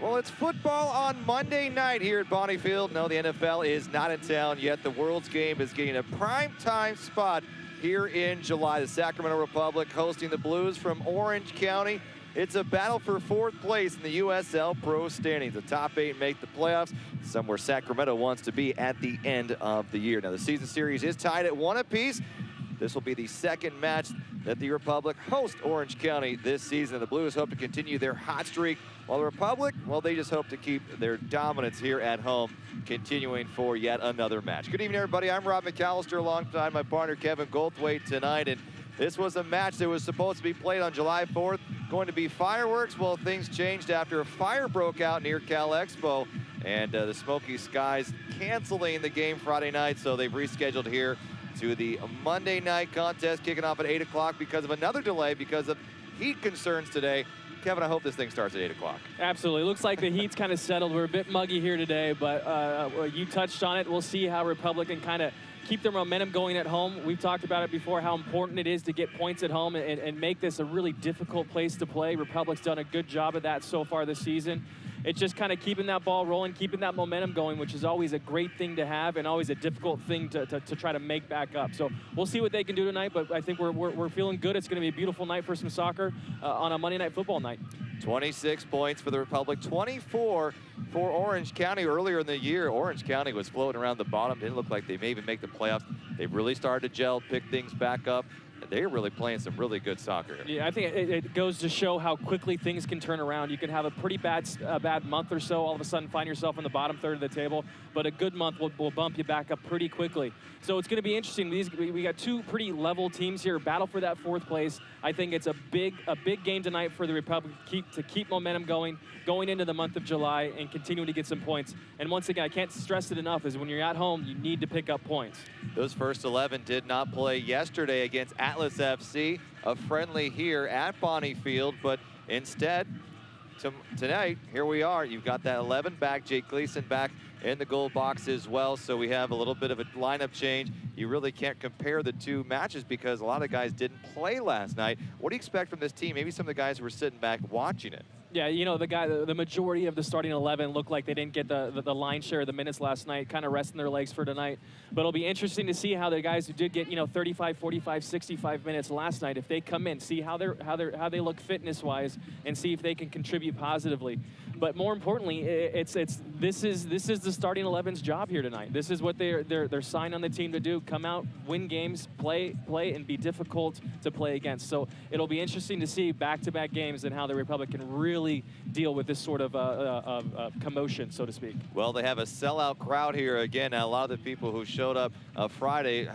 Well, it's football on Monday night here at Bonnie Field. No, the NFL is not in town yet. The World's Game is getting a prime-time spot here in July. The Sacramento Republic hosting the Blues from Orange County. It's a battle for fourth place in the USL Pro standings. The top 8 make the playoffs, somewhere Sacramento wants to be at the end of the year. Now, the season series is tied at 1 apiece. This will be the second match that the Republic host Orange County this season. The Blues hope to continue their hot streak, while the Republic, well, they just hope to keep their dominance here at home, continuing for yet another match. Good evening, everybody. I'm Rob McAllister alongside my partner Kevin Goldthwait tonight, and this was a match that was supposed to be played on July 4th. Going to be fireworks. Well, things changed after a fire broke out near Cal Expo, and the Smoky Skies canceling the game Friday night, so they've rescheduled here to the Monday night contest, kicking off at 8 o'clock because of another delay because of heat concerns today. Kevin, I hope this thing starts at 8 o'clock. Absolutely. Looks like the heat's kind of settled. We're a bit muggy here today, but you touched on it. We'll see how Republic can kind of keep their momentum going at home. We've talked about it before, how important it is to get points at home and make this a really difficult place to play. Republic's done a good job of that so far this season. It's just kind of keeping that ball rolling, keeping that momentum going, which is always a great thing to have and always a difficult thing to try to make back up. So we'll see what they can do tonight, but I think we're feeling good. It's going to be a beautiful night for some soccer on a Monday Night Football night. 26 points for the Republic, 24 for Orange County. Earlier in the year, Orange County was floating around the bottom. Didn't look like they may even make the playoffs. They've really started to gel, pick things back up. They're really playing some really good soccer. Yeah, I think it goes to show how quickly things can turn around. You can have a pretty bad month or so, all of a sudden find yourself in the bottom third of the table, but a good month will bump you back up pretty quickly. So it's going to be interesting. We got two pretty level teams here, battle for that fourth place. I think it's a big game tonight for the Republic to keep momentum going into the month of July and continue to get some points. And once again, I can't stress it enough, is when you're at home, you need to pick up points. Those first 11 did not play yesterday against Atlas FC, a friendly here at Bonnie Field, but instead, tonight, here we are. You've got that 11 back, Jake Gleason back in the goal box as well, so we have a little bit of a lineup change. You really can't compare the two matches because a lot of guys didn't play last night. What do you expect from this team? Maybe some of the guys who were sitting back watching it. Yeah, you know, the majority of the starting 11 looked like they didn't get the line share of the minutes last night, kind of resting their legs for tonight. But it'll be interesting to see how the guys who did get, 35, 45, 65 minutes last night, if they come in, see how they look fitness-wise, and see if they can contribute positively. But more importantly, this is the starting 11's job here tonight. This is what they're signed on the team to do: come out, win games, play, and be difficult to play against. So it'll be interesting to see back-to-back games and how the Republic can really deal with this sort of commotion, so to speak. Well, they have a sellout crowd here again. Now, a lot of the people who showed up Friday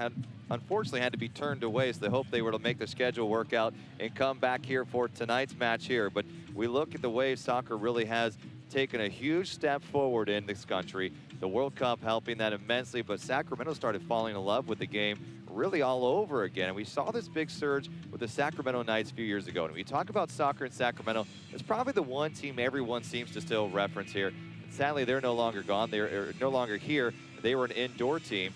unfortunately had to be turned away, so they hope they were to make the schedule work out and come back here for tonight's match here. But we look at the way soccer really has taken a huge step forward in this country. The World Cup helping that immensely, but Sacramento started falling in love with the game really all over again. And we saw this big surge with the Sacramento Knights a few years ago. And when we talk about soccer in Sacramento, it's probably the one team everyone seems to still reference here. And sadly, they're no longer gone. They're no longer here. They were an indoor team.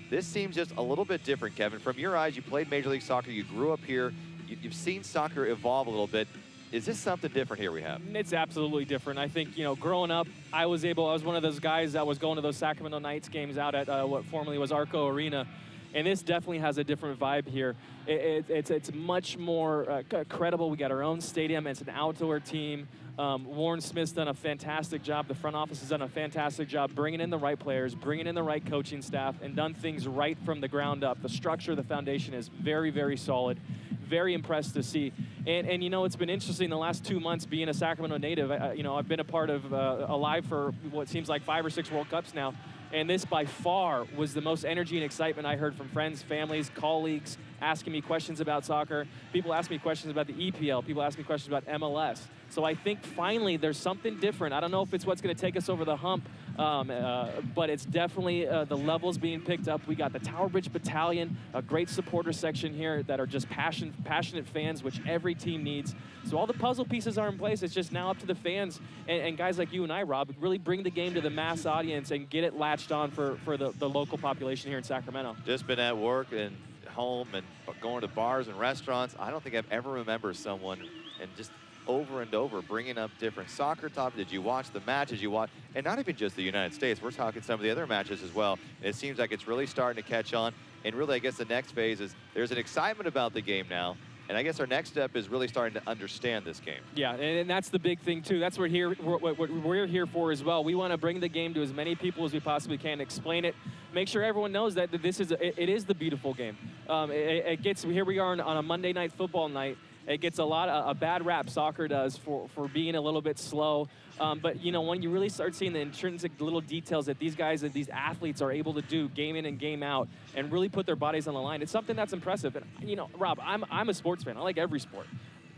This seems just a little bit different, Kevin. From your eyes, you played Major League Soccer. You grew up here. You've seen soccer evolve a little bit. Is this something different here we have? It's absolutely different. I think, growing up, I was one of those guys that was going to those Sacramento Knights games out at what formerly was Arco Arena. And this definitely has a different vibe here. It's much more credible. We got our own stadium. It's an outdoor team. Warren Smith's done a fantastic job. The front office has done a fantastic job bringing in the right players, bringing in the right coaching staff, and done things right from the ground up. The structure, the foundation is very, very solid. Very impressed to see. And it's been interesting the last 2 months being a Sacramento native. I've been a part of alive for what seems like 5 or 6 World Cups now. And this by far was the most energy and excitement I heard from friends, families, colleagues, asking me questions about soccer. People ask me questions about the EPL. People ask me questions about MLS. So I think finally there's something different. I don't know if it's what's going to take us over the hump, but it's definitely the levels being picked up. We got the Tower Bridge Battalion, a great supporter section here that are just passionate fans, which every team needs. So all the puzzle pieces are in place. It's just now up to the fans and guys like you and I, Rob, really bring the game to the mass audience and get it latched on for the local population here in Sacramento. Just been at work and home and going to bars and restaurants. I don't think I've ever remembered someone and just over and over, bringing up different soccer topics. Did you watch the matches? You watch, and not even just the United States. We're talking some of the other matches as well. And it seems like it's really starting to catch on. And really, I guess the next phase is there's an excitement about the game now. And I guess our next step is really starting to understand this game. Yeah, and that's the big thing, too. That's what we're here for as well. We want to bring the game to as many people as we possibly can, explain it, make sure everyone knows that this is it is the beautiful game. Here we are on a Monday night football night. It gets a bad rap, soccer does, for being a little bit slow. But, you know, when you really start seeing the intrinsic little details that these guys, that these athletes are able to do game in and game out and really put their bodies on the line, it's something that's impressive. And, you know, Rob, I'm a sports fan. I like every sport.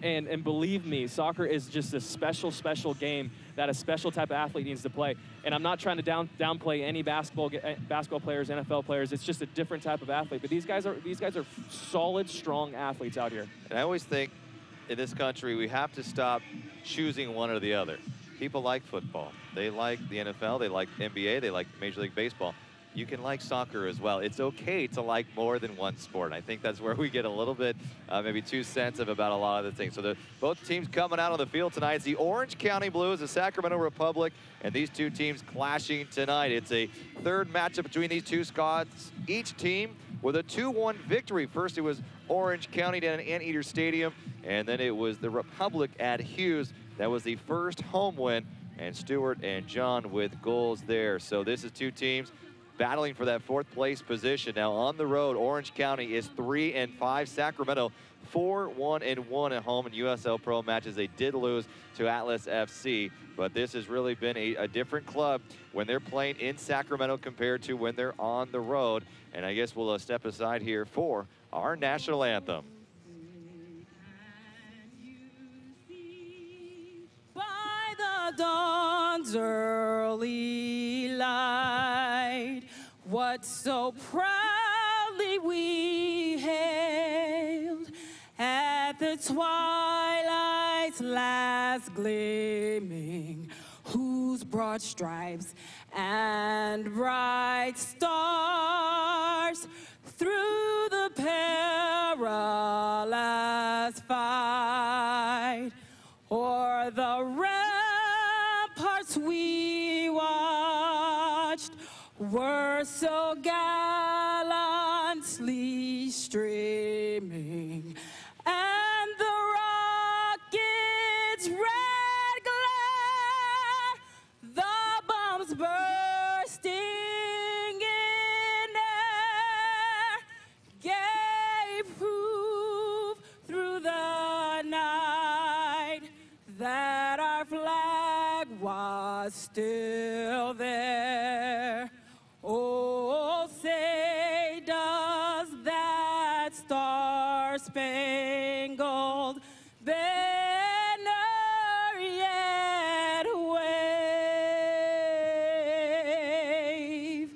And believe me, soccer is just a special, special game that a special type of athlete needs to play. And I'm not trying to downplay any basketball players, NFL players. It's just a different type of athlete. But these guys are solid, strong athletes out here. And I always think in this country we have to stop choosing one or the other. People like football. They like the NFL. They like NBA. They like Major League Baseball. You can like soccer as well. It's okay to like more than one sport. I think that's where we get a little bit, maybe too sensitive about a lot of the things. So both teams coming out on the field tonight. It's the Orange County Blues, the Sacramento Republic, and these two teams clashing tonight. It's a third matchup between these two squads. Each team with a 2-1 victory. First it was Orange County down at Anteater Stadium, and then it was the Republic at Hughes. That was the first home win, and Stewart and John with goals there. So this is two teams battling for that fourth place position. Now on the road, Orange County is 3-5. Sacramento 4-1-1 at home in USL Pro matches. They did lose to Atlas FC, but this has really been a different club when they're playing in Sacramento compared to when they're on the road. And I guess we'll step aside here for our national anthem. Dawn's early light, what so proudly we hailed at the twilight's last gleaming, whose broad stripes and bright stars through the perilous fight o'er the ramparts we watched were so gallantly streaming, and the rocket's red glare, the bombs bursting in air, gave proof through the night that our flag was still there. Oh, say does that star-spangled banner yet wave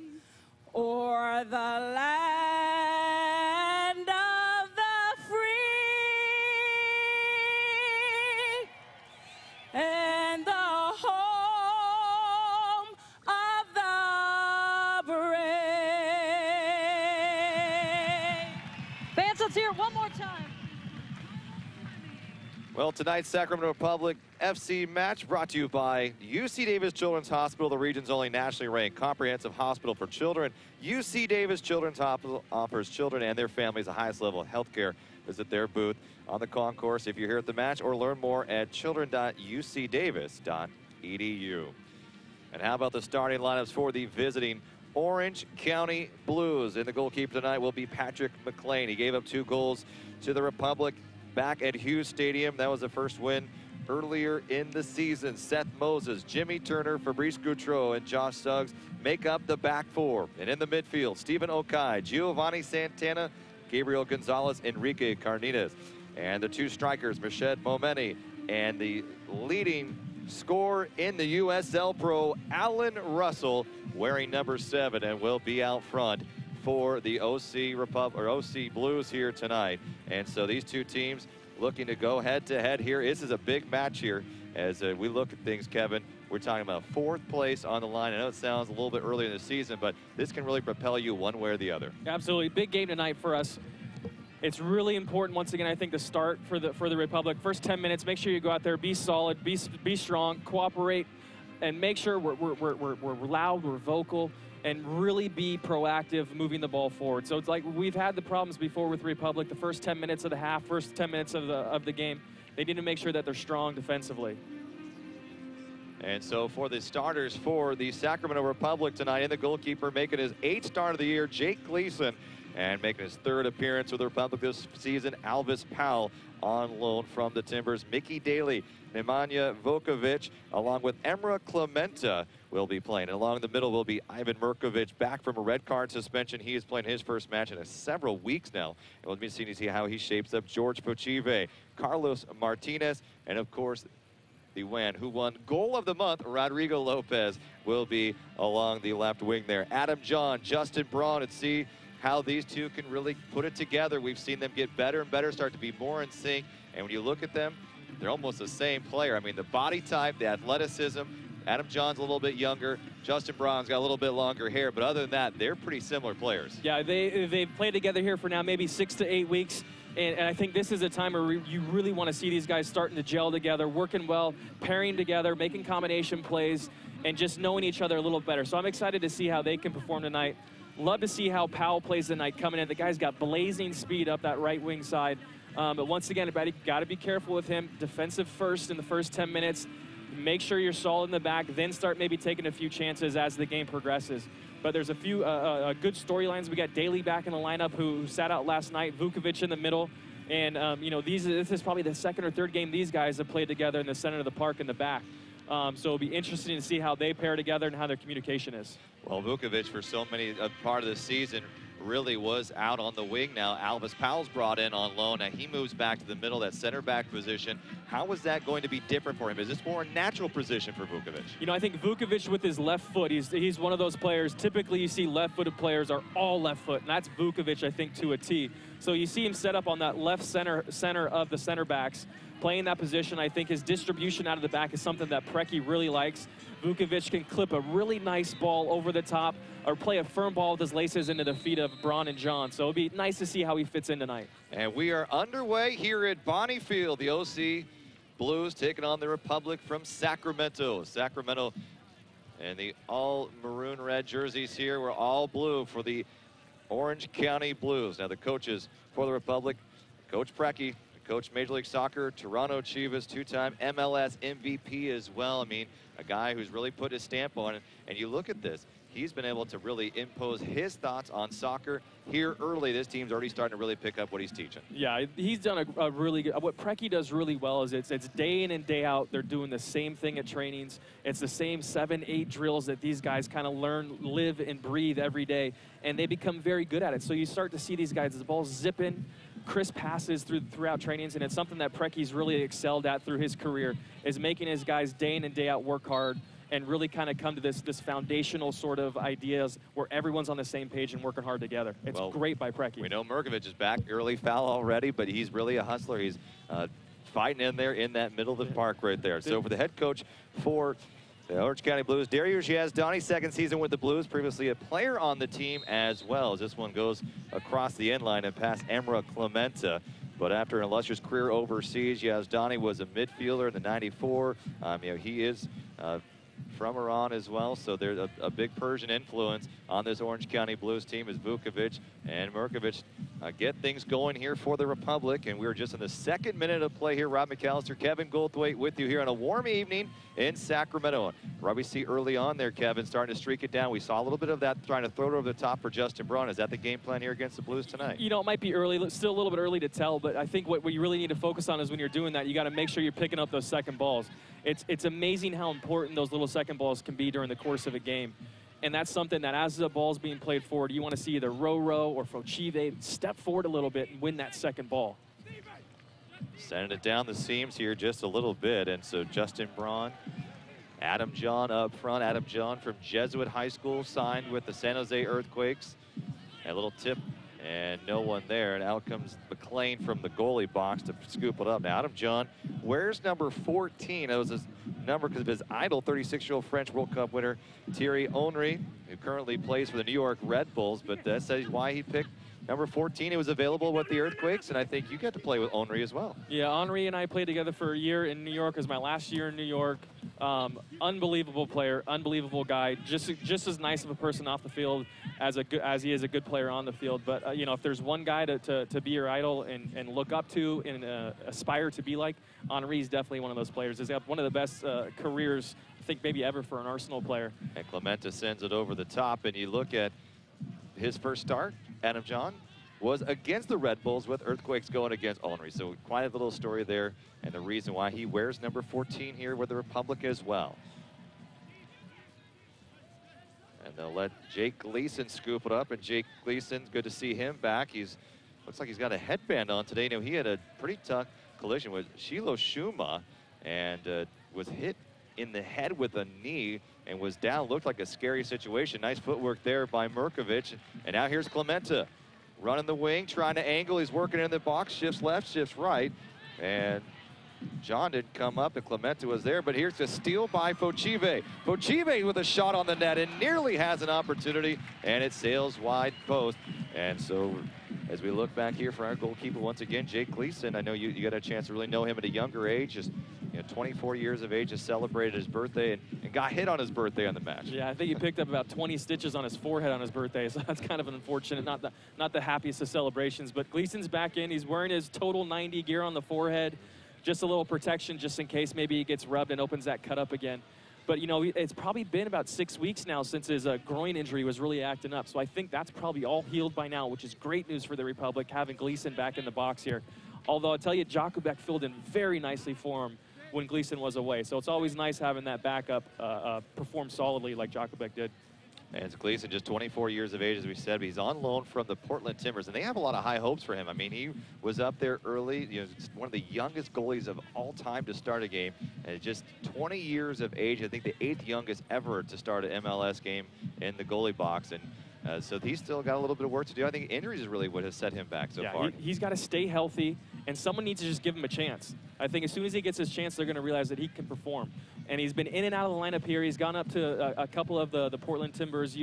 o'er the land of the free and the home of the brave. Fans, let's hear it one more time. Well, tonight's Sacramento Republic FC match brought to you by UC Davis Children's Hospital, the region's only nationally ranked comprehensive hospital for children. UC Davis Children's Hospital offers children and their families the highest level of health care. Visit their booth on the concourse if you're here at the match, or learn more at children.ucdavis.edu. And how about the starting lineups for the visiting Orange County Blues? And the goalkeeper tonight will be Patrick McLean. He gave up 2 goals to the Republic back at Hughes Stadium. That was the first win earlier in the season. Seth Moses, Jimmy Turner, Fabrice Goutreau, and Josh Suggs make up the back 4. And in the midfield, Stephen Okai, Giovanni Santana, Gabriel Gonzalez, Enrique Carnitas. And the 2 strikers, Mashed Momeni, and the leading scorer in the USL Pro, Alan Russell, wearing number 7, and will be out front for the OC Blues here tonight. And so these two teams looking to go head-to-head here. This is a big match here as we look at things, Kevin. We're talking about 4th place on the line. I know it sounds a little bit early in the season, but this can really propel you one way or the other. Absolutely. Big game tonight for us. It's really important, once again, I think, to start for the Republic. First 10 minutes, make sure you go out there, be solid, be strong, cooperate, and make sure we're loud, we're vocal, and really be proactive moving the ball forward. So it's like we've had the problems before with Republic. The first 10 minutes of the half, first 10 minutes of the game, they need to make sure that they're strong defensively. And so for the starters for the Sacramento Republic tonight, and the goalkeeper making his 8th start of the year, Jake Gleason, and making his 3rd appearance with the Republic this season, Alvis Powell on loan from the Timbers. Mickey Daly, Nemanja Vukovic, along with Emra Clementa will be playing. And along the middle will be Ivan Mirkovic, back from a red card suspension. He is playing his first match in several weeks now. And we'll be seeing to see how he shapes up. George Pochive, Carlos Martinez, and of course, the WAN who won Goal of the Month, Rodrigo Lopez, will be along the left wing there. Adam John, Justin Braun, and see how these two can really put it together. We've seen them get better and better, start to be more in sync. And when you look at them, they're almost the same player. I mean, the body type, the athleticism. Adam John's a little bit younger. Justin Braun's got a little bit longer hair. But other than that, they're pretty similar players. Yeah, they've played together here for now maybe 6 to 8 weeks. And I think this is a time where you really want to see these guys starting to gel together, working well, pairing together, making combination plays, and just knowing each other a little better. So I'm excited to see how they can perform tonight. Love to see how Powell plays tonight coming in. The guy's got blazing speed up that right wing side. But once again, got to be careful with him. Defensive first in the first 10 minutes. Make sure you're solid in the back, then start maybe taking a few chances as the game progresses. But there's a few good storylines. We got Daly back in the lineup who sat out last night, Vukovic in the middle. And, you know, this is probably the 2nd or 3rd game these guys have played together in the center of the park in the back. So it'll be interesting to see how they pair together and how their communication is. Well, Vukovic, for so many part of the season, really was out on the wing now. Alvis Powell's brought in on loan. Now he moves back to the middle, that center back position. How is that going to be different for him? Is this more a natural position for Vukovic? You know, I think Vukovic with his left foot, he's one of those players. Typically, you see left-footed players are all left foot, and that's Vukovic, I think, to a T. So you see him set up on that left center of the center backs, playing that position. I think his distribution out of the back is something that Preki really likes. Vukovic can clip a really nice ball over the top or play a firm ball with his laces into the feet of Braun and John. So it'll be nice to see how he fits in tonight. And we are underway here at Bonnie Field. The OC Blues taking on the Republic from Sacramento. Sacramento and the all maroon red jerseys here. We're all blue for the Orange County Blues. Now the coaches for the Republic, Coach Preki, Coach Major League Soccer, Toronto Chivas, 2-time MLS MVP as well. I mean, a guy who's really put his stamp on it. And you look at this, he's been able to really impose his thoughts on soccer here early. This team's already starting to really pick up what he's teaching. Yeah, he's done a really good, what Preki does really well is it's day in and day out. They're doing the same thing at trainings. It's the same 7-8 drills that these guys kind of learn, live, and breathe every day. And they become very good at it. So you start to see these guys, the ball's zipping, crisp passes throughout trainings, and it's something that Preki's really excelled at through his career, is making his guys day in and day out work hard and really kind of come to this foundational sort of ideas where everyone's on the same page and working hard together. It's great by Preki. We know Mirkovic is back, early foul already, but he's really a hustler. He's fighting in there in that middle of the park right there. So for the head coach for the Orange County Blues, Dario Yazdani, 2nd season with the Blues, previously a player on the team as well, as this one goes across the end line and past Emra Clementa. But after an illustrious career overseas, Yazdani was a midfielder in the 94. You know, he is from Iran as well, so there's a big Persian influence on this Orange County Blues team as Vukovic and Mirkovic get things going here for the Republic. And we're just in the 2nd minute of play here. Rob McAllister, Kevin Goldthwait with you here on a warm evening in Sacramento. Right, we see early on there, Kevin, starting to streak it down. We saw a little bit of that, trying to throw it over the top for Justin Braun. Is that the game plan here against the Blues tonight? You know, it might be early, still a little bit early to tell, but I think what you really need to focus on is when you're doing that, you got to make sure you're picking up those second balls. It's amazing how important those little second balls can be during the course of a game. And that's something that as the ball's being played forward, you want to see either Roro or Fochive step forward a little bit and win that second ball. Sending it down the seams here just a little bit. And so Justin Braun, Adam John up front. Adam John from Jesuit High School, signed with the San Jose Earthquakes. A little tip and no one there. And out comes McLean from the goalie box to scoop it up. Now, Adam John, where's number 14? That was his number because of his idol, 36-year-old French World Cup winner, Thierry Henry, who currently plays for the New York Red Bulls. But that says why he picked number 14, he was available with the Earthquakes, and I think you got to play with Henri as well. Yeah, Henri and I played together for a year in New York. It was my last year in New York. Unbelievable player, unbelievable guy. Just as nice of a person off the field as he is a good player on the field. But you know, if there's one guy to be your idol and look up to and aspire to be like, Henri is definitely one of those players. He's got one of the best careers, I think, maybe ever for an Arsenal player. And Clemente sends it over the top, and you look at his first start, Adam John, was against the Red Bulls with Earthquakes going against Henri. So quite a little story there, and the reason why he wears number 14 here with the Republic as well. And they'll let Jake Gleason scoop it up, and Jake Gleason, good to see him back. Looks like he's got a headband on today. You know, he had a pretty tough collision with Shilo Shuma and was hit in the head with a knee and was down. Looked like a scary situation. Nice footwork there by Mirkovic. And now here's Clemente running the wing, trying to angle. He's working in the box, shifts left, shifts right. And John didn't come up, and Clemente was there, but here's a steal by Fochive. Fochive with a shot on the net and nearly has an opportunity, and it sails wide post. And so as we look back here for our goalkeeper once again, Jake Gleason, I know you got a chance to really know him at a younger age, just 24 years of age, just celebrated his birthday and got hit on his birthday on the match. Yeah, I think he picked up about 20 stitches on his forehead on his birthday, so that's kind of an unfortunate, not the happiest of celebrations. But Gleason's back in. He's wearing his total 90 gear on the forehead, just a little protection just in case maybe he gets rubbed and opens that cut up again. But, you know, it's probably been about 6 weeks now since his groin injury was really acting up. So I think that's probably all healed by now, which is great news for the Republic, having Gleason back in the box here. Although I'll tell you, Jakubek filled in very nicely for him when Gleason was away. So it's always nice having that backup perform solidly like Jakubek did. And it's Gleason, just 24 years of age, as we said, but he's on loan from the Portland Timbers, and they have a lot of high hopes for him. I mean, he was up there early, one of the youngest goalies of all time to start a game, and just 20 years of age, I think the 8th youngest ever to start an MLS game in the goalie box. And so he's still got a little bit of work to do. I think injuries is really what has set him back so far. He's got to stay healthy, and someone needs to just give him a chance. I think as soon as he gets his chance, they're going to realize that he can perform. And he's been in and out of the lineup here. He's gone up to a couple of the Portland Timbers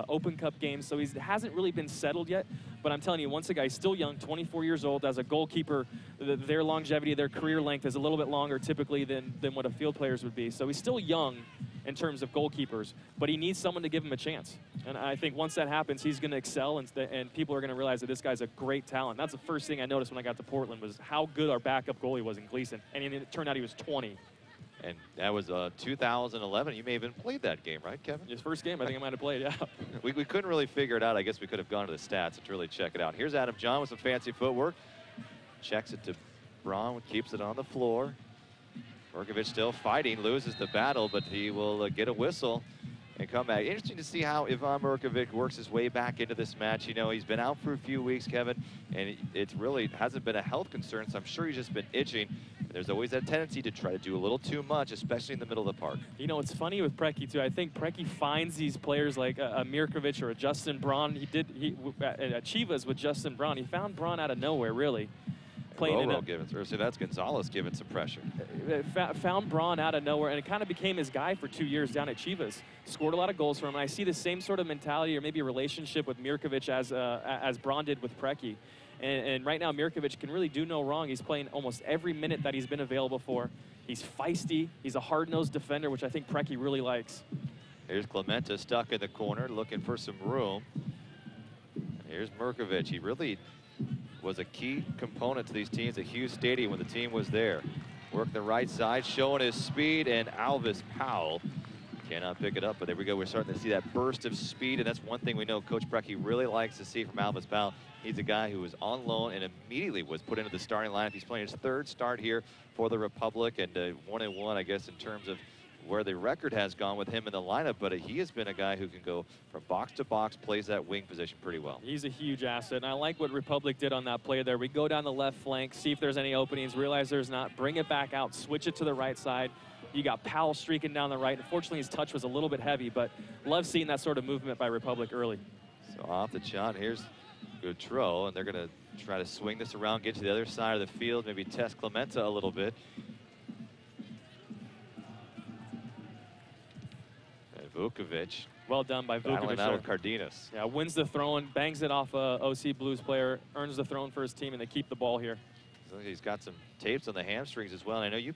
Open Cup games, so he hasn't really been settled yet. But I'm telling you, once a guy's still young, 24 years old, as a goalkeeper, their longevity, their career length is a little bit longer typically than what a field player's would be. So he's still young in terms of goalkeepers, but he needs someone to give him a chance. And I think once that happens, he's going to excel, and people are going to realize that this guy's a great talent. That's the first thing I noticed when I got to Portland, was how good our backup goalie was in Gleason. And it turned out he was 20. And that was 2011. You may have even played that game, right, Kevin? His first game, I think I might have played, yeah. We couldn't really figure it out. I guess we could have gone to the stats to really check it out. Here's Adam John with some fancy footwork. Checks it to Braun, keeps it on the floor. Mirkovic still fighting, loses the battle, but he will get a whistle and come back. Interesting to see how Ivan Mirkovic works his way back into this match. You know, he's been out for a few weeks, Kevin, and it really hasn't been a health concern, so I'm sure he's just been itching. There's always that tendency to try to do a little too much, especially in the middle of the park. You know, it's funny with Preki, too. I think Preki finds these players like a Mirkovic or a Justin Braun. At Chivas with Justin Braun, he found Braun out of nowhere, really. That's Gonzalez giving some pressure. Found Braun out of nowhere, and it kind of became his guy for 2 years down at Chivas. Scored a lot of goals for him, and I see the same sort of mentality or maybe a relationship with Mirkovic as Braun did with Preki. And right now, Mirkovic can really do no wrong. He's playing almost every minute that he's been available for. He's feisty. He's a hard-nosed defender, which I think Preki really likes. Here's Clemente stuck in the corner, looking for some room. Here's Mirkovic. He really was a key component to these teams at Hughes Stadium when the team was there. Work the right side, showing his speed, and Alvis Powell cannot pick it up, but there we go. We're starting to see that burst of speed, and that's one thing we know Coach Preki really likes to see from Alvis Powell. He's a guy who was on loan and immediately was put into the starting lineup. He's playing his 3rd start here for the Republic, and 1-1, I guess, in terms of where the record has gone with him in the lineup, but he has been a guy who can go from box to box, plays that wing position pretty well. He's a huge asset, and I like what Republic did on that play there. We go down the left flank, see if there's any openings, realize there's not, bring it back out, switch it to the right side. You got Powell streaking down the right. Unfortunately, his touch was a little bit heavy, but love seeing that sort of movement by Republic early. So off the shot, here's Gautreau, and they're going to try to swing this around, get to the other side of the field, maybe test Clemente a little bit. Vukovic. Well done by Battling Vukovic out there. with Cardenas. Yeah, wins the throw-in, bangs it off a OC Blues player, earns the throw-in for his team, and they keep the ball here. So he's got some tapes on the hamstrings as well. And I know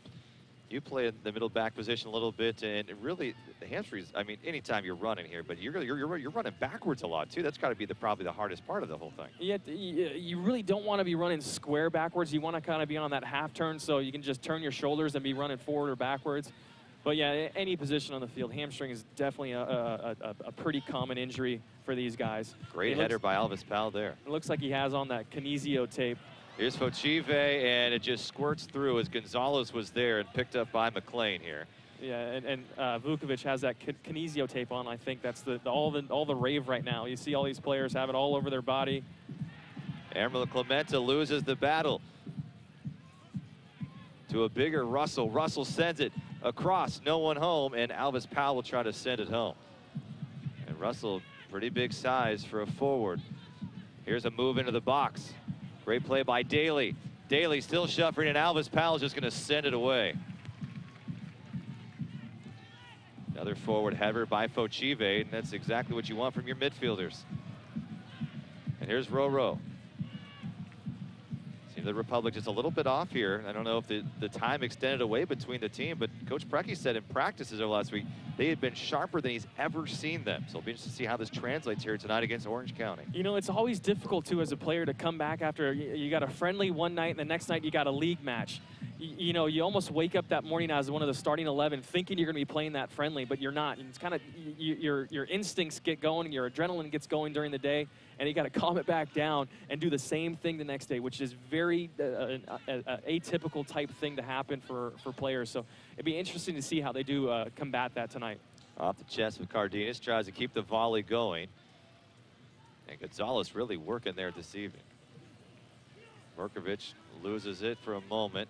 you play in the middle back position a little bit, and really the hamstrings, I mean, anytime you're running here, but you're running backwards a lot too. That's got to be probably the hardest part of the whole thing. Yeah, you really don't want to be running square backwards. You want to kind of be on that half turn so you can just turn your shoulders and be running forward or backwards. But yeah, any position on the field, hamstring is definitely a pretty common injury for these guys. Great header by Alvis Powell there. It looks like he has on that kinesio tape. Here's Fochive, and it just squirts through as Gonzalez was there and picked up by McLean here. Yeah, and Vukovic has that kinesio tape on. I think that's all the rave right now. You see all these players have it all over their body. Emeril Clementa loses the battle to a bigger Russell. Russell sends it across, no one home, and Alvis Powell will try to send it home. And Russell, pretty big size for a forward. Here's a move into the box. Great play by Daly. Daly still shuffling, and Alvis Powell is just going to send it away. Another forward header by Fochive, and that's exactly what you want from your midfielders. And here's Roro. Seems the Republic just a little bit off here. I don't know if the time extended away between the team, but Coach Preki said in practices over last week, they had been sharper than he's ever seen them. So it'll be interesting to see how this translates here tonight against Orange County. You know, it's always difficult, too, as a player to come back after you got a friendly one night, and the next night you got a league match. You know, you almost wake up that morning as one of the starting 11 thinking you're going to be playing that friendly, but you're not. It's kind of your instincts get going, your adrenaline gets going during the day, and you got to calm it back down and do the same thing the next day, which is very atypical type thing to happen for players. So it'd be interesting to see how they do combat that tonight. Off the chest of Cardenas, tries to keep the volley going. And Gonzalez really working there this evening. Merkovich loses it for a moment.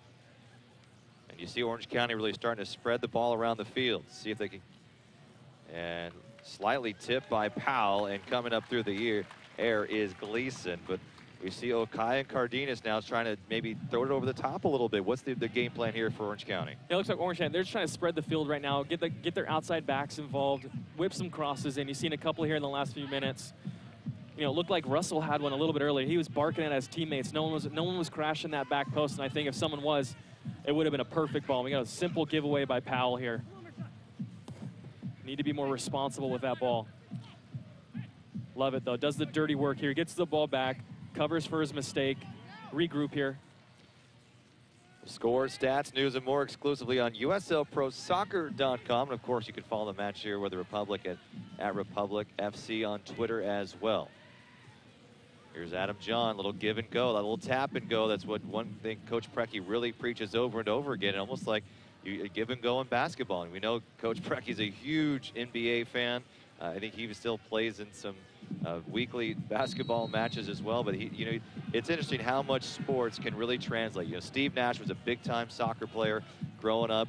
And you see Orange County really starting to spread the ball around the field. See if they can. And slightly tipped by Powell, and coming up through the air is Gleason. But we see Okai and Cardenas now trying to maybe throw it over the top a little bit. What's the game plan here for Orange County? It looks like Orange County, they're just trying to spread the field right now, get their outside backs involved, whip some crosses in. You've seen a couple here in the last few minutes. You know, it looked like Russell had one a little bit earlier. He was barking at his teammates. No one was crashing that back post, and I think if someone was, it would have been a perfect ball. We got a simple giveaway by Powell here. Need to be more responsible with that ball. Love it, though. Does the dirty work here. Gets the ball back, covers for his mistake. Regroup here. Scores, stats, news, and more exclusively on USLProSoccer.com. And, of course, you can follow the match here with the Republic at Republic FC on Twitter as well. Here's Adam John, little give and go, that little tap and go. That's what one thing Coach Preki really preaches over and over again, almost like you give and go in basketball. And we know Coach Preki's a huge NBA fan. I think he still plays in some weekly basketball matches as well. But it's interesting how much sports can really translate. You know, Steve Nash was a big-time soccer player growing up.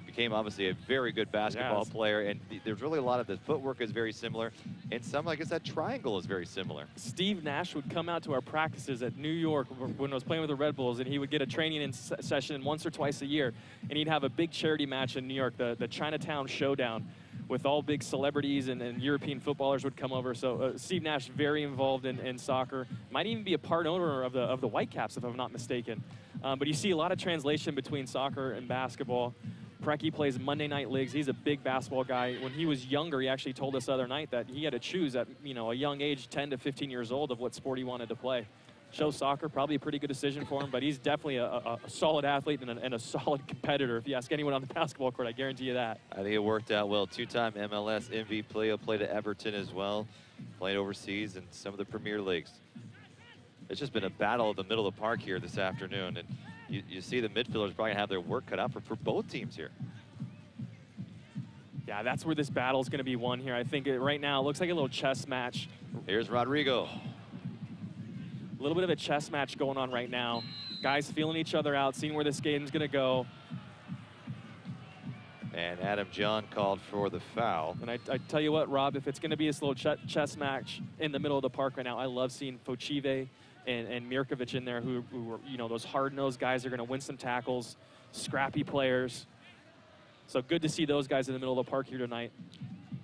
Became obviously a very good basketball player, and there's really a lot of the footwork is very similar, and some, I guess, that triangle is very similar. Steve Nash would come out to our practices at New York when I was playing with the Red Bulls, and he would get a training session once or twice a year, and he'd have a big charity match in New York, the Chinatown Showdown, with all big celebrities and European footballers would come over. So Steve Nash, very involved in soccer, might even be a part owner of the Whitecaps, if I'm not mistaken. But you see a lot of translation between soccer and basketball. Preki plays Monday night leagues. He's a big basketball guy. When he was younger, he actually told us the other night that he had to choose at a young age, 10 to 15 years old, of what sport he wanted to play. Chose soccer, probably a pretty good decision for him, but he's definitely a solid athlete and a solid competitor. If you ask anyone on the basketball court, I guarantee you that. I think it worked out well. Two-time MLS MVP player, played at Everton as well, played overseas in some of the Premier Leagues. It's just been a battle in the middle of the park here this afternoon, and you see the midfielders probably have their work cut out for both teams here. Yeah, that's where this battle is going to be won here. I think right now it looks like a little chess match. Here's Rodrigo. A little bit of a chess match going on right now. Guys feeling each other out, seeing where this game's going to go. And Adam John called for the foul. And I tell you what, Rob, if it's going to be this little chess match in the middle of the park right now, I love seeing Fochive and Mirkovic in there, who are, those hard-nosed guys are going to win some tackles, scrappy players. So good to see those guys in the middle of the park here tonight.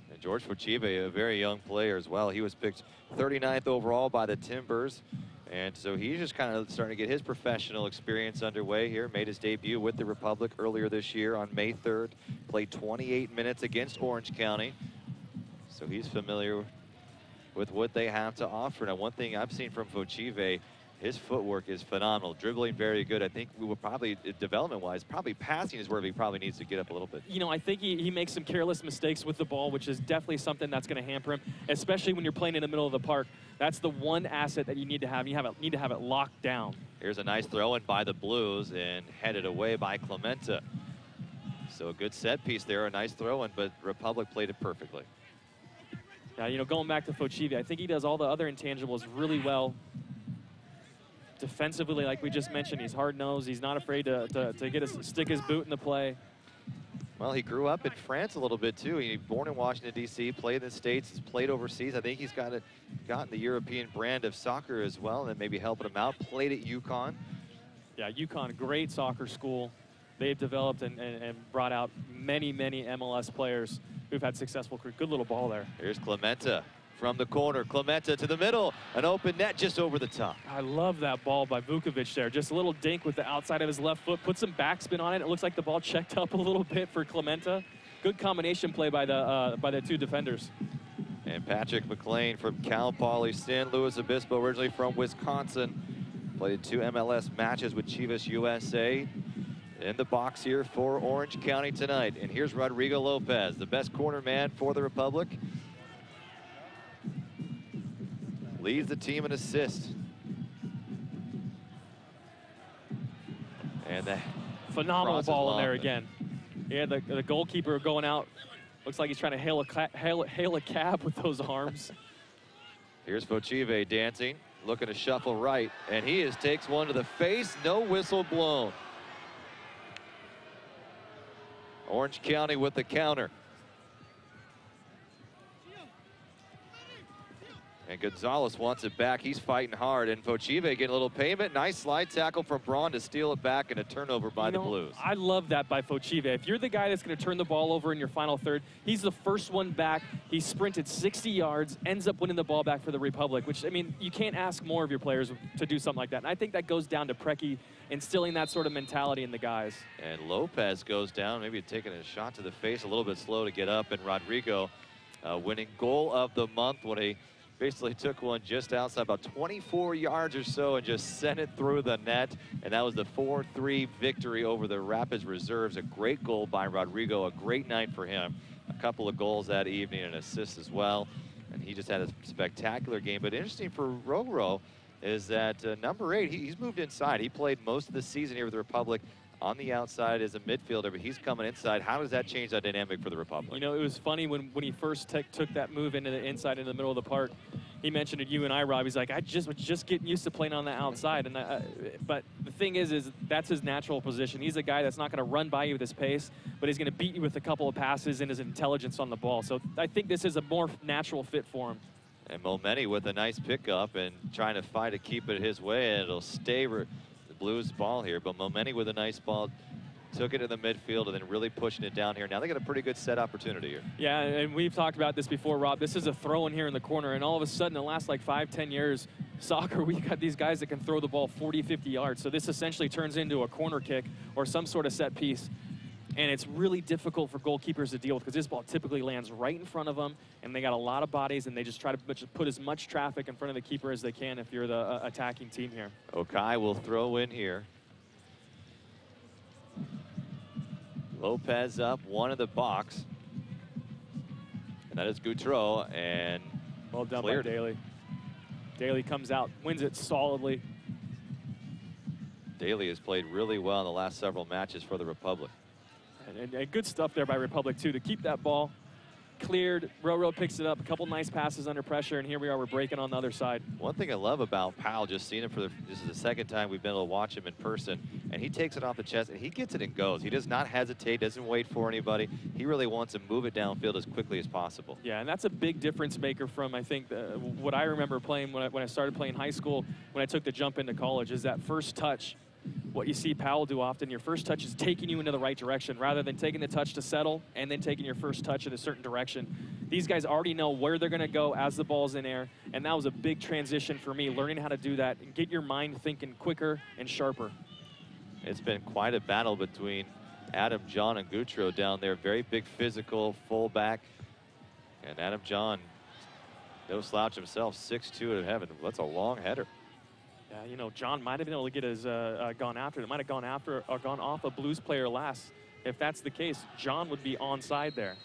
And George Fochive, a very young player as well. He was picked 39th overall by the Timbers. And so he's just kind of starting to get his professional experience underway here. Made his debut with the Republic earlier this year on May 3rd. Played 28 minutes against Orange County. So he's familiar with what they have to offer. Now, one thing I've seen from Fochive, his footwork is phenomenal. Dribbling very good. I think we will probably, development-wise, probably passing is where he probably needs to get up a little bit. You know, I think he makes some careless mistakes with the ball, which is definitely something that's going to hamper him, especially when you're playing in the middle of the park. That's the one asset that you need to have. You need to have it locked down. Here's a nice throw in by the Blues and headed away by Clementa. So a good set piece there, a nice throw in, but Republic played it perfectly. Yeah, you know, going back to Fochive, I think he does all the other intangibles really well. Defensively, like we just mentioned, he's hard-nosed. He's not afraid to stick his boot in the play. Well, he grew up in France a little bit, too. He was born in Washington, D.C., played in the States, he's played overseas. I think he's gotten the European brand of soccer as well, and then maybe helping him out. Played at UConn. Yeah, UConn, great soccer school. They've developed and brought out many, many MLS players who've had successful careers. Good little ball there. Here's Clementa from the corner. Clementa to the middle. An open net just over the top. I love that ball by Vukovic there. Just a little dink with the outside of his left foot. Put some backspin on it. It looks like the ball checked up a little bit for Clementa. Good combination play by the two defenders. And Patrick McLean from Cal Poly San Luis Obispo, originally from Wisconsin. Played 2 MLS matches with Chivas USA. In the box here for Orange County tonight. And here's Rodrigo Lopez, the best corner man for the Republic. Leads the team in assists. And the phenomenal ball in there again. Yeah, the goalkeeper going out. Looks like he's trying to hail a cab with those arms. Here's Fochive dancing, looking to shuffle right, and he takes one to the face. No whistle blown. Orange County with the counter. And Gonzalez wants it back. He's fighting hard. And Fochive getting a little payment. Nice slide tackle from Braun to steal it back, and a turnover by the Blues. I love that by Fochive. If you're the guy that's going to turn the ball over in your final third, he's the first one back. He sprinted 60 yards, ends up winning the ball back for the Republic, which, I mean, you can't ask more of your players to do something like that. And I think that goes down to Preki instilling that sort of mentality in the guys. And Lopez goes down, maybe taking a shot to the face, a little bit slow to get up. And Rodrigo winning goal of the month when he basically took one just outside, about 24 yards or so, and just sent it through the net. And that was the 4-3 victory over the Rapids Reserves. A great goal by Rodrigo, a great night for him. A couple of goals that evening and assists as well. And he just had a spectacular game. But interesting for Roro is that number 8, he's moved inside. He played most of the season here with the Republic on the outside as a midfielder, but he's coming inside. How does that change that dynamic for the Republic? You know, it was funny when he first took that move into the inside in the middle of the park. He mentioned it, you and I, Rob. He's like, I was just getting used to playing on the outside. And but the thing is that's his natural position. He's a guy that's not going to run by you with his pace, but he's going to beat you with a couple of passes and his intelligence on the ball. So I think this is a more natural fit for him. And Momeni with a nice pickup and trying to fight to keep it his way, and it'll stay the Blues ball here. But Momeni with a nice ball, took it to the midfield and then really pushing it down here. Now they got a pretty good set opportunity here. Yeah, and we've talked about this before, Rob. This is a throw in here in the corner, and all of a sudden, in the last like 5-10 years, soccer, we've got these guys that can throw the ball 40-50 yards. So this essentially turns into a corner kick or some sort of set piece. And it's really difficult for goalkeepers to deal with because this ball typically lands right in front of them, and they got a lot of bodies, and they just try to put as much traffic in front of the keeper as they can if you're the attacking team here. Okai will throw in here. Lopez up, one in the box. And that is Goutreau, and well done by Daly. Daly comes out, wins it solidly. Daly has played really well in the last several matches for the Republic. And good stuff there by Republic, too, to keep that ball cleared. Roro picks it up, a couple nice passes under pressure, and here we are, we're breaking on the other side. One thing I love about Powell, just seeing him this is the second time we've been able to watch him in person, and he takes it off the chest, and he gets it and goes. He does not hesitate, doesn't wait for anybody. He really wants to move it downfield as quickly as possible. Yeah, and that's a big difference maker from, I think, what I remember playing when I started playing high school, when I took the jump into college, is that first touch. What you see Powell do often, your first touch is taking you into the right direction rather than taking the touch to settle and then taking your first touch in a certain direction. These guys already know where they're going to go as the ball's in air, and that was a big transition for me, learning how to do that and get your mind thinking quicker and sharper. It's been quite a battle between Adam John and Gautreau down there. Very big physical fullback. And Adam John, no slouch himself, 6'2" of heaven. That's a long header. Yeah, you know, John might have been able to get his gone after it. Might have gone after or gone off a Blues player last. If that's the case, John would be onside there.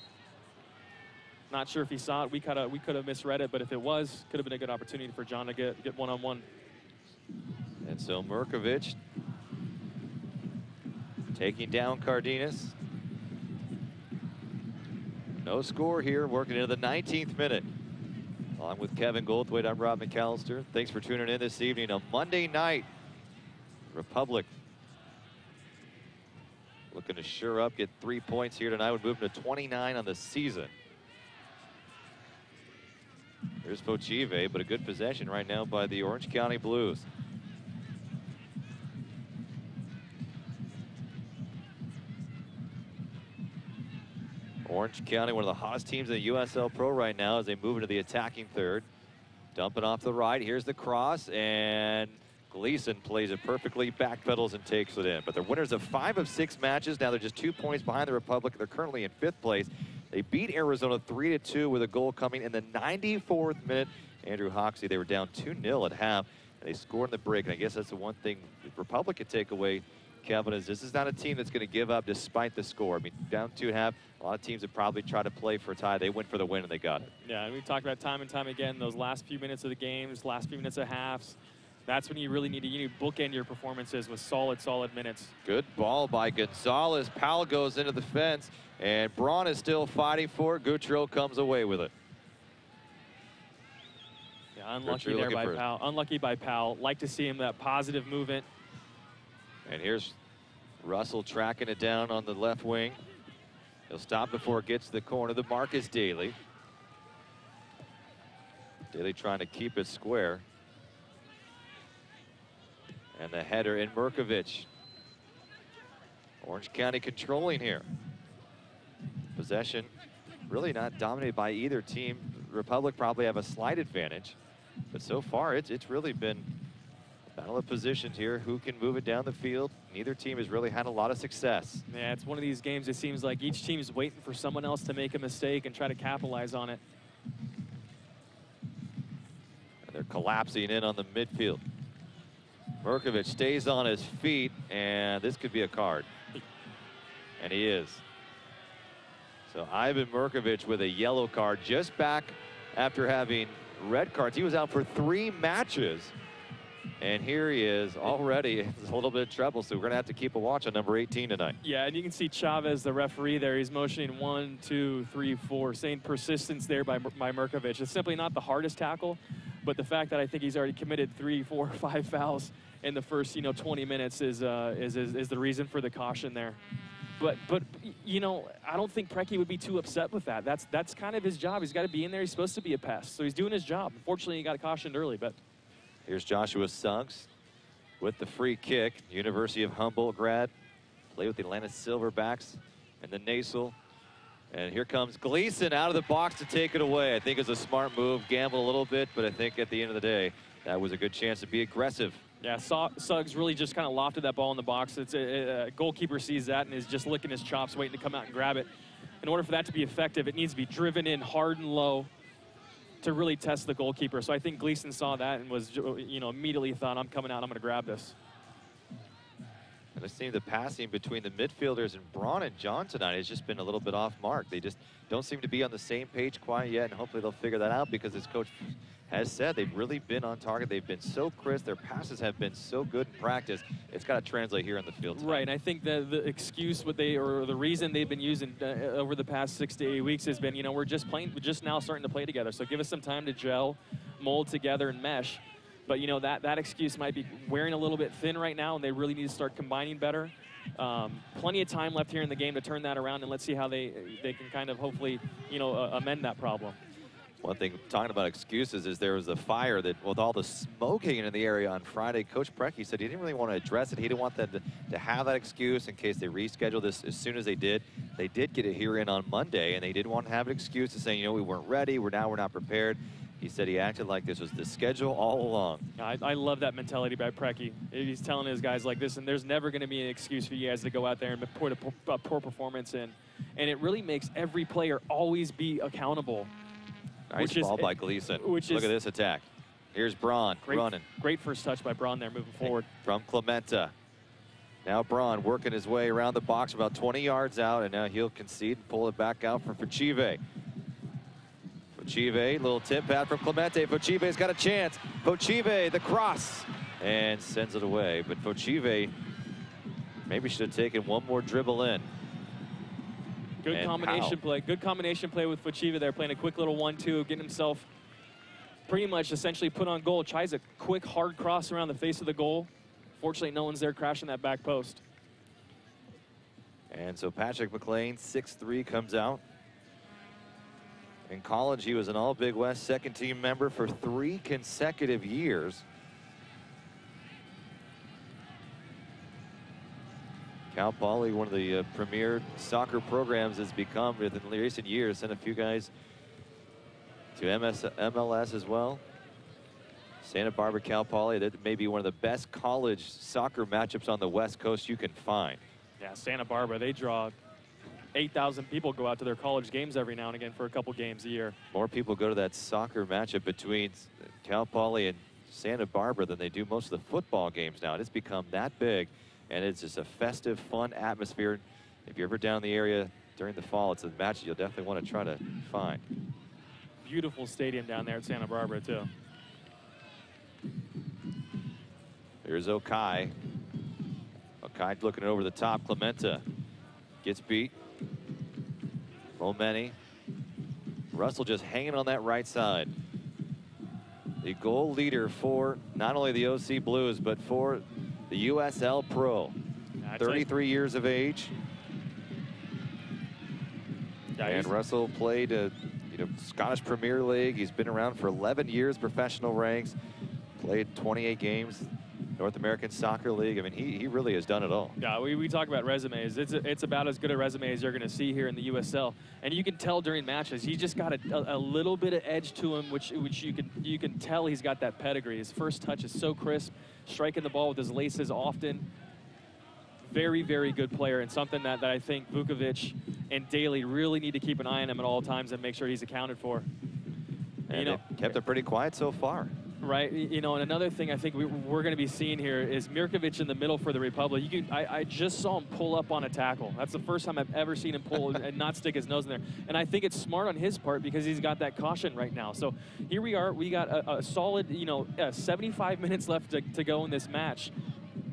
Not sure if he saw it. We could have misread it, but if it was, could have been a good opportunity for John to get one-on-one. And so Mirkovic taking down Cardenas. No score here, working into the 19th minute. Along with Kevin Goldthwait, I'm Rob McAllister. Thanks for tuning in this evening on Monday night. Republic looking to sure up, get 3 points here tonight. We're moving to 29 on the season. Here's Pochive, but a good possession right now by the Orange County Blues. Orange County, one of the hottest teams in the USL Pro right now as they move into the attacking third. Dumping off the right, here's the cross, and Gleason plays it perfectly, backpedals and takes it in. But they're winners of 5 of 6 matches. Now they're just 2 points behind the Republic. They're currently in 5th place. They beat Arizona 3-2 with a goal coming in the 94th minute. Andrew Hoxie, they were down 2-0 at half, and they scored in the break. And I guess that's the one thing the Republic could take away, Kevin, is this is not a team that's going to give up despite the score. I mean, down 2 at half, a lot of teams would probably try to play for a tie. They went for the win, and they got it. Yeah, and we talked about time and time again, those last few minutes of the games, last few minutes of halves. That's when you really need to bookend your performances with solid minutes. Good ball by Gonzalez. Powell goes into the fence, and Braun is still fighting for it. Gautreau comes away with it. Yeah, unlucky there by Powell. Unlucky by Powell. Like to see him that positive movement. And here's Russell tracking it down on the left wing. He'll stop before it gets to the corner. The mark is Daly. Daly trying to keep it square. And the header in Mirkovic. Orange County controlling here. Possession really not dominated by either team. Republic probably have a slight advantage. But so far, it's really been a battle of positions here. Who can move it down the field? Neither team has really had a lot of success. Yeah, it's one of these games, it seems like each team's waiting for someone else to make a mistake and try to capitalize on it. And they're collapsing in on the midfield. Mirkovic stays on his feet, and this could be a card. And he is. So Ivan Mirkovic with a yellow card, just back after having red cards. He was out for 3 matches. And here he is already. It's a little bit of trouble, so we're going to have to keep a watch on number 18 tonight. Yeah, and you can see Chavez, the referee there. He's motioning 1, 2, 3, 4, saying persistence there by Mirkovic. It's simply not the hardest tackle, but the fact that I think he's already committed 3, 4, 5 fouls in the first, 20 minutes is the reason for the caution there. But I don't think Preki would be too upset with that. That's kind of his job. He's got to be in there. He's supposed to be a pest, so he's doing his job. Unfortunately, he got cautioned early, but. Here's Joshua Suggs with the free kick. University of Humboldt grad. Played with the Atlanta Silverbacks and the Nasal. And here comes Gleason out of the box to take it away. I think it's a smart move. Gamble a little bit, but I think at the end of the day, that was a good chance to be aggressive. Yeah, Suggs really just kind of lofted that ball in the box. It's a goalkeeper sees that and is just licking his chops, waiting to come out and grab it. In order for that to be effective, it needs to be driven in hard and low to really test the goalkeeper. So I think Gleason saw that and was, immediately thought, I'm coming out, I'm going to grab this. And it seems the passing between the midfielders and Braun and John tonight has just been a little bit off mark. They just don't seem to be on the same page quite yet, and hopefully they'll figure that out because, as Coach has said, they've really been on target. They've been so crisp. Their passes have been so good in practice. It's got to translate here in the field tonight. Right, and I think the excuse or the reason they've been using over the past 6 to 8 weeks has been, we're just now starting to play together. So give us some time to gel, mold together, and mesh. But, that excuse might be wearing a little bit thin right now, and they really need to start combining better. Plenty of time left here in the game to turn that around, and let's see how they can kind of hopefully, amend that problem. One thing, talking about excuses, is there was a fire that, with all the smoking in the area on Friday, Coach Preki said he didn't really want to address it. He didn't want them to have that excuse in case they rescheduled this as soon as they did. They did get it here in on Monday, and they didn't want to have an excuse to say, you know, we weren't ready, we're not prepared. He said he acted like this was the schedule all along. I love that mentality by Preki. He's telling his guys like this, and there's never going to be an excuse for you guys to go out there and put a poor performance in. And it really makes every player always be accountable. Nice ball by Gleason. Look at this attack. Here's Braun running. Great first touch by Braun there moving forward. From Clementa. Now Braun working his way around the box about 20 yards out, and now he'll concede and pull it back out for Fochive. Fochive, little tip pad from Clemente. Fochive's got a chance. Fochive, the cross, and sends it away. But Fochive maybe should have taken one more dribble in. Good combination play. Good combination play with Fochive there, playing a quick little 1-2, getting himself pretty much essentially put on goal. Tries a quick hard cross around the face of the goal. Fortunately, no one's there crashing that back post. And so Patrick McLean, 6'3", comes out. In college, he was an All-Big West second-team member for 3 consecutive years. Cal Poly, one of the premier soccer programs, has become in recent years. Sent a few guys to MLS as well. Santa Barbara, Cal Poly, that may be one of the best college soccer matchups on the West Coast you can find. Yeah, Santa Barbara, they draw 8,000 people go out to their college games every now and again for a couple games a year. More people go to that soccer matchup between Cal Poly and Santa Barbara than they do most of the football games now. It's become that big, and it's just a festive, fun atmosphere. If you're ever down in the area during the fall, it's a match you'll definitely want to try to find. Beautiful stadium down there at Santa Barbara, too. Here's Okai. Okai looking over the top. Clementa gets beat. Momeni. Russell just hanging on that right side. The goal leader for not only the OC Blues, but for the USL Pro. 33 years of age. Yeah, and Russell played Scottish Premier League. He's been around for 11 years, professional ranks. Played 28 games, North American Soccer League. I mean, he really has done it all. Yeah, we talk about resumes. It's about as good a resume as you're going to see here in the USL. And you can tell during matches, he's just got a little bit of edge to him, which you can tell he's got that pedigree. His first touch is so crisp, striking the ball with his laces often. Very, very good player, and something that I think Vukovic and Daly really need to keep an eye on him at all times and make sure he's accounted for. And they kept it pretty quiet so far. Right, and another thing I think we're going to be seeing here is Mirkovic in the middle for the Republic. I just saw him pull up on a tackle. That's the first time I've ever seen him pull and not stick his nose in there. And I think it's smart on his part because he's got that caution right now. So here we are. We got a solid, 75 minutes left to go in this match.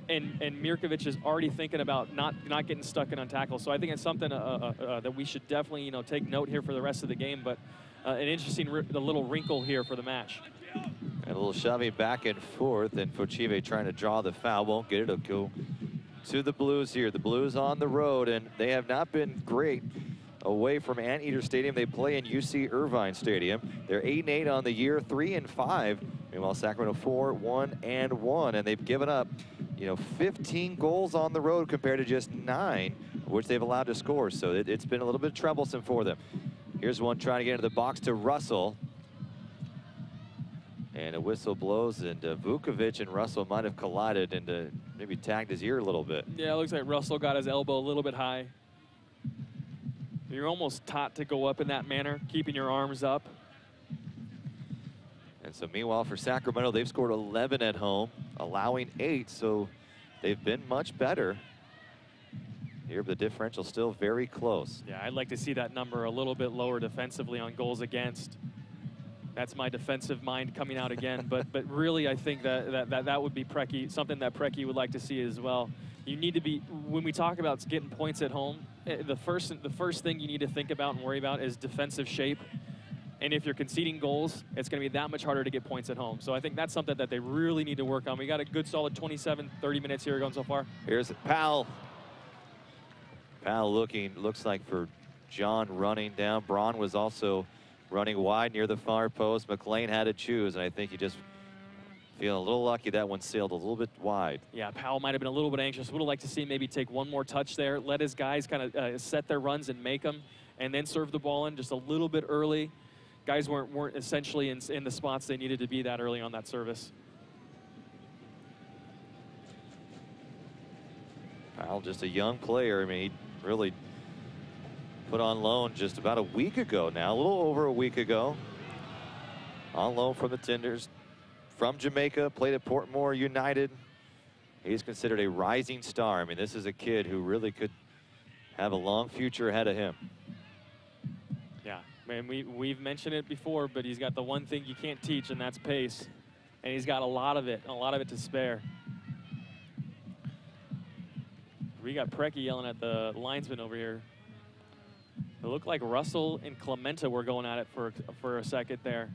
And Mirkovic is already thinking about not getting stuck in on tackle. So I think it's something that we should definitely take note here for the rest of the game. But an interesting little wrinkle here for the match. And a little shoving back and forth, and Fochive trying to draw the foul. Won't get it. It'll go to the Blues here. The Blues on the road, and they have not been great away from Anteater Stadium. They play in UC Irvine Stadium. They're 8-8 on the year, 3-5. Meanwhile, Sacramento 4-1-1, and they've given up, 15 goals on the road compared to just 9, which they've allowed to score. So it's been a little bit troublesome for them. Here's one trying to get into the box to Russell. And a whistle blows, and Vukovic and Russell might have collided and maybe tagged his ear a little bit. Yeah, it looks like Russell got his elbow a little bit high. You're almost taught to go up in that manner, keeping your arms up. And so meanwhile for Sacramento, they've scored 11 at home, allowing 8, so they've been much better. Here, but the differential still very close. Yeah, I'd like to see that number a little bit lower defensively on goals against. That's my defensive mind coming out again, but really I think that would be Preki, something that Preki would like to see as well. You need to be, when we talk about getting points at home, the first thing you need to think about and worry about is defensive shape. And if you're conceding goals, it's going to be that much harder to get points at home. So I think that's something that they really need to work on. We got a good solid 27, 30 minutes here going so far. Here's Powell. Powell looks like for John running down. Braun was also running wide near the far post. McLean had to choose, and I think he just feeling a little lucky that one sailed a little bit wide. Yeah, Powell might have been a little bit anxious. Would have liked to see maybe take one more touch there, let his guys kind of set their runs and make them, and then serve the ball in just a little bit early. Guys weren't essentially in the spots they needed to be that early on that service. Powell, just a young player. I mean, he really put on loan just about a week ago now, a little over a week ago. On loan from the Tinders. From Jamaica, played at Portmore United. He's considered a rising star. I mean, this is a kid who really could have a long future ahead of him. Yeah, man, we've mentioned it before, but he's got the one thing you can't teach, and that's pace. And he's got a lot of it to spare. We got Preki yelling at the linesman over here. It looked like Russell and Clementa were going at it for a second there.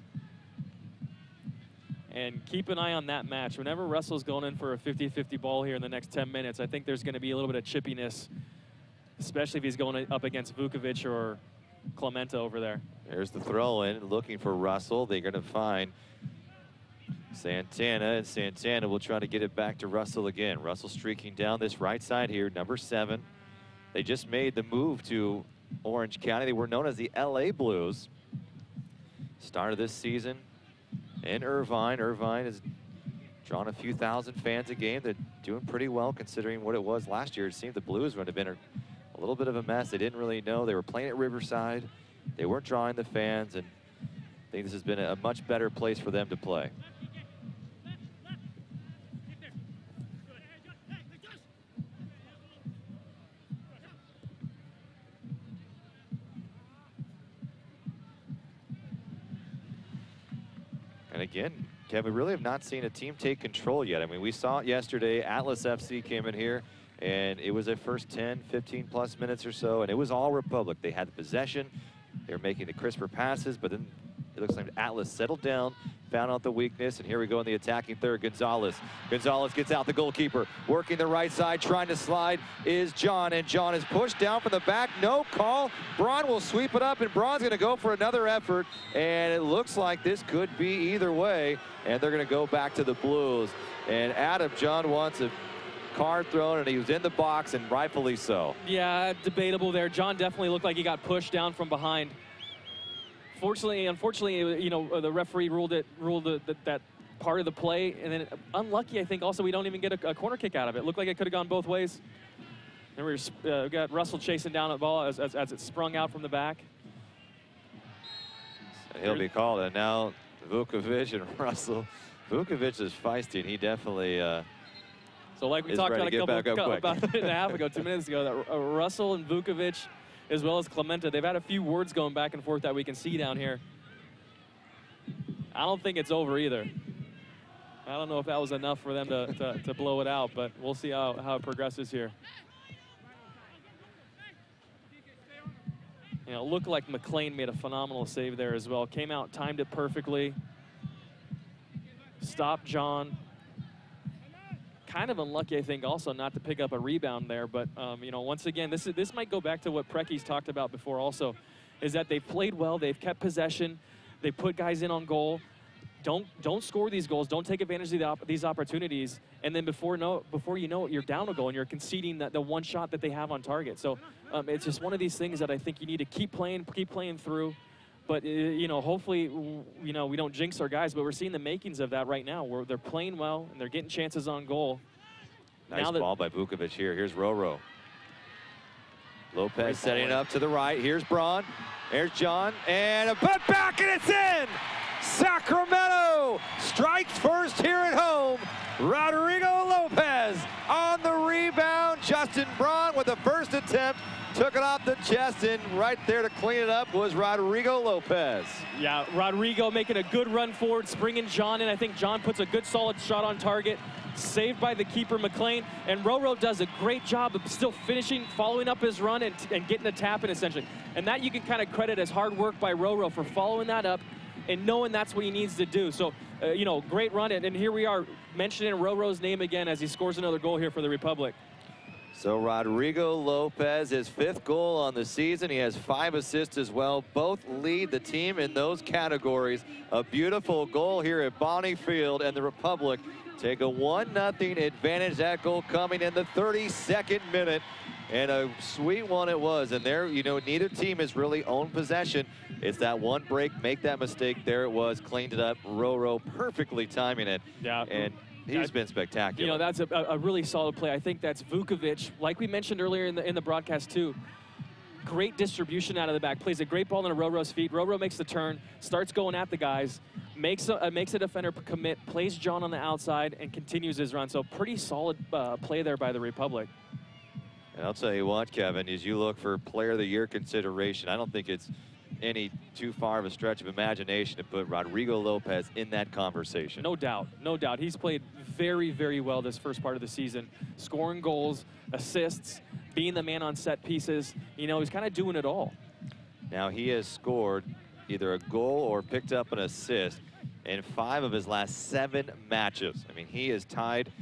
And keep an eye on that match. Whenever Russell's going in for a 50-50 ball here in the next 10 minutes, I think there's going to be a little bit of chippiness, especially if he's going up against Vukovic or Clementa over there. There's the throw in, looking for Russell. They're going to find Santana, and Santana will try to get it back to Russell again. Russell streaking down this right side here, number 7. They just made the move to Orange County. They were known as the LA Blues. Started this season in Irvine. Irvine has drawn a few thousand fans a game. They're doing pretty well considering what it was last year. It seemed the Blues would have been a little bit of a mess. They didn't really know. They were playing at Riverside. They weren't drawing the fans, and I think this has been a much better place for them to play. And again, Kevin, we really have not seen a team take control yet. I mean, we saw it yesterday. Atlas FC came in here, and it was their first 10, 15-plus minutes or so, and it was all Republic. They had the possession. They were making the crisper passes, but then it looks like Atlas settled down, found out the weakness, and here we go in the attacking third. Gonzalez. Gonzalez gets out the goalkeeper. Working the right side, trying to slide is John, and John is pushed down from the back. No call. Braun will sweep it up, and Braun's going to go for another effort, and it looks like this could be either way, and they're going to go back to the Blues. And Adam, John wants a card thrown, and he was in the box, and rightfully so. Yeah, debatable there. John definitely looked like he got pushed down from behind. Unfortunately, you know, the referee ruled that part of the play, and then unlucky, I think, also we don't even get a corner kick out of it. Looked like it could have gone both ways. And we got Russell chasing down the ball as it sprung out from the back. And he'll be called, and now Vukovic and Russell. Vukovic is feisty, and he definitely so like we talked about about a minute and a half ago, 2 minutes ago, that Russell and Vukovic, as well as Clementa, they've had a few words going back and forth that we can see down here. I don't think it's over either. I don't know if that was enough for them to blow it out, but we'll see how it progresses here. You know, it looked like McLean made a phenomenal save there as well. Came out, timed it perfectly. Stopped John. Kind of unlucky, I think, also not to pick up a rebound there. But, you know, once again, this might go back to what Preki's talked about before also, is that they've played well. They've kept possession. They put guys in on goal. Don't score these goals. Don't take advantage of these opportunities. And then before you know it, you're down a goal and you're conceding the one shot that they have on target. So it's just one of these things that I think you need to keep playing through. But, you know, hopefully, you know, we don't jinx our guys, but we're seeing the makings of that right now, where they're playing well and they're getting chances on goal. Nice ball by Vukovic here. Here's Roro. Lopez setting up to the right. Here's Braun. There's John. And a butt back, and it's in! Sacramento strikes first here at home. Rodrigo Lopez on the rebound. Justin Braun with the first attempt. Took it off the chest, and right there to clean it up was Rodrigo Lopez. Yeah, Rodrigo making a good run forward, springing John in. I think John puts a good solid shot on target. Saved by the keeper, McLean. And Roro does a great job of still finishing, following up his run, and getting the tap in, essentially. And that you can kind of credit as hard work by Roro for following that up and knowing that's what he needs to do. So, you know, great run. And here we are mentioning Roro's name again as he scores another goal here for the Republic. So Rodrigo Lopez, his 5th goal on the season. He has 5 assists as well. Both lead the team in those categories. A beautiful goal here at Bonnie Field, and the Republic take a 1-0 advantage. That goal coming in the 32nd minute. And a sweet one it was. And there, you know, neither team has really owned possession. It's that one break, make that mistake. There it was, cleaned it up. Roro perfectly timing it. Yeah. And he's been spectacular. You know, that's a really solid play. I think that's Vukovic, like we mentioned earlier in the broadcast too. Great distribution out of the back. Plays a great ball into Roro's feet. Roro makes the turn, starts going at the guys, makes a defender commit, plays John on the outside, and continues his run. So pretty solid play there by the Republic. And I'll tell you what, Kevin, as you look for Player of the Year consideration, I don't think it's any too far of a stretch of imagination to put Rodrigo Lopez in that conversation. No doubt, no doubt. He's played very, very well this first part of the season. Scoring goals, assists, being the man on set pieces. You know, he's kind of doing it all. Now he has scored either a goal or picked up an assist in 5 of his last 7 matches. I mean, he is tied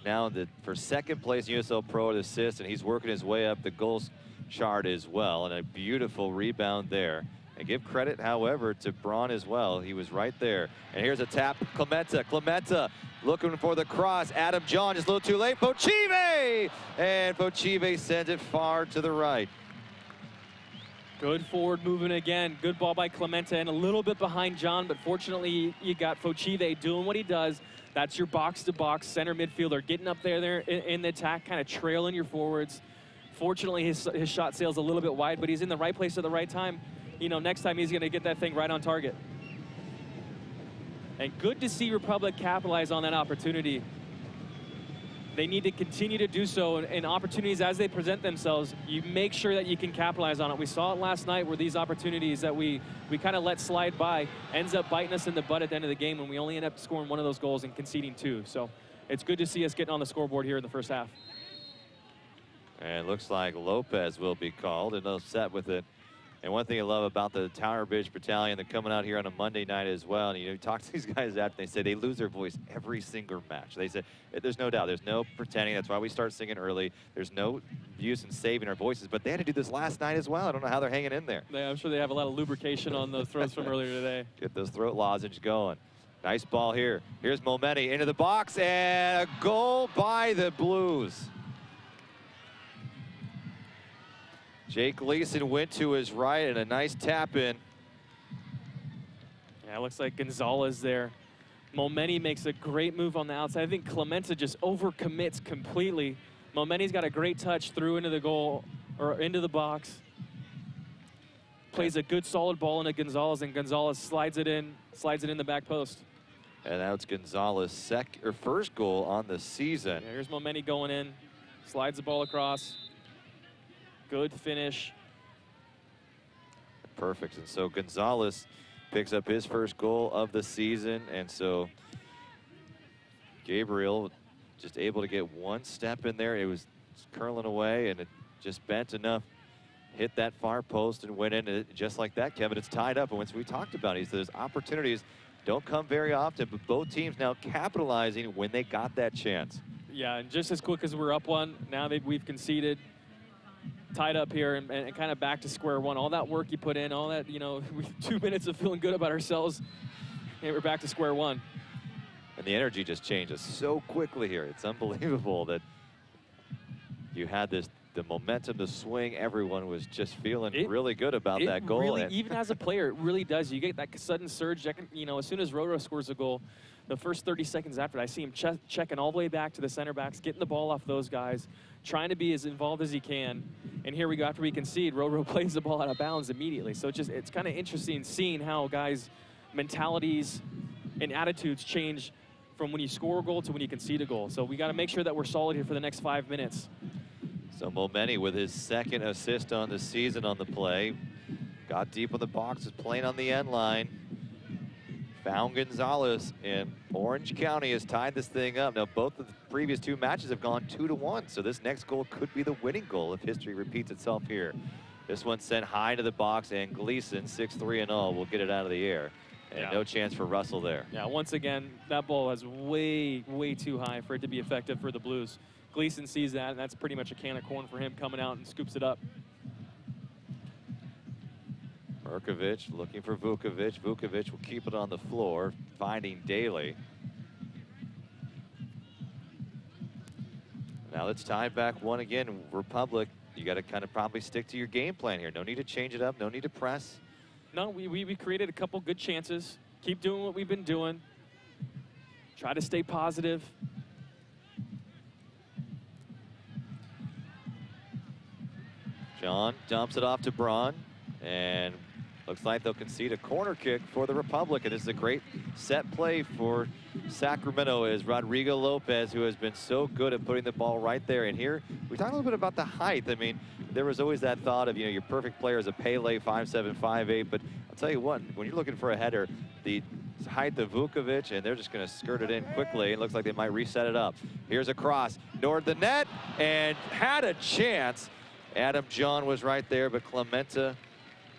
now for 2nd place in USL Pro at assists, and he's working his way up the goals chart as well. And a beautiful rebound there. And give credit, however, to Braun as well. He was right there. And here's a tap. Clementa looking for the cross. Adam John just a little too late. Fochive! And Fochive sends it far to the right. Good forward movement again. Good ball by Clementa and a little bit behind John, but fortunately you got Fochive doing what he does. That's your box-to-box center midfielder, getting up there in the attack, kind of trailing your forwards. Fortunately, his shot sails a little bit wide, but he's in the right place at the right time. You know, next time he's going to get that thing right on target. And good to see Republic capitalize on that opportunity. They need to continue to do so, and opportunities as they present themselves, you make sure that you can capitalize on it. We saw it last night where these opportunities that we kind of let slide by ends up biting us in the butt at the end of the game when we only end up scoring 1 of those goals and conceding 2. So it's good to see us getting on the scoreboard here in the first half. And it looks like Lopez will be called and they'll set with it. And one thing I love about the Tower Bridge Battalion, they're coming out here on a Monday night as well. And you know, you talk to these guys after, they say they lose their voice every single match. They said, there's no doubt, there's no pretending. That's why we start singing early. There's no use in saving our voices. But they had to do this last night as well. I don't know how they're hanging in there. Yeah, I'm sure they have a lot of lubrication on those throats from earlier today. Get those throat lozenges going. Nice ball here. Here's Momeni into the box, and a goal by the Blues. Jake Gleason went to his right and a nice tap in. Yeah, it looks like Gonzalez there. Momeni makes a great move on the outside. I think Clementa just overcommits completely. Momeni's got a great touch through into the goal, or into the box. Plays a good solid ball into Gonzalez, and Gonzalez slides it in the back post. And that's Gonzalez's first goal on the season. Yeah, here's Momeni going in, slides the ball across. Good finish. Perfect. And so Gonzalez picks up his first goal of the season. And so Gabriel just able to get one step in there. It was curling away and it just bent enough, hit that far post and went in. And just like that, Kevin, it's tied up. And once we talked about it, those opportunities don't come very often, but both teams now capitalizing when they got that chance. Yeah, and just as quick as we're up 1, now that we've conceded, tied up here and kind of back to square one. All that work you put in, all that, you know, 2 minutes of feeling good about ourselves, and we're back to square one. And the energy just changes so quickly here. It's unbelievable that you had the momentum, the swing. Everyone was just feeling really good about that goal. Really, even as a player, it really does. You get that sudden surge. You know, as soon as Roro scores a goal, the first 30 seconds after, I see him checking all the way back to the center backs, getting the ball off those guys, trying to be as involved as he can. And here we go, after we concede, Roro plays the ball out of bounds immediately. So it's kind of interesting seeing how guys' mentalities and attitudes change from when you score a goal to when you concede a goal. So we got to make sure that we're solid here for the next 5 minutes. So Momeni with his 2nd assist on the season on the play. Got deep in the box, is playing on the end line. Found Gonzalez, and Orange County has tied this thing up. Now, both of the previous 2 matches have gone 2-1, so this next goal could be the winning goal if history repeats itself here. This one sent high to the box, and Gleason, 6'3" and all, will get it out of the air. And no chance for Russell there. Yeah, once again, that ball is way, way too high for it to be effective for the Blues. Gleason sees that, and that's pretty much a can of corn for him, coming out and scoops it up. Mirkovic looking for Vukovic. Vukovic will keep it on the floor, finding Daly. Now it's tied back one again. Republic, you got to kind of probably stick to your game plan here. No need to change it up. No need to press. No, we created a couple good chances. Keep doing what we've been doing. Try to stay positive. John dumps it off to Braun, and looks like they'll concede a corner kick for the Republic. And this is a great set play for Sacramento, as Rodrigo Lopez, who has been so good at putting the ball right there. And here, we talked a little bit about the height. I mean, there was always that thought of, you know, your perfect player is a Pele, 5'7", 5'8". But I'll tell you what, when you're looking for a header, the height of Vukovic, and they're just going to skirt it in quickly. It looks like they might reset it up. Here's a cross, toward the net, and had a chance. Adam John was right there, but Clementa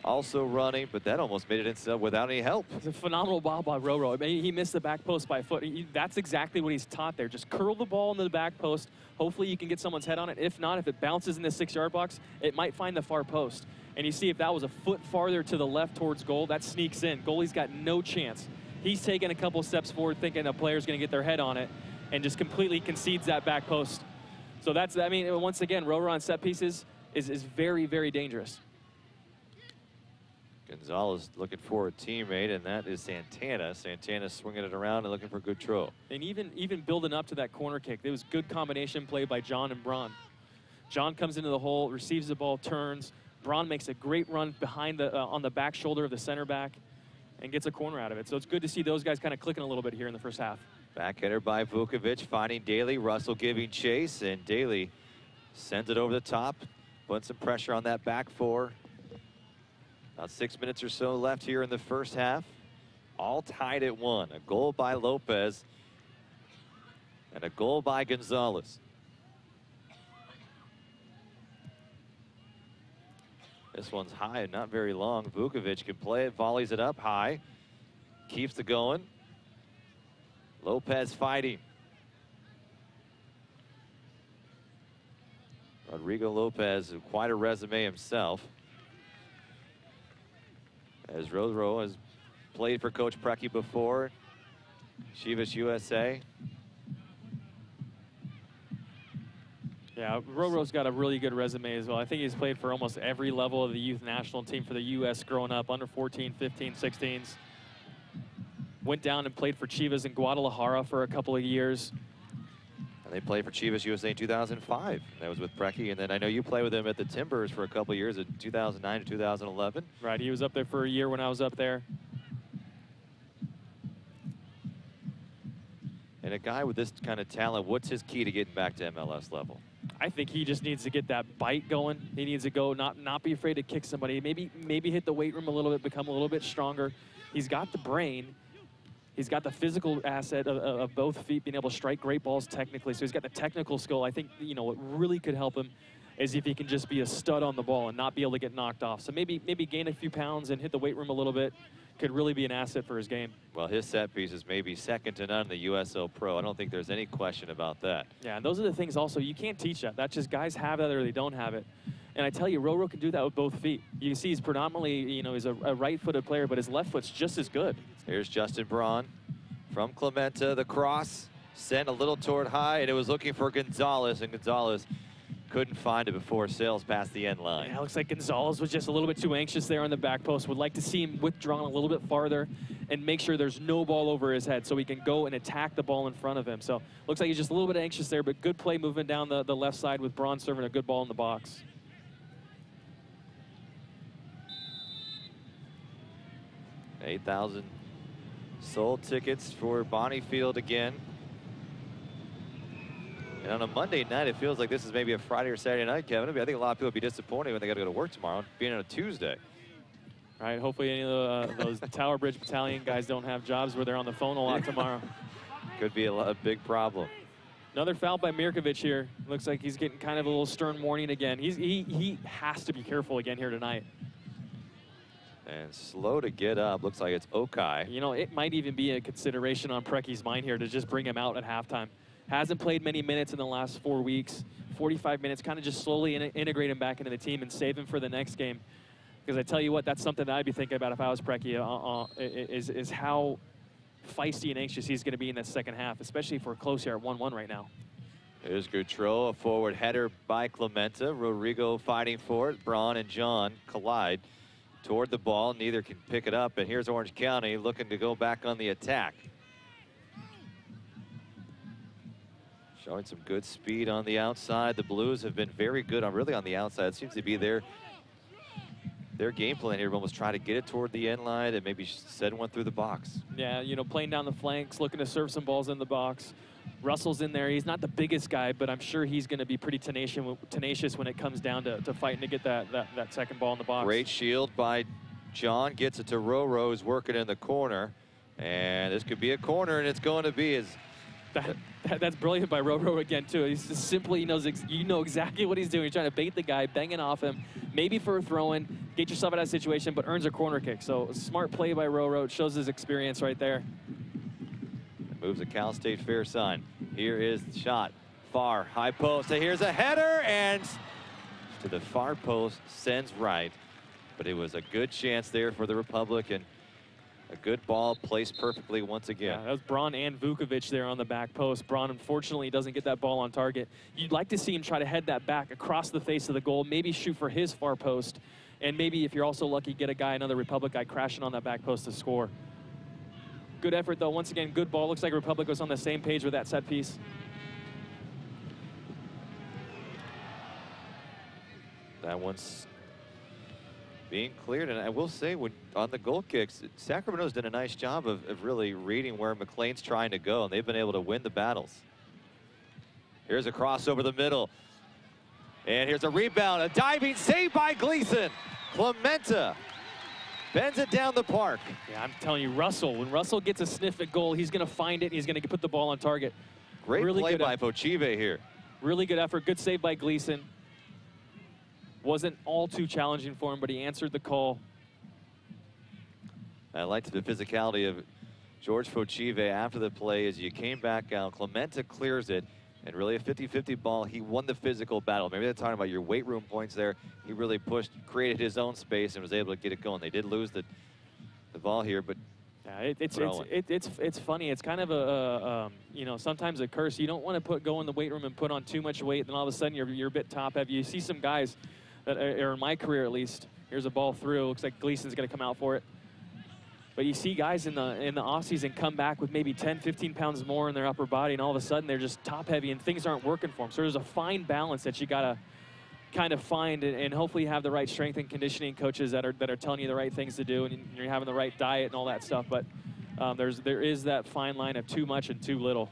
also running, but that almost made it inside without any help. It's a phenomenal ball by Roro. I mean, he missed the back post by a foot. That's exactly what he's taught there. Just curl the ball into the back post. Hopefully you can get someone's head on it. If not, if it bounces in the 6-yard box, it might find the far post. And you see if that was a foot farther to the left towards goal, that sneaks in. Goalie's got no chance. He's taking a couple steps forward thinking a player's going to get their head on it and just completely concedes that back post. So that's, I mean, once again, Roro on set pieces is very, very dangerous. Gonzalez looking for a teammate, and that is Santana. Santana swinging it around and looking for good throw. And even building up to that corner kick, it was good combination play by John and Braun. John comes into the hole, receives the ball, turns. Braun makes a great run behind the on the back shoulder of the center back and gets a corner out of it. So it's good to see those guys kind of clicking a little bit here in the first half. Back header by Vukovic, finding Daly. Russell giving chase, and Daly sends it over the top, putting some pressure on that back four. About 6 minutes or so left here in the first half. All tied at 1. A goal by Lopez and a goal by Gonzalez. This one's high and not very long. Vukovic can play it, volleys it up high, keeps it going. Lopez fighting. Rodrigo Lopez, quite a resume himself, as Roro has played for Coach Preki before, Chivas USA. Yeah, Roro's got a really good resume as well. I think he's played for almost every level of the youth national team for the U.S. growing up, under 14, 15, 16s. Went down and played for Chivas in Guadalajara for a couple of years. And they played for Chivas USA in 2005. That was with Preki. And then I know you played with him at the Timbers for a couple of years in 2009 to 2011. Right, he was up there for a year when I was up there. And a guy with this kind of talent, what's his key to getting back to MLS level? I think he just needs to get that bite going. He needs to go, not be afraid to kick somebody. Maybe hit the weight room a little bit, become a little bit stronger. He's got the brain. He's got the physical asset of both feet, being able to strike great balls technically. So he's got the technical skill. I think, you know, what really could help him is if he can just be a stud on the ball and not be able to get knocked off. So maybe gain a few pounds and hit the weight room a little bit. Could really be an asset for his game. Well, his set pieces may be second to none in the USL Pro. I don't think there's any question about that. Yeah, and those are the things also, you can't teach that. That's just guys have that or they don't have it. And I tell you, Roro can do that with both feet. You can see he's predominantly, you know, he's a right-footed player, but his left foot's just as good. Here's Justin Braun from Clementa. The cross sent a little toward high, and it was looking for Gonzalez, and Gonzalez couldn't find it before sails past the end line. Yeah, it looks like Gonzalez was just a little bit too anxious there on the back post. Would like to see him withdrawn a little bit farther and make sure there's no ball over his head so he can go and attack the ball in front of him. So looks like he's just a little bit anxious there, but good play moving down the left side with Braun serving a good ball in the box. $8,000 sold tickets for Bonniefield again. And on a Monday night, it feels like this is maybe a Friday or Saturday night, Kevin. I think a lot of people would be disappointed when they got to go to work tomorrow, being on a Tuesday. All right, hopefully any of those Tower Bridge Battalion guys don't have jobs where they're on the phone a lot tomorrow. Could be a big problem. Another foul by Mirkovic here. Looks like he's getting kind of a little stern warning again. He has to be careful again here tonight. And slow to get up. Looks like it's Okai. You know, it might even be a consideration on Preki's mind here to just bring him out at halftime. Hasn't played many minutes in the last 4 weeks. 45 minutes, kind of just slowly integrate him back into the team and save him for the next game. Because I tell you what, that's something that I'd be thinking about if I was Preki, is how feisty and anxious he's going to be in that second half, especially if we're close here at 1-1 right now. Here's Gautreau, a forward header by Clementa. Rodrigo fighting for it. Braun and John collide toward the ball. Neither can pick it up. And here's Orange County looking to go back on the attack. Showing some good speed on the outside. The Blues have been very good on really on the outside. It seems to be their game plan here. Almost try to get it toward the end line and maybe send one through the box. Yeah, you know, playing down the flanks, looking to serve some balls in the box. Russell's in there. He's not the biggest guy, but I'm sure he's going to be pretty tenacious when it comes down to fighting to get that second ball in the box. Great shield by John. Gets it to Roro, who's working in the corner. And this could be a corner, and it's going to be. That's brilliant by Roro again, too. He's just simply, you know exactly what he's doing. He's trying to bait the guy, banging off him, maybe for a throw-in, get yourself out of that situation, but earns a corner kick. So smart play by Roro. It shows his experience right there. Moves a Cal State fair sign. Here is the shot. Far, high post. And here's a header, and to the far post, sends right. But it was a good chance there for the Republic, and a good ball placed perfectly once again. Yeah, that was Braun and Vukovic there on the back post. Braun, unfortunately, doesn't get that ball on target. You'd like to see him try to head that back across the face of the goal, maybe shoot for his far post, and maybe, if you're also lucky, get another Republic guy crashing on that back post to score. Good effort, though. Once again, good ball. Looks like Republic was on the same page with that set piece. That one's being cleared, and I will say, on the goal kicks, Sacramento's done a nice job of really reading where McLean's trying to go, and they've been able to win the battles. Here's a cross over the middle, and here's a rebound, a diving save by Gleason. Clementa bends it down the park. Yeah, I'm telling you, Russell, when Russell gets a sniff at goal, he's going to find it, and he's going to put the ball on target. Great play by Pochive here. Really good effort, good save by Gleason. Wasn't all too challenging for him, but he answered the call. I liked the physicality of George Pochive after the play as you came back out. Clementa clears it, and really a 50-50 ball. He won the physical battle. Maybe they're talking about your weight room points there. He really pushed, created his own space, and was able to get it going. They did lose the ball here, but yeah, it's funny. It's kind of a sometimes a curse. You don't want to go in the weight room and put on too much weight, then all of a sudden you're a bit top heavy. You see some guys that are in my career at least. Here's a ball through. Looks like Gleason's going to come out for it. But you see guys in the off season come back with maybe 10, 15 pounds more in their upper body, and all of a sudden they're just top heavy and things aren't working for them. So there's a fine balance that you got to kind of find, and hopefully you have the right strength and conditioning coaches that are telling you the right things to do, and you're having the right diet and all that stuff. But there is that fine line of too much and too little.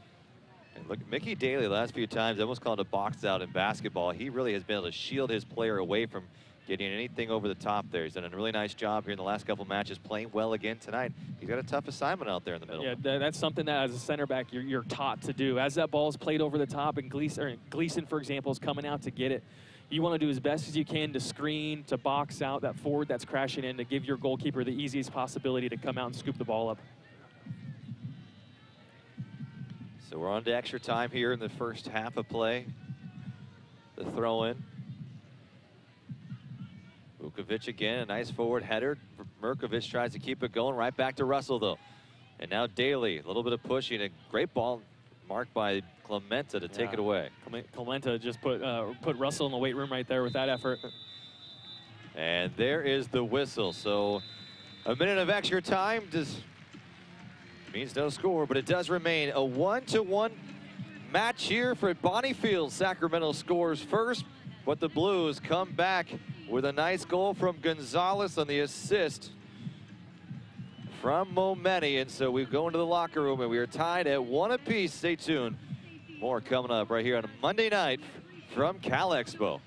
And look, Mickey Daly, the last few times, I almost called it a box out in basketball. He really has been able to shield his player away from getting anything over the top there. He's done a really nice job here in the last couple matches, playing well again tonight. He's got a tough assignment out there in the middle. Yeah, that's something that as a center back you're taught to do. As that ball is played over the top, and Gleason, for example, is coming out to get it, you want to do as best as you can to screen, to box out that forward that's crashing in, to give your goalkeeper the easiest possibility to come out and scoop the ball up. So we're on to extra time here in the first half of play. The throw in. Vukovic again, a nice forward header. Mirkovic tries to keep it going. Right back to Russell, though. And now Daly, a little bit of pushing. A great ball marked by Clementa to take it away. Clementa just put Russell in the weight room right there with that effort. And there is the whistle. So a minute of extra time means no score, but it does remain a 1-1 match here for Bonnie Field. Sacramento scores first, but the Blues come back with a nice goal from Gonzalez on the assist from Momeni. And so we go into the locker room and we are tied at 1 apiece. Stay tuned. More coming up right here on a Monday night from Cal Expo.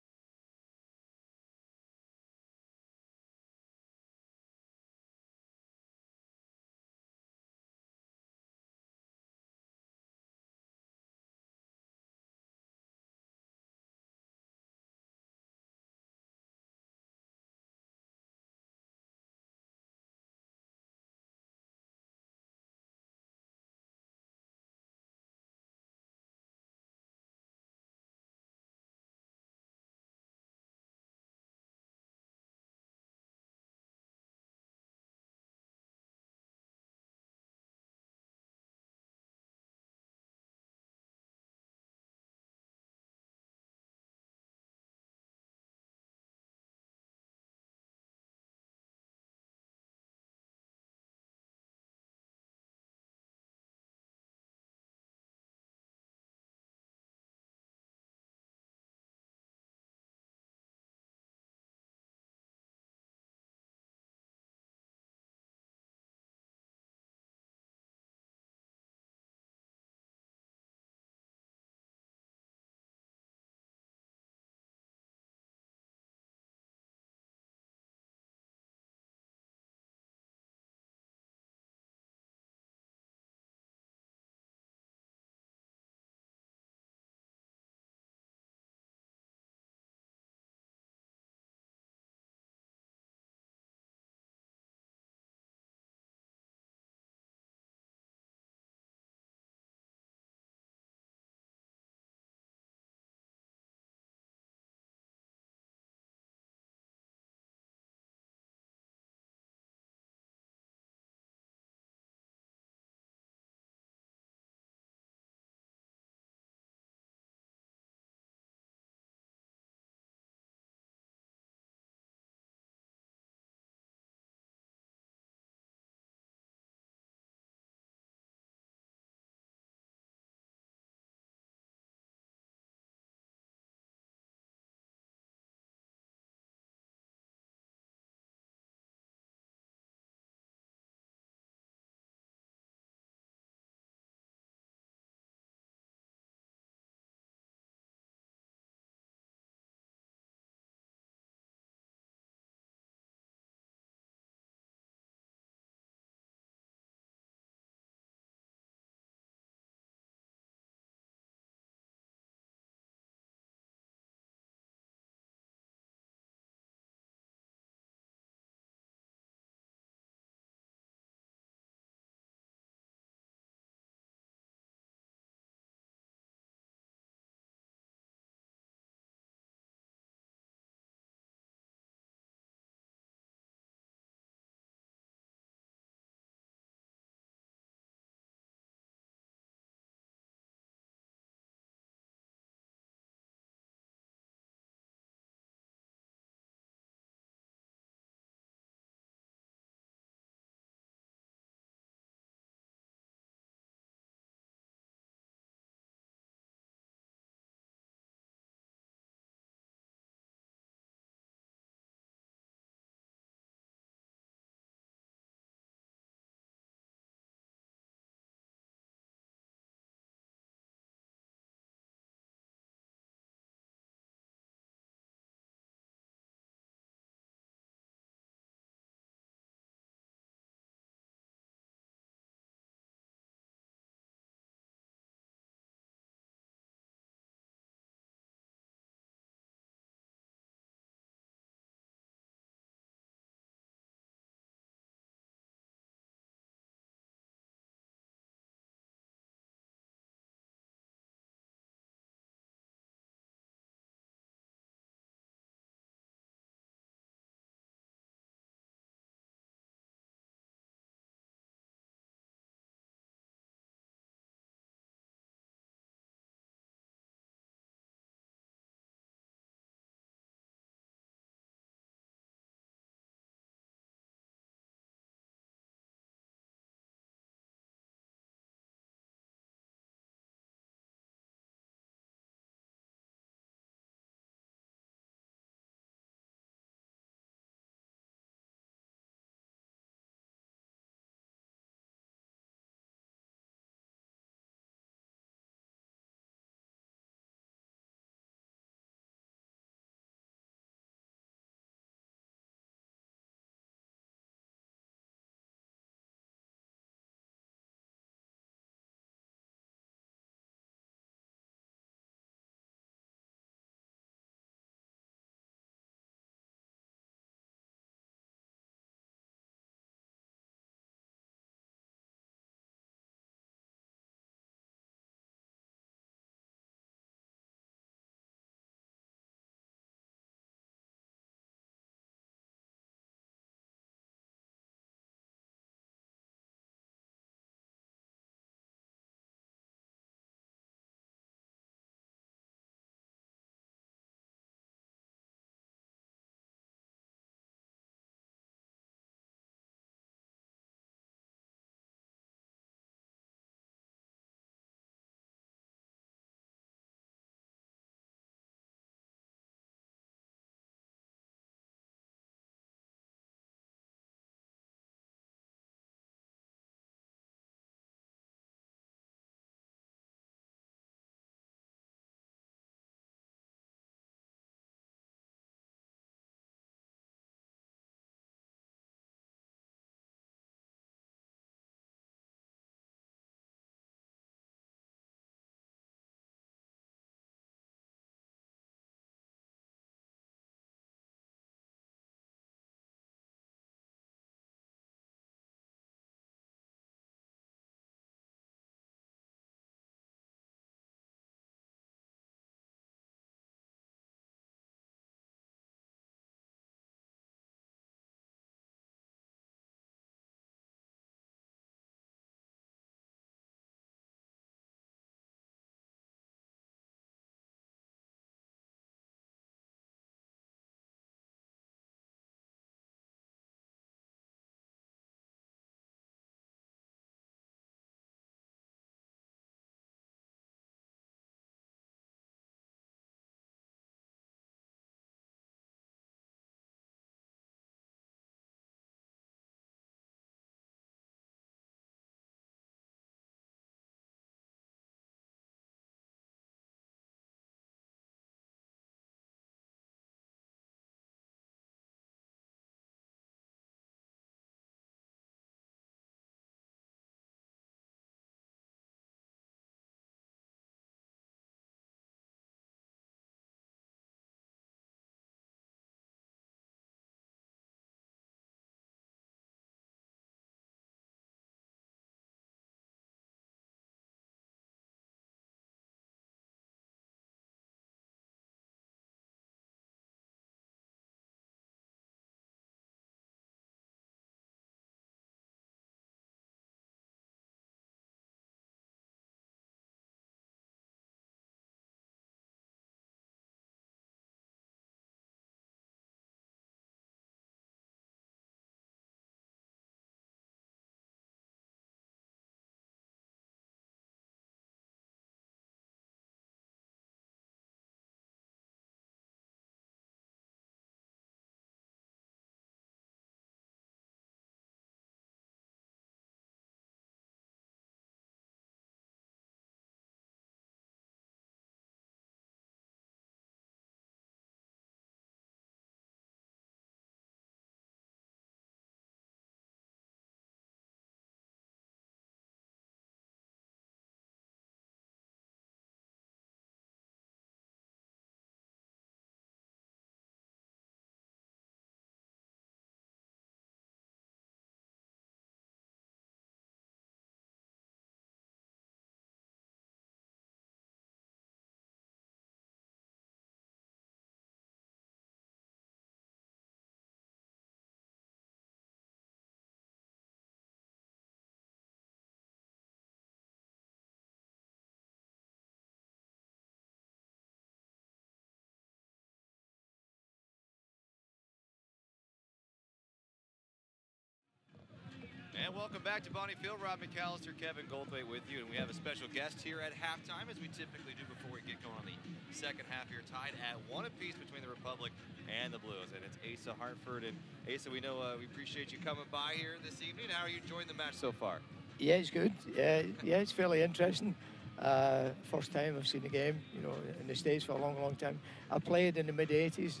welcome back to Bonnie Field. Rob McAllister, Kevin Goldthwait with you, and we have a special guest here at halftime, as we typically do before we get going on the second half here, tied at 1 apiece between the Republic and the Blues, and it's Asa Hartford. And Asa, we know we appreciate you coming by here this evening. How are you enjoying the match so far? Yeah, it's good. Yeah, it's fairly interesting. First time I've seen the game, you know, in the States for a long, long time. I played in the mid-'80s,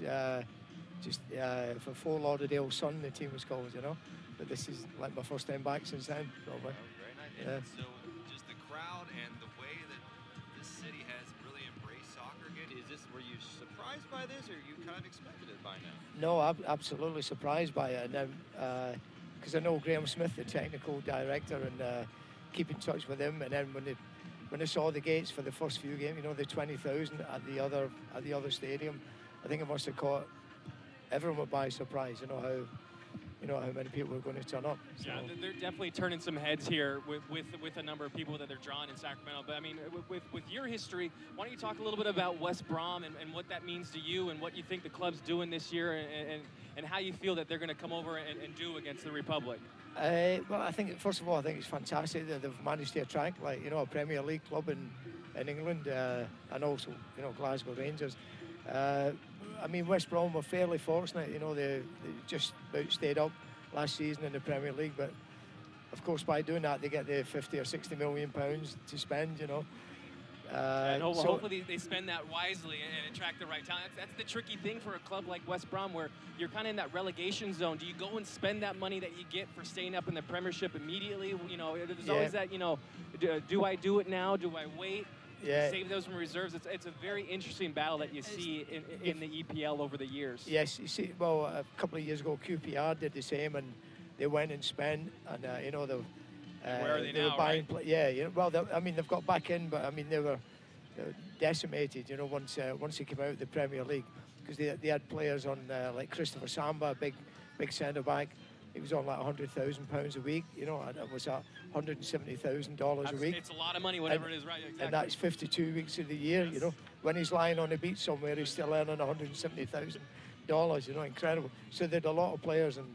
for Fort Lauderdale Sun, the team was called, you know. But this is like my first time back since then, probably. Oh, very nice. And so just the crowd and the way that this city has really embraced soccer again, were you surprised by this, or you kind of expected it by now? No, I'm absolutely surprised by it. And because I know Graham Smith, the technical director, and keep in touch with him. And then when they saw the gates for the first few games, you know, the 20,000 at the other stadium, I think it must have caught everyone by surprise. You know how many people are going to turn up. So. Yeah, they're definitely turning some heads here with a number of people that they're drawing in Sacramento. But I mean, with your history, why don't you talk a little bit about West Brom and what that means to you, and what you think the club's doing this year, and how you feel that they're going to come over and do against the Republic? Well, I think, first of all, I think it's fantastic that they've managed to attract, like, you know, a Premier League club in England, and also, you know, Glasgow Rangers. I mean, West Brom were fairly fortunate, you know, they just about stayed up last season in the Premier League, but of course by doing that they get the 50 or 60 million pounds to spend, you know. So so hopefully they spend that wisely and attract the right talent. That's the tricky thing for a club like West Brom, where you're kind of in that relegation zone. Do you go and spend that money that you get for staying up in the Premiership immediately? You know, there's always that, you know, do I do it now? Do I wait? Yeah. Save those from reserves. It's a very interesting battle that you see in the EPL over the years. Yes, you see, well, a couple of years ago, QPR did the same, and they went and spent, and you know, where are they now, were buying, right? yeah, you know, well, I mean, they've got back in, but I mean, they were decimated, you know, once they came out of the Premier League, because they had players on like Christopher Samba, big centre back. He was on like £100,000 a week, you know, and it was $170,000 a week. It's a lot of money, whatever it is, right? Exactly. And that's 52 weeks of the year, you know. When he's lying on the beach somewhere, he's still earning $170,000, you know, incredible. So they had a lot of players, and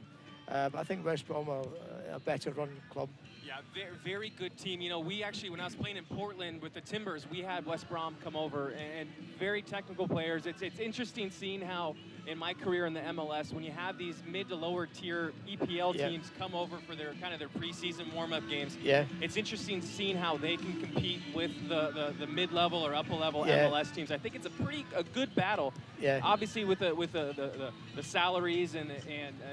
I think West Brom are a better run club. Yeah, very, very good team. You know, we actually, when I was playing in Portland with the Timbers, we had West Brom come over, and very technical players. It's interesting seeing how, in my career in the MLS, when you have these mid to lower tier EPL teams come over for their kind of their preseason warm-up games, it's interesting seeing how they can compete with the mid-level or upper-level MLS teams. I think it's a good battle. Obviously, with the salaries and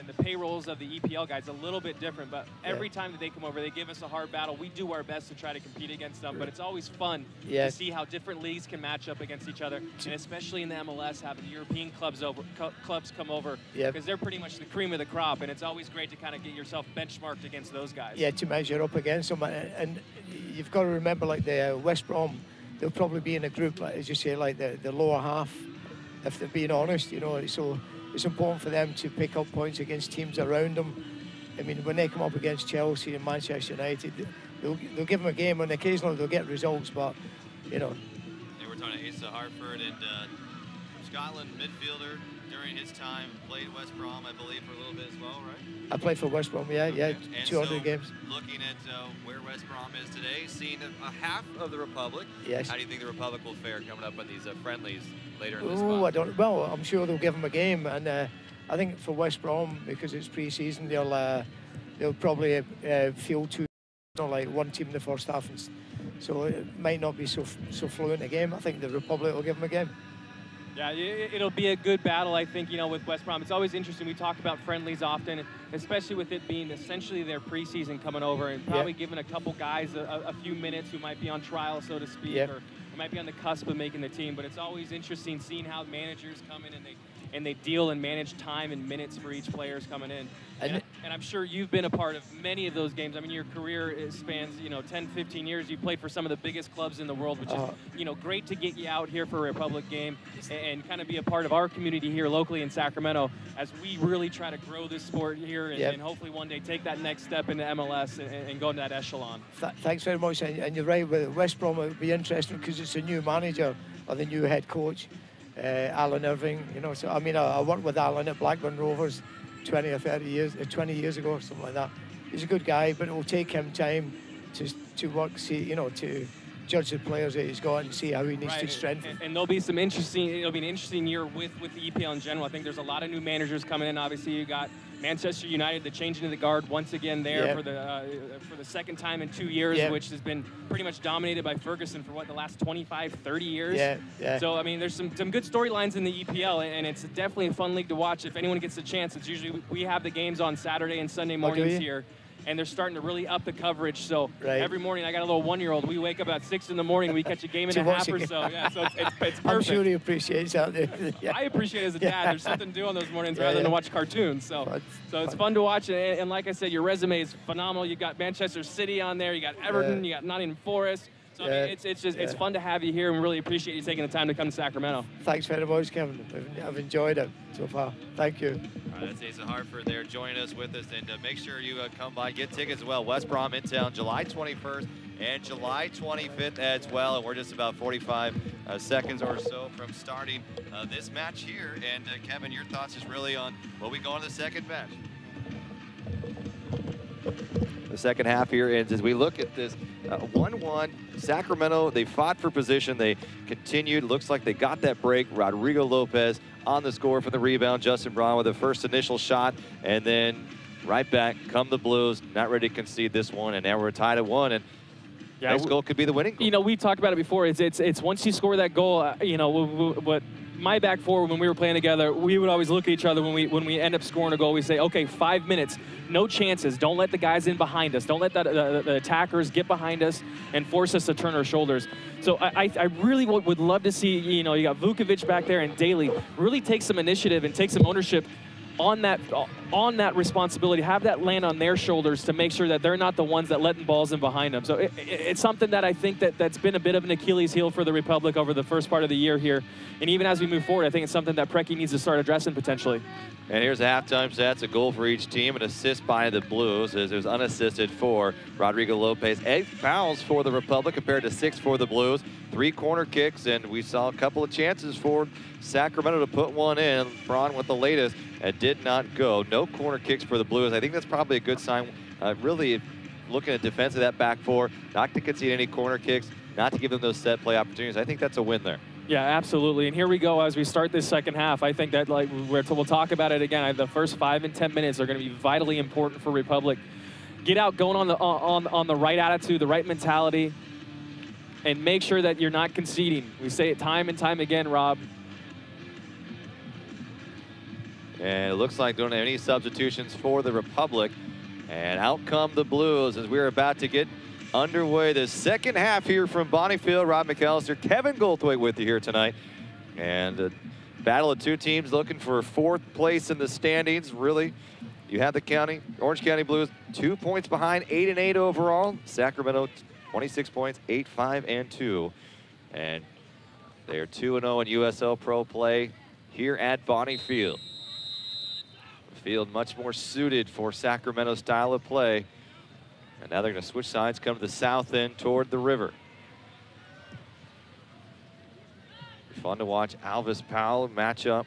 the payrolls of the EPL guys, a little bit different. But every time that they come over, they give us a hard battle. We do our best to try to compete against them, but it's always fun to see how different leagues can match up against each other, and especially in the MLS, having the European clubs come over, because they're pretty much the cream of the crop, and it's always great to kind of get yourself benchmarked against those guys. Yeah, to measure up against them, and you've got to remember, like the West Brom, they'll probably be in a group, like, as you say, like the lower half, if they're being honest, you know. So it's important for them to pick up points against teams around them. I mean, when they come up against Chelsea and Manchester United, they'll give them a game, and occasionally they'll get results, but, you know. They were talking to Asa Hartford, and from Scotland, midfielder during his time, played West Brom, I believe, for a little bit as well, right? I played for West Brom, yeah, 200 games. Looking at where West Brom is today, seeing a half of the Republic. Yes. How do you think the Republic will fare coming up on these friendlies later in this Oh, month? I don't. Well, I'm sure they'll give them a game, and I think for West Brom, because it's pre-season, they'll probably field two, you know, like one team in the first half, and so it might not be so fluent a game. I think the Republic will give them a game. Yeah, it'll be a good battle, I think, you know, with West Brom. It's always interesting. We talk about friendlies often, especially with it being essentially their preseason coming over, and probably giving a couple guys a few minutes who might be on trial, so to speak, or might be on the cusp of making the team. But it's always interesting seeing how managers come in and they deal and manage time and minutes for each player's coming in. And I'm sure you've been a part of many of those games. I mean, your career spans, you know, 10, 15 years. You played for some of the biggest clubs in the world, which is, you know, great to get you out here for a Republic game and kind of be a part of our community here locally in Sacramento as we really try to grow this sport here and hopefully one day take that next step into MLS and go into that echelon. Thanks very much. And you're right, with West Brom, it would be interesting because it's a new manager or the new head coach. Alan Irving, you know, so I mean, I worked with Alan at Blackburn Rovers 20 years ago or something like that, he's a good guy, but it will take him time to work, to judge the players that he's got and see how he needs to strengthen. And there'll be some interesting. It'll be an interesting year with the EPL in general. I think there's a lot of new managers coming in. Obviously, you got Manchester United, the changing of the guard once again there for the second time in 2 years, which has been pretty much dominated by Ferguson for the last 25, 30 years. So I mean, there's some good storylines in the EPL, and it's definitely a fun league to watch. If anyone gets a chance, it's usually we have the games on Saturday and Sunday mornings here. And they're starting to really up the coverage. So every morning, I got a little 1-year-old. We wake up at 6 in the morning. We catch a game and a half or so. Yeah, so it's perfect. I'm sure he appreciates that. I appreciate it as a dad. There's something to do on those mornings rather than to watch cartoons. So it's fun to watch. And like I said, your resume is phenomenal. You got Manchester City on there. You got Everton. You got Nottingham Forest. So I mean, it's fun to have you here, and really appreciate you taking the time to come to Sacramento. Thanks very much, Kevin. I've enjoyed it so far. Thank you. All right, that's Asa Hartford there joining us with us, and make sure you come by, get tickets as well. West Brom in town, July 21st and July 25th as well, and we're just about 45 seconds or so from starting this match here. And Kevin, your thoughts is really on what we go on the second match. The second half here ends as we look at this 1-1. Sacramento, they fought for position. They continued. Looks like they got that break. Rodrigo Lopez on the score for the rebound. Justin Braun with the first initial shot. And then right back come the Blues. Not ready to concede this one. And now we're tied at 1. And next goal could be the winning goal. You know, we talked about it before. It's once you score that goal, what my back four, when we were playing together, we would always look at each other when we end up scoring a goal. We say, okay, 5 minutes, no chances. Don't let the guys in behind us. Don't let the attackers get behind us and force us to turn our shoulders. So I really would love to see, you got Vukovic back there and Daly really take some initiative and take some ownership on that responsibility, have that land on their shoulders to make sure that they're not the ones that letting balls in behind them. So it's something that I think that's been a bit of an Achilles heel for the Republic over the first part of the year here. And even as we move forward, I think it's something that Preki needs to start addressing potentially. And here's a halftime stats, a goal for each team, an assist by the Blues, as it was unassisted for Rodrigo Lopez. 8 fouls for the Republic compared to 6 for the Blues. 3 corner kicks, and we saw a couple of chances for Sacramento to put one in. Braun with the latest. It did not go. No corner kicks for the Blues. I think that's probably a good sign. Really looking at defense of that back four, not to concede any corner kicks, not to give them those set play opportunities. I think that's a win there. Yeah, absolutely. And here we go as we start this second half. I think that we'll talk about it again. The first 5 and 10 minutes are going to be vitally important for Republic. Get out going on the right attitude, the right mentality, and make sure that you're not conceding. We say it time and time again, Rob. And it looks like don't have any substitutions for the Republic. And out come the Blues as we're about to get underway the second half here from Bonniefield. Rob McAllister, Kevin Goldthwait with you here tonight. And a battle of two teams looking for 4th place in the standings. Really, you have the Orange County Blues 2 points behind, 8-8 overall. Sacramento 26 points, 8-5-2. And they are 2-0 in USL Pro play here at Bonniefield. Field much more suited for Sacramento's style of play. And now they're going to switch sides, come to the south end toward the river. Fun to watch Alvis Powell match up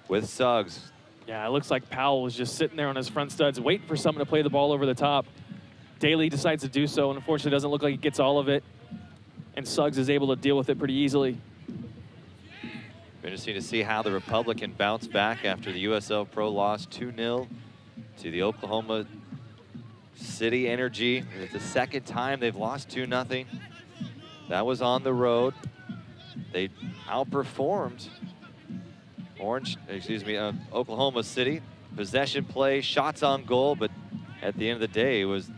with Suggs. Yeah, it looks like Powell was just sitting there on his front studs waiting for someone to play the ball over the top. Daly decides to do so, and unfortunately doesn't look like he gets all of it. And Suggs is able to deal with it pretty easily. Interesting to see how the Republic can bounce back after the USL Pro loss 2-0 to the Oklahoma City Energy. It's the second time they've lost 2-0. That was on the road. They outperformed Oklahoma City. Possession play, shots on goal, but at the end of the day, it was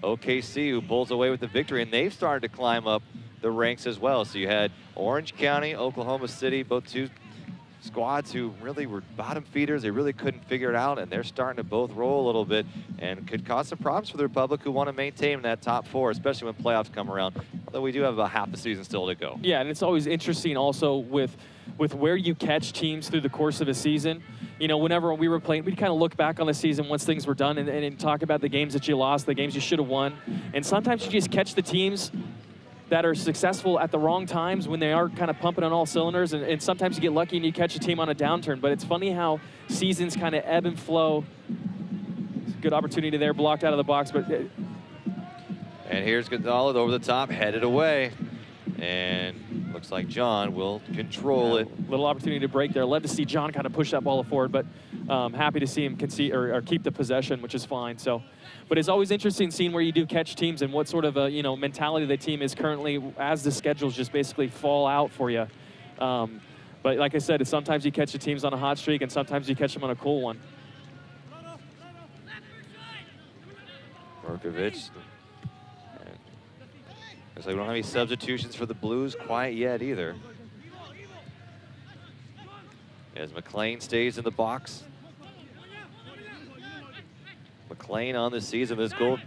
OKC who pulls away with the victory, and they've started to climb up the ranks as well. So you had Orange County, Oklahoma City, both two squads who really were bottom feeders. They really couldn't figure it out, and they're starting to both roll a little bit and could cause some problems for the Republic, who want to maintain that top 4, especially when playoffs come around, although we do have about half the season still to go. Yeah, and it's always interesting also with where you catch teams through the course of a season. Whenever we were playing, we'd kind of look back on the season once things were done and talk about the games that you lost, the games you should have won. And sometimes you just catch the teams that are successful at the wrong times when they are kind of pumping on all cylinders, and sometimes you get lucky and you catch a team on a downturn. But it's funny how seasons kind of ebb and flow. good opportunity there, blocked out of the box, but. And here's Gonzalez over the top, headed away. And looks like John will control it. Little opportunity to break there. Love to see John kind of push that ball forward, but happy to see him concede or keep the possession, which is fine. So, but it's always interesting seeing where you do catch teams and what sort of a mentality the team is currently as the schedules just basically fall out for you. But like I said, sometimes you catch the teams on a hot streak and sometimes you catch them on a cool one. Merkovich. Looks like we don't have any substitutions for the Blues quite yet either. As McLean stays in the box. McLean on the season, this gold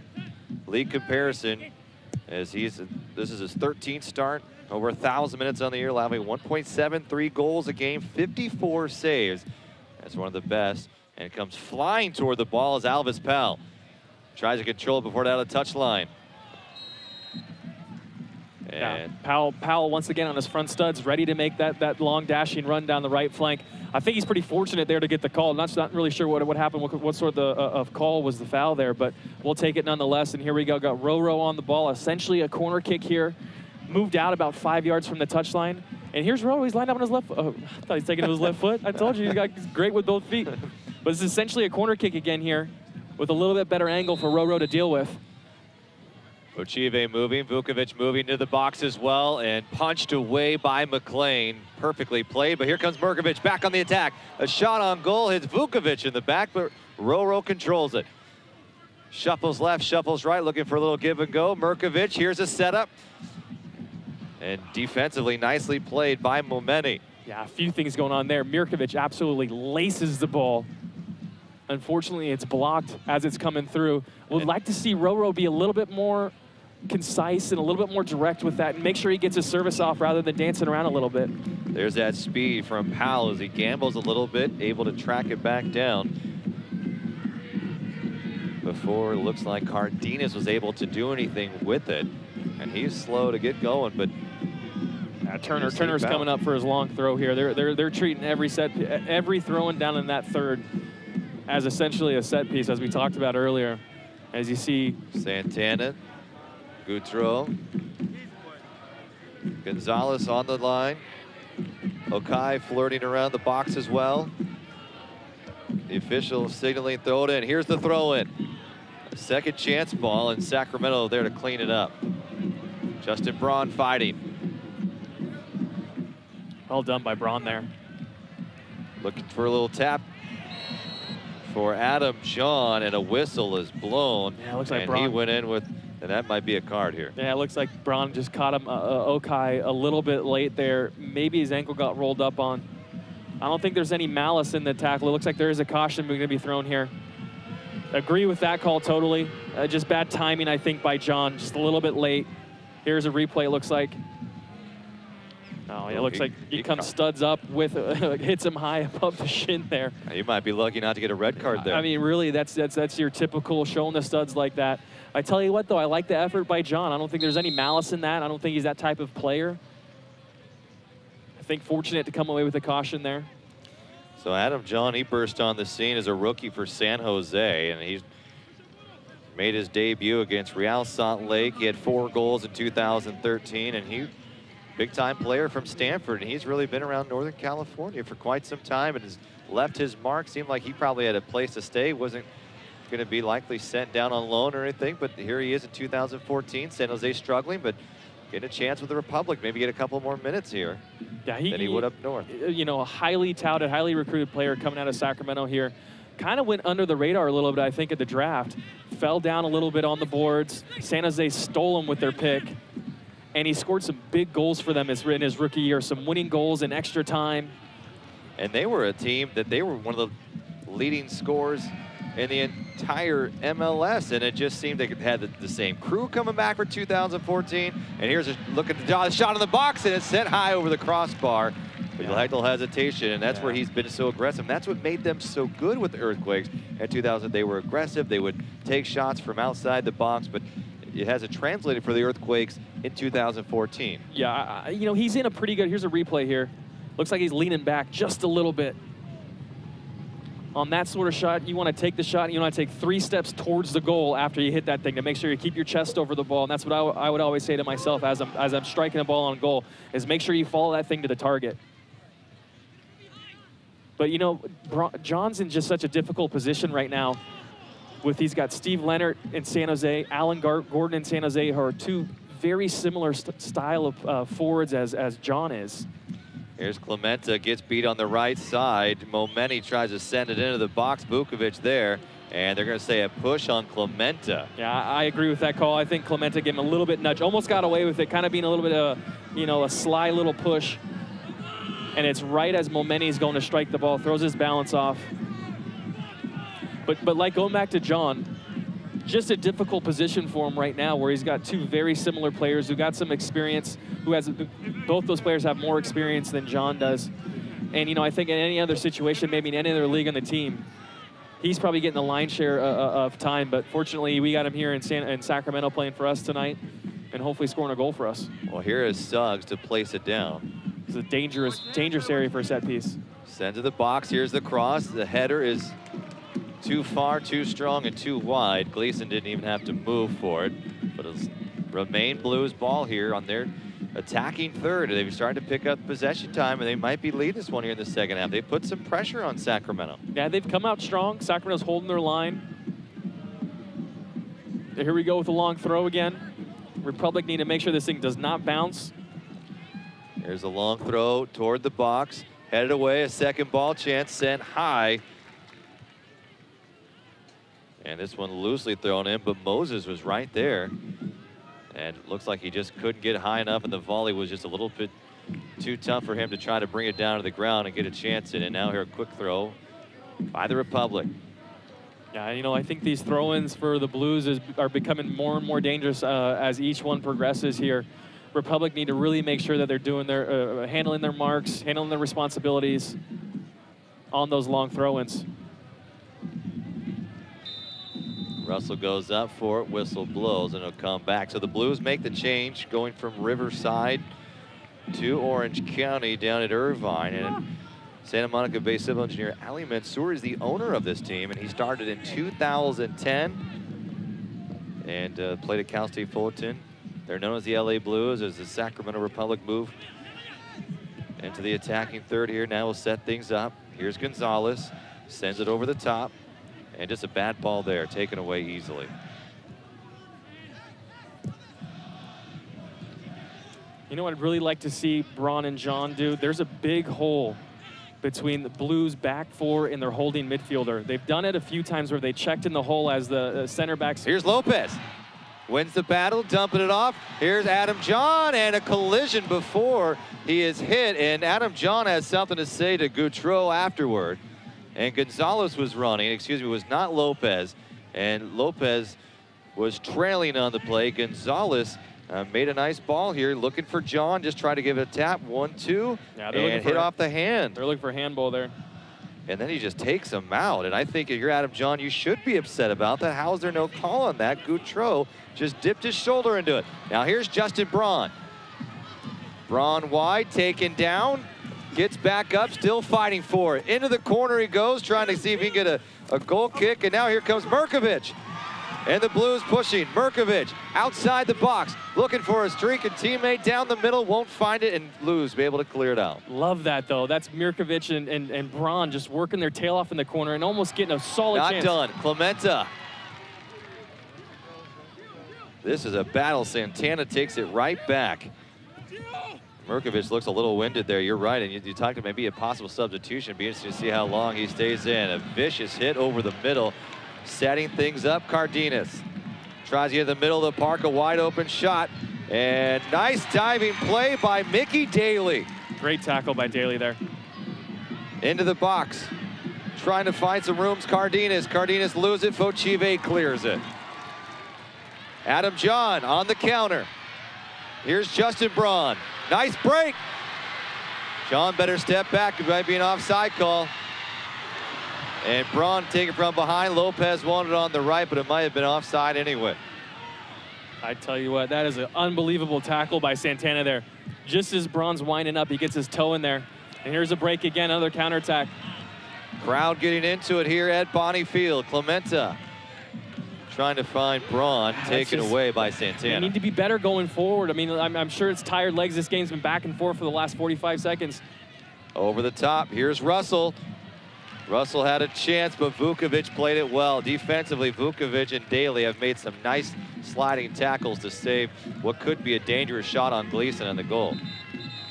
league comparison, as this is his 13th start, over 1,000 minutes on the year, allowing 1.73 goals a game, 54 saves. That's one of the best, and comes flying toward the ball as Alvis Powell tries to control it before it out of the touchline. Yeah, Powell once again on his front studs, ready to make that long dashing run down the right flank. I think he's pretty fortunate there to get the call. Not really sure what happened, what sort of call was the foul there, but we'll take it nonetheless. And here we go, got Roro on the ball, essentially a corner kick here. Moved out about 5 yards from the touchline. And here's Roro, he's lined up on his left foot. Oh, I thought he's taking it with his left foot. I told you, he's great with both feet. But it's essentially a corner kick again here with a little bit better angle for Roro to deal with. Ochive moving, Vukovic moving to the box as well, and punched away by McLean. Perfectly played, but here comes Merkovich back on the attack. A shot on goal hits Vukovic in the back, but Roro controls it. Shuffles left, shuffles right, looking for a little give and go. Merkovich, here's a setup. And defensively, nicely played by Momeni. Yeah, a few things going on there. Mirkovic absolutely laces the ball. Unfortunately, it's blocked as it's coming through. Would like to see Roro be a little bit more concise and a little bit more direct with that and make sure he gets his service off rather than dancing around a little bit. There's that speed from Powell as he gambles a little bit, able to track it back down. Before it looks like Cardenas was able to do anything with it. And he's slow to get going, but Turner's coming up for his long throw here. They're treating every throwing down in that third as essentially a set piece, as we talked about earlier. As you see, Santana, Goudreau, Gonzalez on the line. Okai flirting around the box as well. The official signaling throw it in. Here's the throw in. A second chance ball, and Sacramento there to clean it up. Justin Braun fighting. Well done by Braun there. Looking for a little tap for Adam John, and a whistle is blown. Yeah, it looks like and Braun. He went in with, and that might be a card here. Yeah, it looks like Braun just caught him, Okai, a little bit late there. Maybe his ankle got rolled up on. I don't think there's any malice in the tackle. It looks like there is a caution going to be thrown here. Agree with that call totally. Just bad timing, I think, by John. Just a little bit late. Here's a replay, it looks like. Oh, it looks like he comes studs up with, hits him high above the shin there. You might be lucky not to get a red card there. I mean, really, that's your typical showing the studs like that. I tell you what, though, I like the effort by John. I don't think there's any malice in that. I don't think he's that type of player. I think fortunate to come away with a caution there. So Adam John, he burst on the scene as a rookie for San Jose, and he's made his debut against Real Salt Lake. He had 4 goals in 2013, and he big-time player from Stanford, and he's really been around Northern California for quite some time and has left his mark. Seemed like he probably had a place to stay, wasn't going to be likely sent down on loan or anything, but here he is in 2014. San Jose struggling, but getting a chance with the Republic, maybe get a couple more minutes here than he would up north. You know, a highly touted, highly recruited player coming out of Sacramento here. Kind of went under the radar a little bit, I think, at the draft. Fell down a little bit on the boards. San Jose stole him with their pick. And he scored some big goals for them in his rookie year, some winning goals in extra time. And they were a team that they were one of the leading scorers in the entire MLS, and it just seemed they had the same crew coming back for 2014. And here's a look at the shot in the box, and it's sent high over the crossbar. With little hesitation, and that's where he's been so aggressive. And that's what made them so good with the Earthquakes. In 2000, they were aggressive. They would take shots from outside the box, but it hasn't translated for the Earthquakes in 2014. Yeah, you know, he's in a pretty good, here's a replay here. Looks like he's leaning back just a little bit on that sort of shot, you want to take the shot and you want to take 3 steps towards the goal after you hit that thing to make sure you keep your chest over the ball. And that's what I would always say to myself as I'm striking a ball on goal, is make sure you follow that thing to the target. But, you know, John's in just such a difficult position right now. He's got Steve Leonard in San Jose, Alan Gordon in San Jose, who are 2 very similar style of forwards as John is. Here's Clementa, gets beat on the right side. Momeni tries to send it into the box. Vukovic there, and they're going to say a push on Clementa. Yeah, I agree with that call. I think Clementa gave him a little bit nudge, almost got away with it, kind of being a little bit of, you know, a sly little push. And it's right as Momeni's going to strike the ball, throws his balance off. But like going back to John, just a difficult position for him right now, where he's got 2 very similar players who got some experience, both those players have more experience than John does. And, you know, I think in any other situation, maybe in any other league on the team, he's probably getting the lion's share of time. But fortunately, we got him here in Sacramento playing for us tonight and hopefully scoring a goal for us. Well, here is Suggs to place it down. It's a dangerous area for a set piece. Send to the box. Here's the cross. The header is too far, too strong, and too wide. Gleason didn't even have to move for it. But it'll remain Blues ball here on their attacking third. They've started to pick up possession time, and they might be leading this one here in the second half. They put some pressure on Sacramento. Yeah, they've come out strong. Sacramento's holding their line. Here we go with a long throw again. Republic need to make sure this thing does not bounce. There's a long throw toward the box. Headed away, a second ball chance sent high. And this one loosely thrown in, but Moses was right there. And it looks like he just couldn't get high enough, and the volley was just a little bit too tough for him to try to bring it down to the ground and get a chance in. And now here a quick throw by the Republic. Yeah, you know, I think these throw-ins for the Blues are becoming more and more dangerous as each one progresses here. Republic need to really make sure that they're doing their handling their marks, handling their responsibilities on those long throw-ins. Russell goes up for it, whistle blows, and it'll come back. So the Blues make the change, going from Riverside to Orange County down at Irvine. And Santa Monica Bay civil engineer Ali Mansour is the owner of this team, and he started in 2010 and played at Cal State Fullerton. They're known as the LA Blues as the Sacramento Republic move into the attacking third here. Now we'll set things up. Here's Gonzalez, sends it over the top. And just a bad ball there, taken away easily. You know what I'd really like to see Braun and John do? There's a big hole between the Blues back 4 and their holding midfielder. They've done it a few times where they checked in the hole as the center backs. Here's Lopez. Wins the battle, dumping it off. Here's Adam John, and a collision before he is hit. And Adam John has something to say to Gautreau afterward. And Gonzalez was running, was not Lopez. And Lopez was trailing on the play. Gonzalez made a nice ball here, looking for John, just try to give it a tap, 1-2, yeah, and hit off the hand. They're looking for a handball there. And then he just takes him out. And I think if you're Adam John, you should be upset about that. How is there no call on that? Gautreau just dipped his shoulder into it. Now here's Justin Braun. Braun wide, taken down. Gets back up, still fighting for it. Into the corner he goes, trying to see if he can get a goal kick. And now here comes Mirkovic. And the Blues pushing. Mirkovic outside the box, looking for a streaking teammate down the middle, won't find it, and Blues be able to clear it out. Love that, though. That's Mirkovic and Braun just working their tail off in the corner and almost getting a solid chance. Not done. Clementa. This is a battle. Santana takes it right back. Mirkovic looks a little winded there. You're right, and you talked about maybe a possible substitution. Be interesting to see how long he stays in. A vicious hit over the middle, setting things up. Cardenas tries to get in the middle of the park, a wide open shot, and nice diving play by Mickey Daly. Great tackle by Daly there. Into the box, trying to find some rooms. Cardenas loses it. Fauchive clears it. Adam John on the counter. Here's Justin Braun. Nice break. John better step back. It might be an offside call. And Braun taking it from behind. Lopez wanted it on the right, but it might have been offside anyway. I tell you what, that is an unbelievable tackle by Santana there. Just as Braun's winding up, he gets his toe in there. And here's a break again, another counterattack. Crowd getting into it here at Bonnie Field. Clementa trying to find Braun, taken away by Santana. They need to be better going forward. I mean, I'm sure it's tired legs. This game's been back and forth for the last 45 seconds. Over the top, here's Russell. Russell had a chance, but Vukovic played it well. Defensively, Vukovic and Daly have made some nice sliding tackles to save what could be a dangerous shot on Gleason on the goal.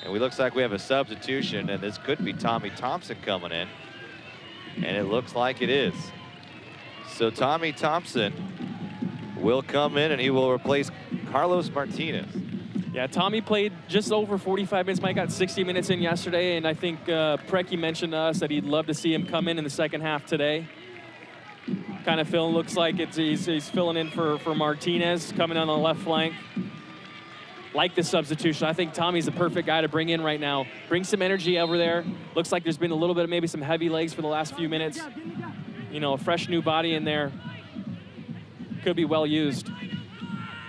And we looks like we have a substitution, and this could be Tommy Thompson coming in. And it looks like it is. So Tommy Thompson will come in, and he will replace Carlos Martinez. Yeah, Tommy played just over 45 minutes. Mike got 60 minutes in yesterday, and I think Preki mentioned to us that he'd love to see him come in the second half today. Kind of looks like he's filling in for Martinez, coming on the left flank. Like the substitution. I think Tommy's the perfect guy to bring in right now. Bring some energy over there. Looks like there's been a little bit of maybe some heavy legs for the last few minutes. You know, a fresh new body in there. Could be well used.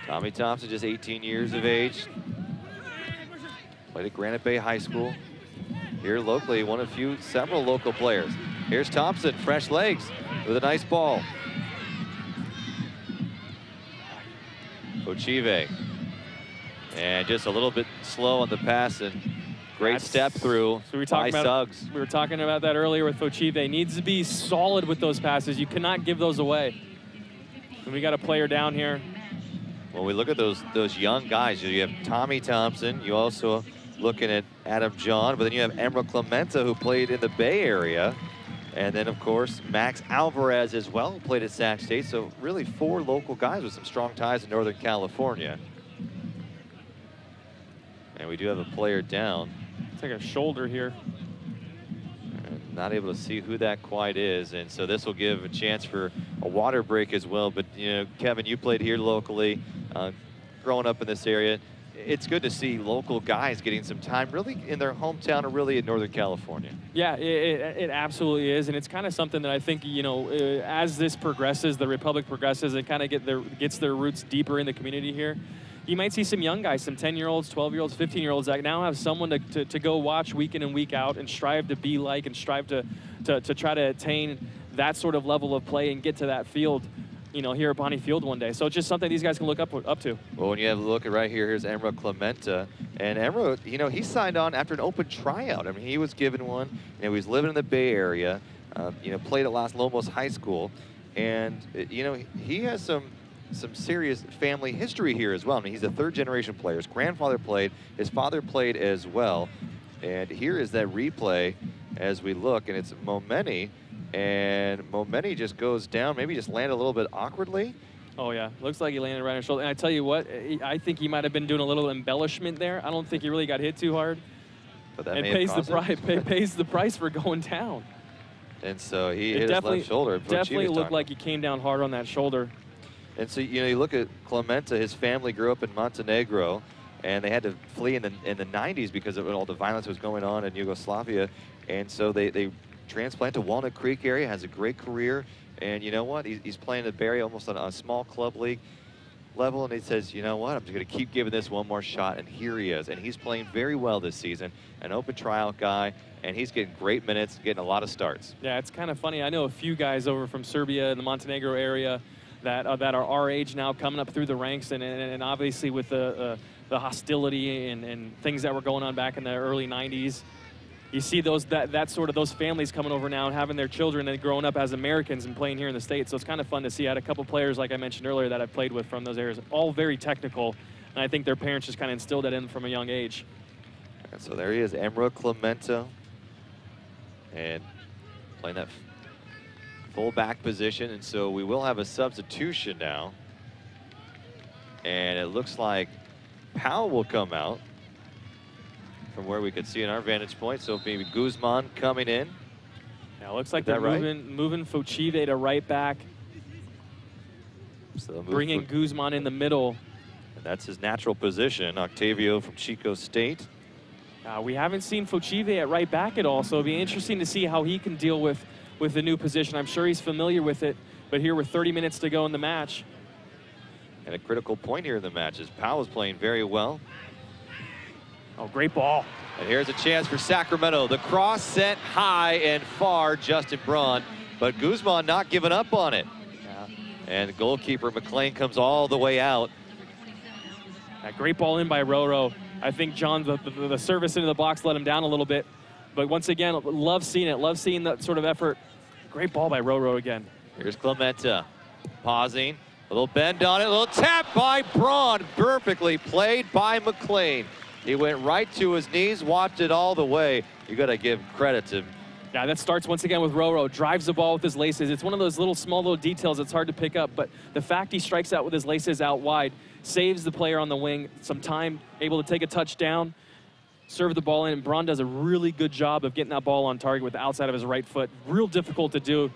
Tommy Thompson, just 18 years of age. Played at Granite Bay High School. Here locally, one of several local players. Here's Thompson, fresh legs with a nice ball. Ochive. And just a little bit slow on the pass, and great step through by Suggs. We were talking about that earlier with Ochive. Needs to be solid with those passes. You cannot give those away. And we got a player down here. When we look at those young guys, you have Tommy Thompson. You also looking at Adam John, but then you have Emerald Clementa, who played in the Bay Area. And then, of course, Max Alvarez as well, who played at Sac State. So really 4 local guys with some strong ties in Northern California. And we do have a player down. It's like a shoulder here. Not able to see who that quite is, and so this will give a chance for a water break as well. But you know, Kevin, you played here locally, growing up in this area. It's good to see local guys getting some time, really in their hometown or really in Northern California. Yeah, it absolutely is, and it's kind of something that I think, you know, as this progresses, the Republic progresses, it kind of gets their roots deeper in the community here. You might see some young guys, some 10-year-olds, 12-year-olds, 15-year-olds that now have someone to go watch week in and week out and strive to be like and strive to try to attain that sort of level of play and get to that field, you know, here at Bonnie Field one day. So it's just something these guys can look up to. Well, when you have a look at right here, here's Emerald Clementa. And Emerald, you know, he signed on after an open tryout. I mean, he was given one. You know, he was living in the Bay Area, you know, played at Los Lomos High School. And, you know, he has some serious family history here as well. I mean, he's a 3rd-generation player. His grandfather played, his father played as well. And here is that replay as we look, and it's Momeni, and Momeni just goes down, maybe just landed a little bit awkwardly. Oh yeah, looks like he landed right on his shoulder. And I tell you what, I think he might have been doing a little embellishment there. I don't think he really got hit too hard. But that it pays the price for going down. And so he hit his left shoulder. Definitely looked like he came down hard on that shoulder. And so, you know, you look at Clementa, his family grew up in Montenegro, and they had to flee in the 90s because of all the violence that was going on in Yugoslavia. And so they transplanted to Walnut Creek area, has a great career. And you know what? He's playing in the Bay Area almost on a small club league level, and he says, you know what? I'm just going to keep giving this one more shot, and here he is. And he's playing very well this season, an open tryout guy, and he's getting great minutes, getting a lot of starts. Yeah, it's kind of funny. I know a few guys over from Serbia and the Montenegro area that are our age now, coming up through the ranks, and obviously with the hostility and things that were going on back in the early 90s. You see those families coming over now and having their children and growing up as Americans and playing here in the States. So it's kind of fun to see. I had a couple players, like I mentioned earlier, that I've played with from those areas, all very technical. And I think their parents just kind of instilled that in them from a young age. And so there he is, Emerald Clementa, and playing that full-back position. And so we will have a substitution now. And it looks like Powell will come out from where we could see in our vantage point. So maybe Guzman coming in. Yeah, it looks like they're moving Fochive to right back. So bringing Guzman in the middle. And that's his natural position. Octavio from Chico State. We haven't seen Fochive at right back at all, so it'll be interesting to see how he can deal with the new position. I'm sure he's familiar with it, but here with 30 minutes to go in the match. And a critical point here in the match is Powell is playing very well. Oh, great ball. And here's a chance for Sacramento. The cross sent high and far, Justin Braun, but Guzman not giving up on it. Yeah. And goalkeeper McLean comes all the way out. That great ball in by Roro. I think, John, the service into the box let him down a little bit. But once again, love seeing it. Love seeing that sort of effort. Great ball by Roro again. Here's Clementa, pausing. A little bend on it, a little tap by Braun. Perfectly played by McLean. He went right to his knees, watched it all the way. You got to give credit to him. Yeah, that starts once again with Roro. Drives the ball with his laces. It's one of those small little details that's hard to pick up, but the fact he strikes out with his laces out wide saves the player on the wing some time, able to take a touchdown, serve the ball in, and Braun does a really good job of getting that ball on target with the outside of his right foot. Real difficult to do.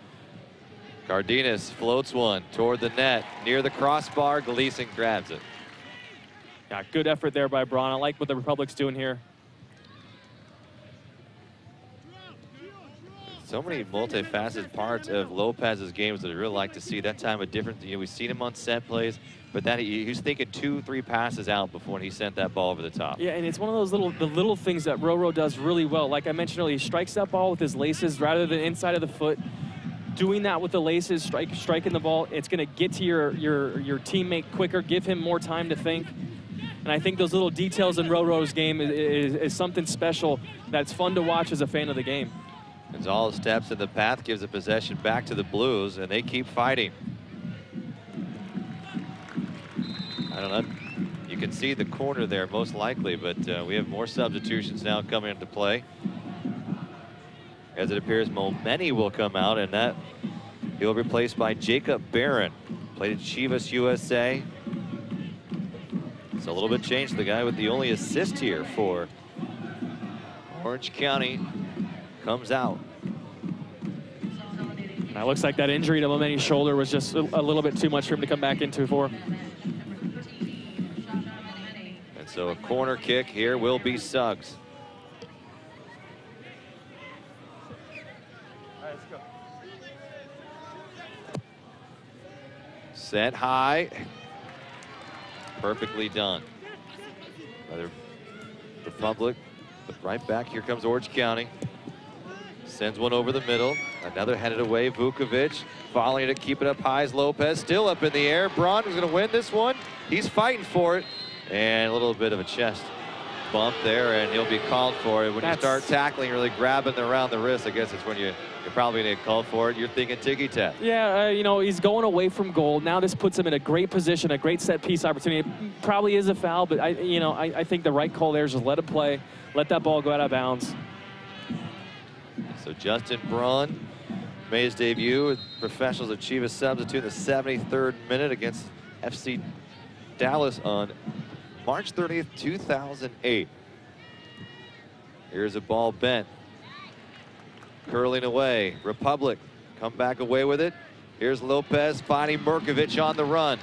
Cardenas floats one toward the net, near the crossbar. Gleason grabs it. Yeah, good effort there by Braun. I like what the Republic's doing here. So many multifaceted parts of Lopez's games that I really like to see. That time of difference, we've seen him on set plays, but that he was thinking 2-3 passes out before he sent that ball over the top. Yeah, and it's one of those little things that Roro does really well. Like I mentioned earlier, he strikes that ball with his laces rather than inside of the foot. Doing that with the laces, striking the ball, it's going to get to your teammate quicker, give him more time to think. And I think those little details in Roro's game is something special that's fun to watch as a fan of the game. Gonzalez steps in the path, gives the possession back to the Blues, and they keep fighting. I don't know. You can see the corner there most likely, but we have more substitutions now coming into play. As it appears, Momeni will come out, and that he'll be replaced by Jacob Barron. Played at Chivas USA. It's a little bit changed. The guy with the only assist here for Orange County comes out. Now it looks like that injury to Momeni's shoulder was just a little bit too much for him to come back into for. And so a corner kick here will be Suggs. Set high. Perfectly done. Another Republic, but right back. Here comes Orange County. Sends one over the middle. Another headed away. Vukovic following it, keep it up high as Lopez. Still up in the air. Braun is going to win this one. He's fighting for it. And a little bit of a chest bump there, and he'll be called for it. When you start tackling, really grabbing around the wrist, I guess it's when you're probably going to get called for it. You're thinking ticky-tack. Yeah, you know, he's going away from goal. Now this puts him in a great position, a great set-piece opportunity. It probably is a foul, but I think the right call there is just let it play, let that ball go out of bounds. So Justin Braun made his debut with professionals of Chivas substitute in the 73rd minute against FC Dallas on March 30th, 2008. Here's a ball bent. Curling away. Republic come back away with it. Here's Lopez finding Merkovich on the run.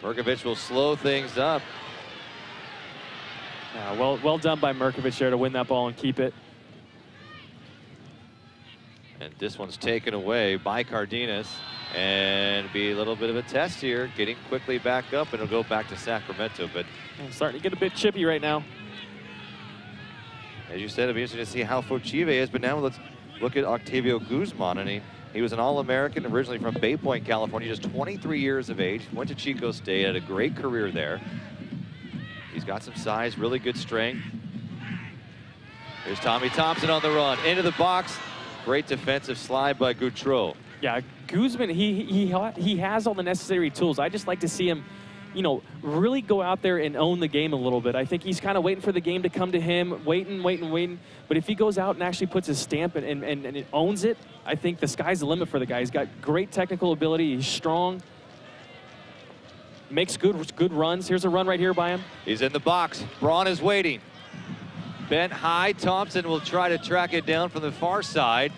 Merkovich will slow things up. Well done by Merkovich there to win that ball and keep it. And this one's taken away by Cardenas. And be a little bit of a test here, getting quickly back up, and it'll go back to Sacramento. But I'm starting to get a bit chippy right now. As you said, it'll be interesting to see how Fochive is. But now let's look at Octavio Guzman. And he was an All-American, originally from Bay Point, California, just 23 years of age. Went to Chico State, had a great career there. He's got some size, really good strength. There's Tommy Thompson on the run, into the box. Great defensive slide by Goutreau. Yeah, Guzman, he has all the necessary tools. I just like to see him, really go out there and own the game a little bit. I think he's kind of waiting for the game to come to him, waiting. But if he goes out and actually puts his stamp and owns it, I think the sky's the limit for the guy. He's got great technical ability. He's strong. Makes good runs. Here's a run right here by him. He's in the box. Braun is waiting. Bent high. Thompson will try to track it down from the far side.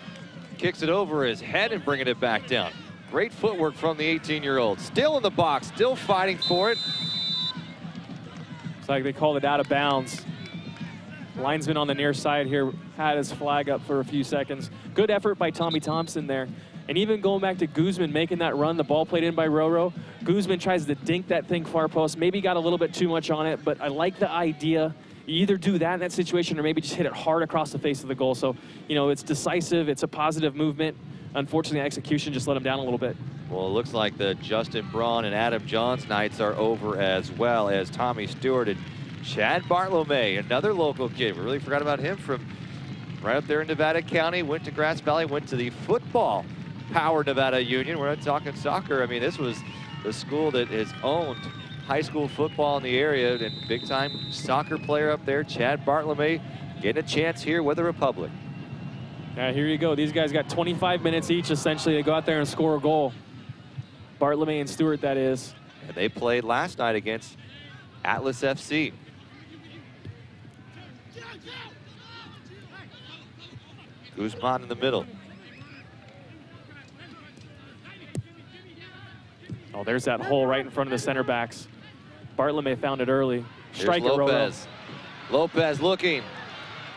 Kicks it over his head and bringing it back down. Great footwork from the 18-year-old. Still in the box, still fighting for it. Looks like they called it out of bounds. Linesman on the near side here had his flag up for a few seconds. Good effort by Tommy Thompson there. And even going back to Guzman making that run, the ball played in by Roro. Guzman tries to dink that thing far post. Maybe got a little bit too much on it, but I like the idea. You either do that in that situation or maybe just hit it hard across the face of the goal. So, you know, it's decisive. It's a positive movement. Unfortunately, execution just let him down a little bit. Well, it looks like the Justin Braun and Adam Johns nights are over, as well as Tommy Stewart and Chad Bartlomay, another local kid. We really forgot about him from right up there in Nevada County. Went to Grass Valley, went to the football Power Nevada Union. We're not talking soccer. I mean, this was the school that has owned high school football in the area, and big-time soccer player up there, Chad Bartlomay, getting a chance here with the Republic. Now, here you go. These guys got 25 minutes each, essentially, to go out there and score a goal. Bartlomay and Stewart, that is. And they played last night against Atlas FC. Guzman in the middle. Oh, there's that hole right in front of the center backs. Bartlomay found it early. Strike it, Lopez. Lopez looking.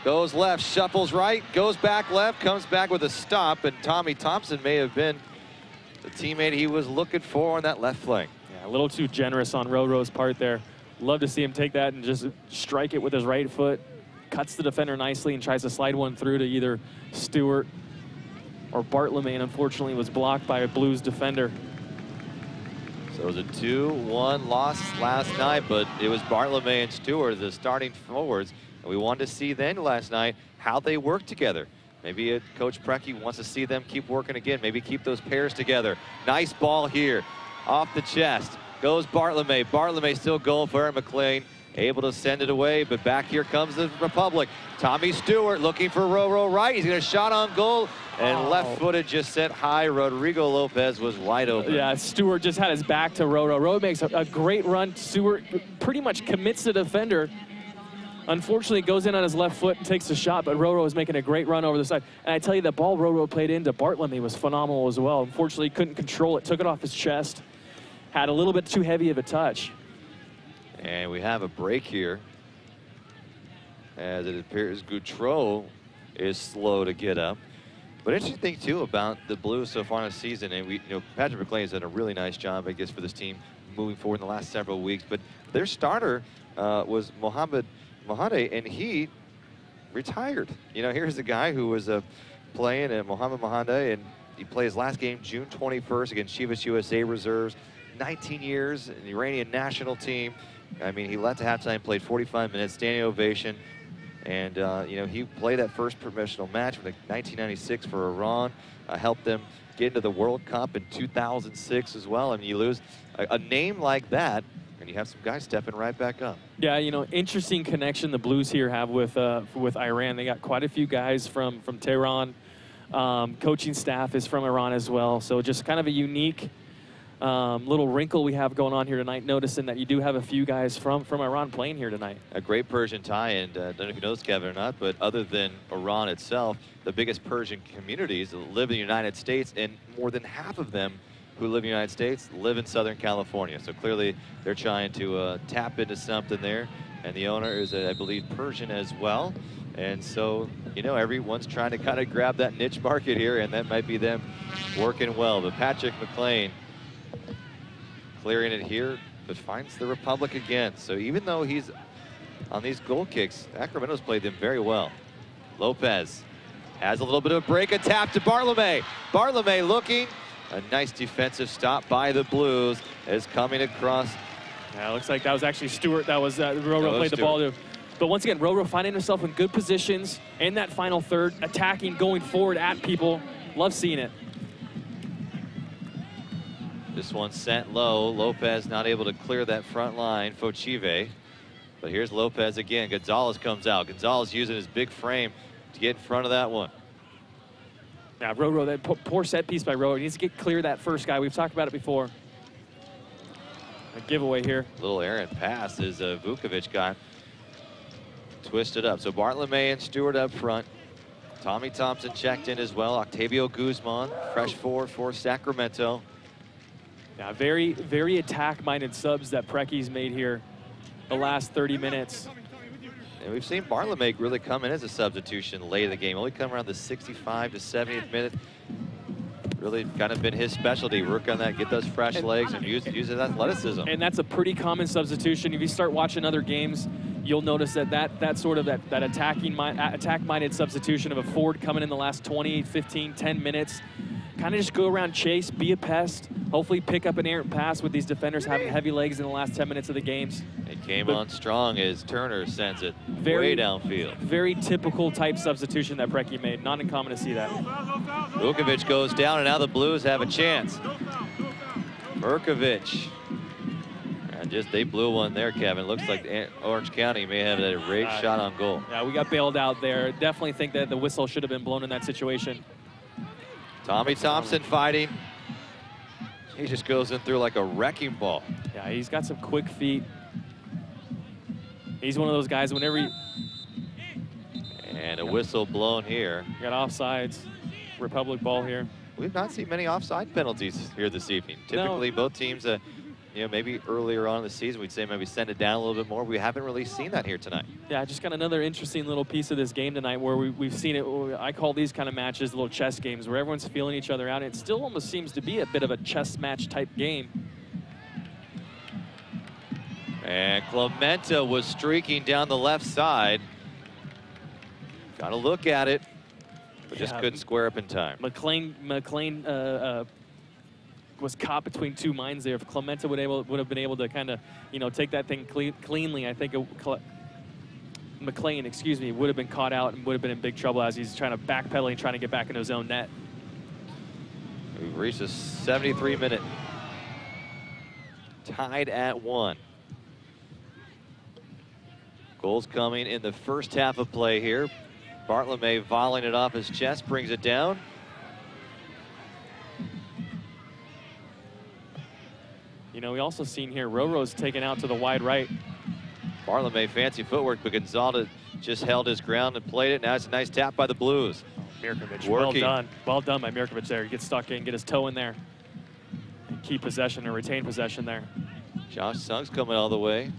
Goes left, shuffles right, goes back left, comes back with a stop, and Tommy Thompson may have been the teammate he was looking for on that left flank. Yeah, a little too generous on Roro's part there. Love to see him take that and just strike it with his right foot. Cuts the defender nicely and tries to slide one through to either Stewart or Bartlomay, and unfortunately was blocked by a Blues defender. So it was a 2-1 loss last night, but it was Bartlomay and Stewart, the starting forwards. And we wanted to see then last night how they work together. Maybe Coach Preki wants to see them keep working again, maybe keep those pairs together. Nice ball here, off the chest. Goes Bartlomay. Bartlomay still going for it. McLean able to send it away, but back here comes the Republic. Tommy Stewart looking for Roro right. He's going to shot on goal, and left-footed just sent high. Rodrigo Lopez was wide open. Yeah, Stewart just had his back to Roro. Roro makes a great run. Stewart pretty much commits the defender. Unfortunately, goes in on his left foot and takes the shot, but Roro is making a great run over the side. And I tell you, the ball Roro played into Bartlomay was phenomenal as well. Unfortunately, couldn't control it, took it off his chest, had a little bit too heavy of a touch. And we have a break here, as it appears Goutreau is slow to get up. But interesting thing too about the Blues so far in the season, and Patrick McLean has done a really nice job, I guess, for this team moving forward in the last several weeks. But their starter was Mohamed Mahade, and he retired. Here's a guy who was playing at Mohamed Mahade, and he played his last game June 21st against Chivas USA reserves. 19 years in the Iranian national team. I mean, he left at halftime, played 45 minutes, standing ovation. And, he played that first professional match in 1996 for Iran, helped them get into the World Cup in 2006 as well. And you lose a name like that, and you have some guys stepping right back up. Yeah, interesting connection the Blues here have with Iran. They got quite a few guys from Tehran. Coaching staff is from Iran as well. So just kind of a unique little wrinkle we have going on here tonight, noticing that you do have a few guys from Iran playing here tonight. A great Persian tie, and I don't know if you know this, Kevin, or not, but other than Iran itself, the biggest Persian communities live in the United States, and more than half of them who live in the United States live in Southern California. So clearly they're trying to tap into something there, and the owner is, I believe, Persian as well. And so, everyone's trying to kind of grab that niche market here, and that might be them working well. But Patrick McLean clearing it here, but finds the Republic again. So even though he's on these goal kicks, Sacramento's played them very well. Lopez has a little bit of a break, a tap to Bartlomay. Bartlomay looking, a nice defensive stop by the Blues is coming across. Yeah, it looks like that was actually Stewart. That was Roro played the ball to. But once again, Roro finding himself in good positions in that final third, attacking, going forward at people. Love seeing it. This one sent low. Lopez not able to clear that front line. Fochive. But here's Lopez again. Gonzalez comes out. Gonzalez using his big frame to get in front of that one. Now, Roro, that poor set piece by Roro. He needs to get clear that first guy. We've talked about it before. A giveaway here. Little errant pass as Vukovic got twisted up. So Bartlomay and Stewart up front. Tommy Thompson checked in as well. Octavio Guzman, fresh forward for Sacramento. Yeah, very, very attack-minded subs that Preki's made here the last 30 minutes. And we've seen Bartlomay really come in as a substitution late in the game. Only come around the 65 to 70th minute. Really kind of been his specialty. Work on that, get those fresh legs, and use his athleticism. And that's a pretty common substitution. If you start watching other games, you'll notice that sort of attack-minded substitution of a forward coming in the last 20, 15, 10 minutes, kind of just go around, chase, be a pest, hopefully pick up an errant pass with these defenders having heavy legs in the last 10 minutes of the games. It came on strong as Turner sends it way downfield. Very typical type substitution that Preki made. Not uncommon to see that. Vukovic goes down, and now the Blues have a chance. Mirkovic. And they blew one there, Kevin. Looks like Orange County may have a great shot on goal. Yeah, we got bailed out there. Definitely think that the whistle should have been blown in that situation. Tommy Thompson fighting. He just goes in through like a wrecking ball. Yeah, he's got some quick feet. He's one of those guys whenever he... And a whistle blown here. You got offsides. Republic ball here. We've not seen many offside penalties here this evening. Typically, both teams, maybe earlier on in the season, we'd say maybe send it down a little bit more. We haven't really seen that here tonight. Yeah, just got another interesting little piece of this game tonight where we've seen it. I call these kind of matches little chess games where everyone's feeling each other out. It still almost seems to be a bit of a chess match type game. And Clementa was streaking down the left side. Got to look at it, but just couldn't square up in time. McLean was caught between two minds there. If Clementa would have been able to kind of, take that thing cleanly, I think McLean, excuse me, would have been caught out and would have been in big trouble as he's trying to backpedal and trying to get back into his own net. We've reached the 73-minute. Tied at 1. Goals coming in the first half of play here. Bartlome volleying it off his chest, brings it down. We also seen here, Roro's taken out to the wide right. Bartlome, fancy footwork, but Gonzalez just held his ground and played it. Now it's a nice tap by the Blues. Mirkovic, well done. Well done by Mirkovic there. He gets stuck in, get his toe in there. And keep possession and retain possession there. Josh Sung's coming all the way.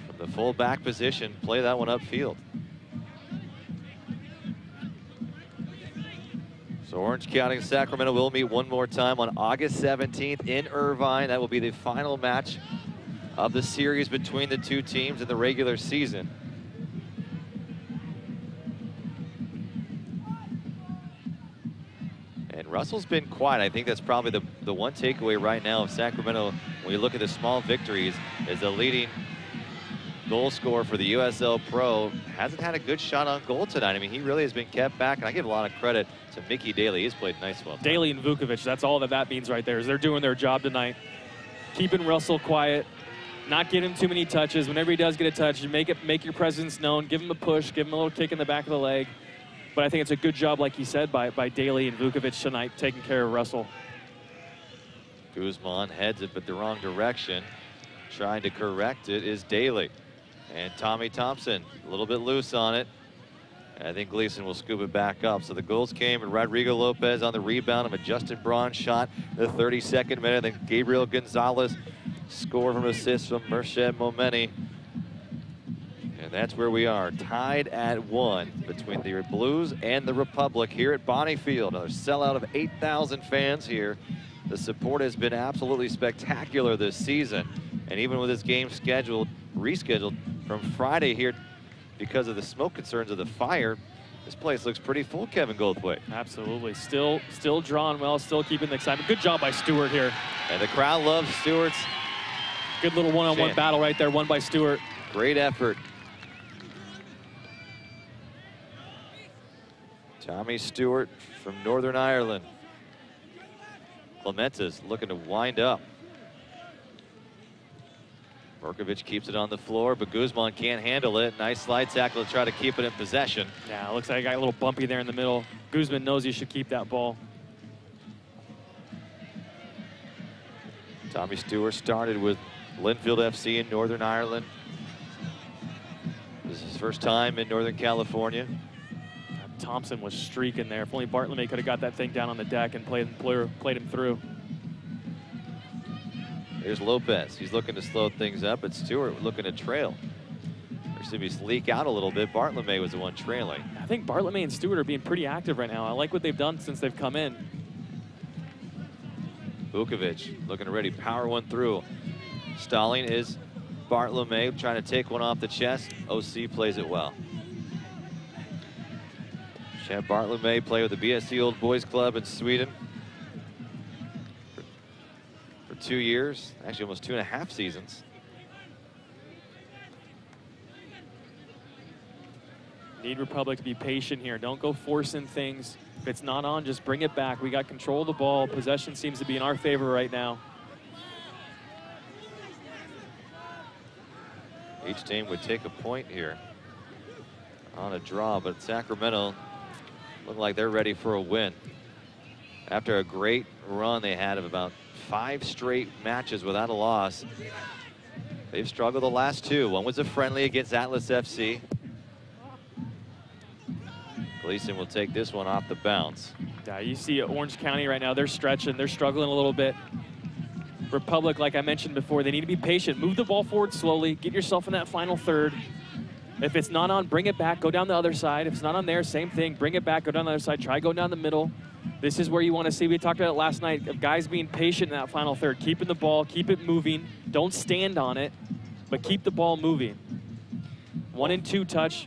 From the full back position, play that one upfield. So Orange County and Sacramento will meet one more time on August 17th in Irvine. That will be the final match of the series between the two teams in the regular season. And Russell's been quiet. I think that's probably the one takeaway right now of Sacramento when you look at the small victories is the leading goal scorer for the USL Pro hasn't had a good shot on goal tonight. I mean, he really has been kept back, and I give a lot of credit to Mickey Daly. He's played nice well. Daly and Vukovic, that's all that means right there, is they're doing their job tonight. Keeping Russell quiet, not giving him too many touches. Whenever he does get a touch, you make your presence known, give him a push, give him a little kick in the back of the leg. But I think it's a good job, like you said, by Daly and Vukovic tonight, taking care of Russell. Guzman heads it, but the wrong direction. Trying to correct it is Daly. And Tommy Thompson, a little bit loose on it. I think Gleason will scoop it back up. So the goals came, and Rodrigo Lopez on the rebound of a Justin Braun shot in the 32nd minute. Then Gabriel Gonzalez score from assist from Merched Momeni. And that's where we are, tied at 1 between the Blues and the Republic here at Bonnie Field. Another sellout of 8,000 fans here. The support has been absolutely spectacular this season. And even with this game rescheduled from Friday here because of the smoke concerns of the fire, this place looks pretty full, Kevin Goldthwait. Absolutely. Still drawn well, still keeping the excitement. Good job by Stewart here. And the crowd loves Stewart's. Good little one-on-one battle right there, won by Stewart. Great effort. Tommy Stewart from Northern Ireland. Clementa's looking to wind up. Mirkovic keeps it on the floor, but Guzman can't handle it. Nice slide tackle to try to keep it in possession. Yeah, it looks like I got a little bumpy there in the middle. Guzman knows he should keep that ball. Tommy Stewart started with Linfield FC in Northern Ireland. This is his first time in Northern California. Thompson was streaking there. If only Bartlome could have got that thing down on the deck and played him through. Here's Lopez. He's looking to slow things up, but Stewart looking to trail. There's leak out a little bit. Bartlome was the one trailing. I think Bartlome and Stewart are being pretty active right now. I like what they've done since they've come in. Vukovic looking to ready, power one through. Stalling is Bartlome trying to take one off the chest. OC plays it well. Chad Bartlome played with the BSC Old Boys Club in Sweden for 2 years, actually almost 2.5 seasons. Need Republic to be patient here. Don't go forcing things. If it's not on, just bring it back. We got control of the ball. Possession seems to be in our favor right now. Each team would take a point here on a draw, but Sacramento look like they're ready for a win. After a great run they had of about 5 straight matches without a loss, they've struggled the last 2. One was a friendly against Atlas FC. Gleason will take this one off the bounce. Yeah, you see Orange County right now, they're stretching, they're struggling a little bit. Republic, like I mentioned before, they need to be patient. Move the ball forward slowly, get yourself in that final third. If it's not on, bring it back, go down the other side. If it's not on there, same thing, bring it back, go down the other side, try go down the middle. This is where you want to see, we talked about it last night, of guys being patient in that final third, keeping the ball, keep it moving, don't stand on it, but keep the ball moving. 1 and 2 touch.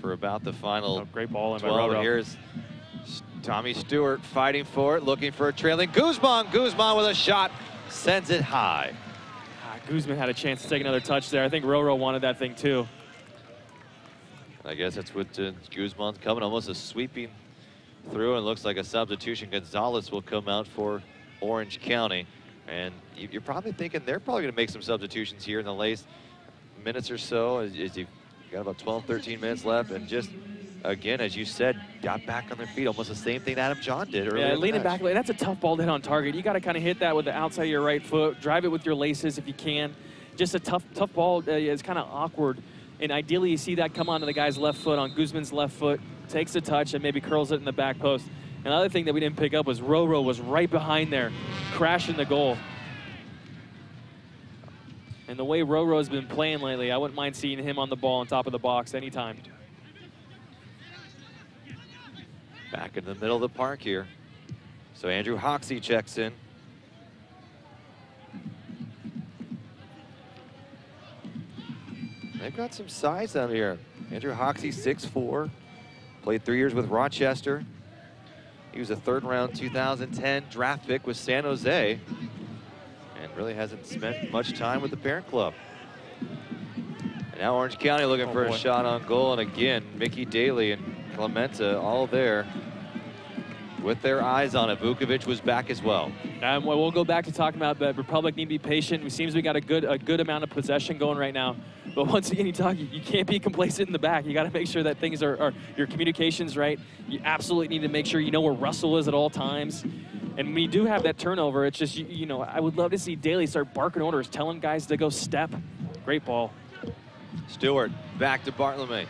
For about the final great ball in 12. And here's Tommy Stewart fighting for it, looking for a trailing Guzman. Guzman with a shot, sends it high. Guzman had a chance to take another touch there. I think Roro wanted that thing too. I guess that's what Guzman's coming, almost a sweeping through, and looks like a substitution. Gonzalez will come out for Orange County. And you're probably thinking they're probably going to make some substitutions here in the last minutes or so, as you've got about 12, 13 minutes left, and just, again, as you said, got back on their feet. Almost the same thing Adam John did earlier. Yeah, leaning back, that's a tough ball to hit on target. You got to kind of hit that with the outside of your right foot, drive it with your laces if you can. Just a tough ball. It's kind of awkward. And ideally, you see that come onto the guy's left foot, on Guzman's left foot, takes a touch and maybe curls it in the back post. Another thing that we didn't pick up was Roro was right behind there, crashing the goal. And the way Roro's been playing lately, I wouldn't mind seeing him on the ball on top of the box anytime. Back in the middle of the park here. So Andrew Hoxie checks in. They've got some size down here. Andrew Hoxie, 6'4", played 3 years with Rochester. He was a 3rd round 2010 draft pick with San Jose, and really hasn't spent much time with the parent club. And now Orange County looking for a shot on goal, and again, Mickey Daly and Clementa all there with their eyes on it. Vukovic was back as well. And we'll go back to talking about that Republic need to be patient. It seems we got a good amount of possession going right now. But once again, you can't be complacent in the back. You got to make sure that things are your communication's right. You absolutely need to make sure you know where Russell is at all times. And when you do have that turnover, it's just, you know, I would love to see Daly start barking orders, telling guys to go step. Great ball. Stewart back to Bartlome.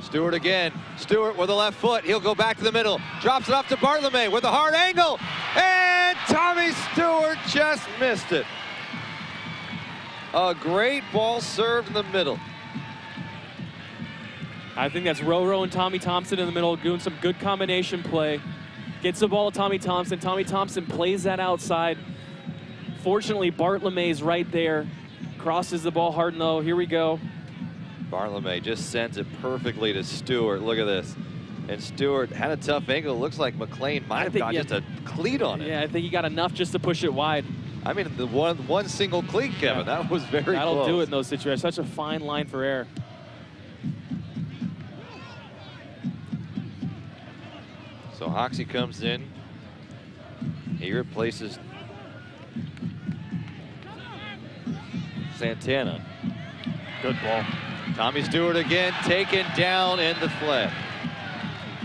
Stewart again. Stewart with the left foot. He'll go back to the middle. Drops it off to Bartlome with a hard angle. And Tommy Stewart just missed it. A great ball served in the middle. I think that's Roro and Tommy Thompson in the middle doing some good combination play. Gets the ball to Tommy Thompson. Tommy Thompson plays that outside. Fortunately, Bartlome's right there. Crosses the ball hard and low. Here we go. Bartlome just sends it perfectly to Stewart. Look at this. And Stewart had a tough angle. Looks like McLean might have got just a cleat on it. Yeah, I think he got enough just to push it wide. I mean, the one single cleat, Kevin. Yeah. That was very close. That'll do it in those situations. Such a fine line for error. So Hoxie comes in. He replaces Santana. Good ball. Tommy Stewart again, taken down in the flat.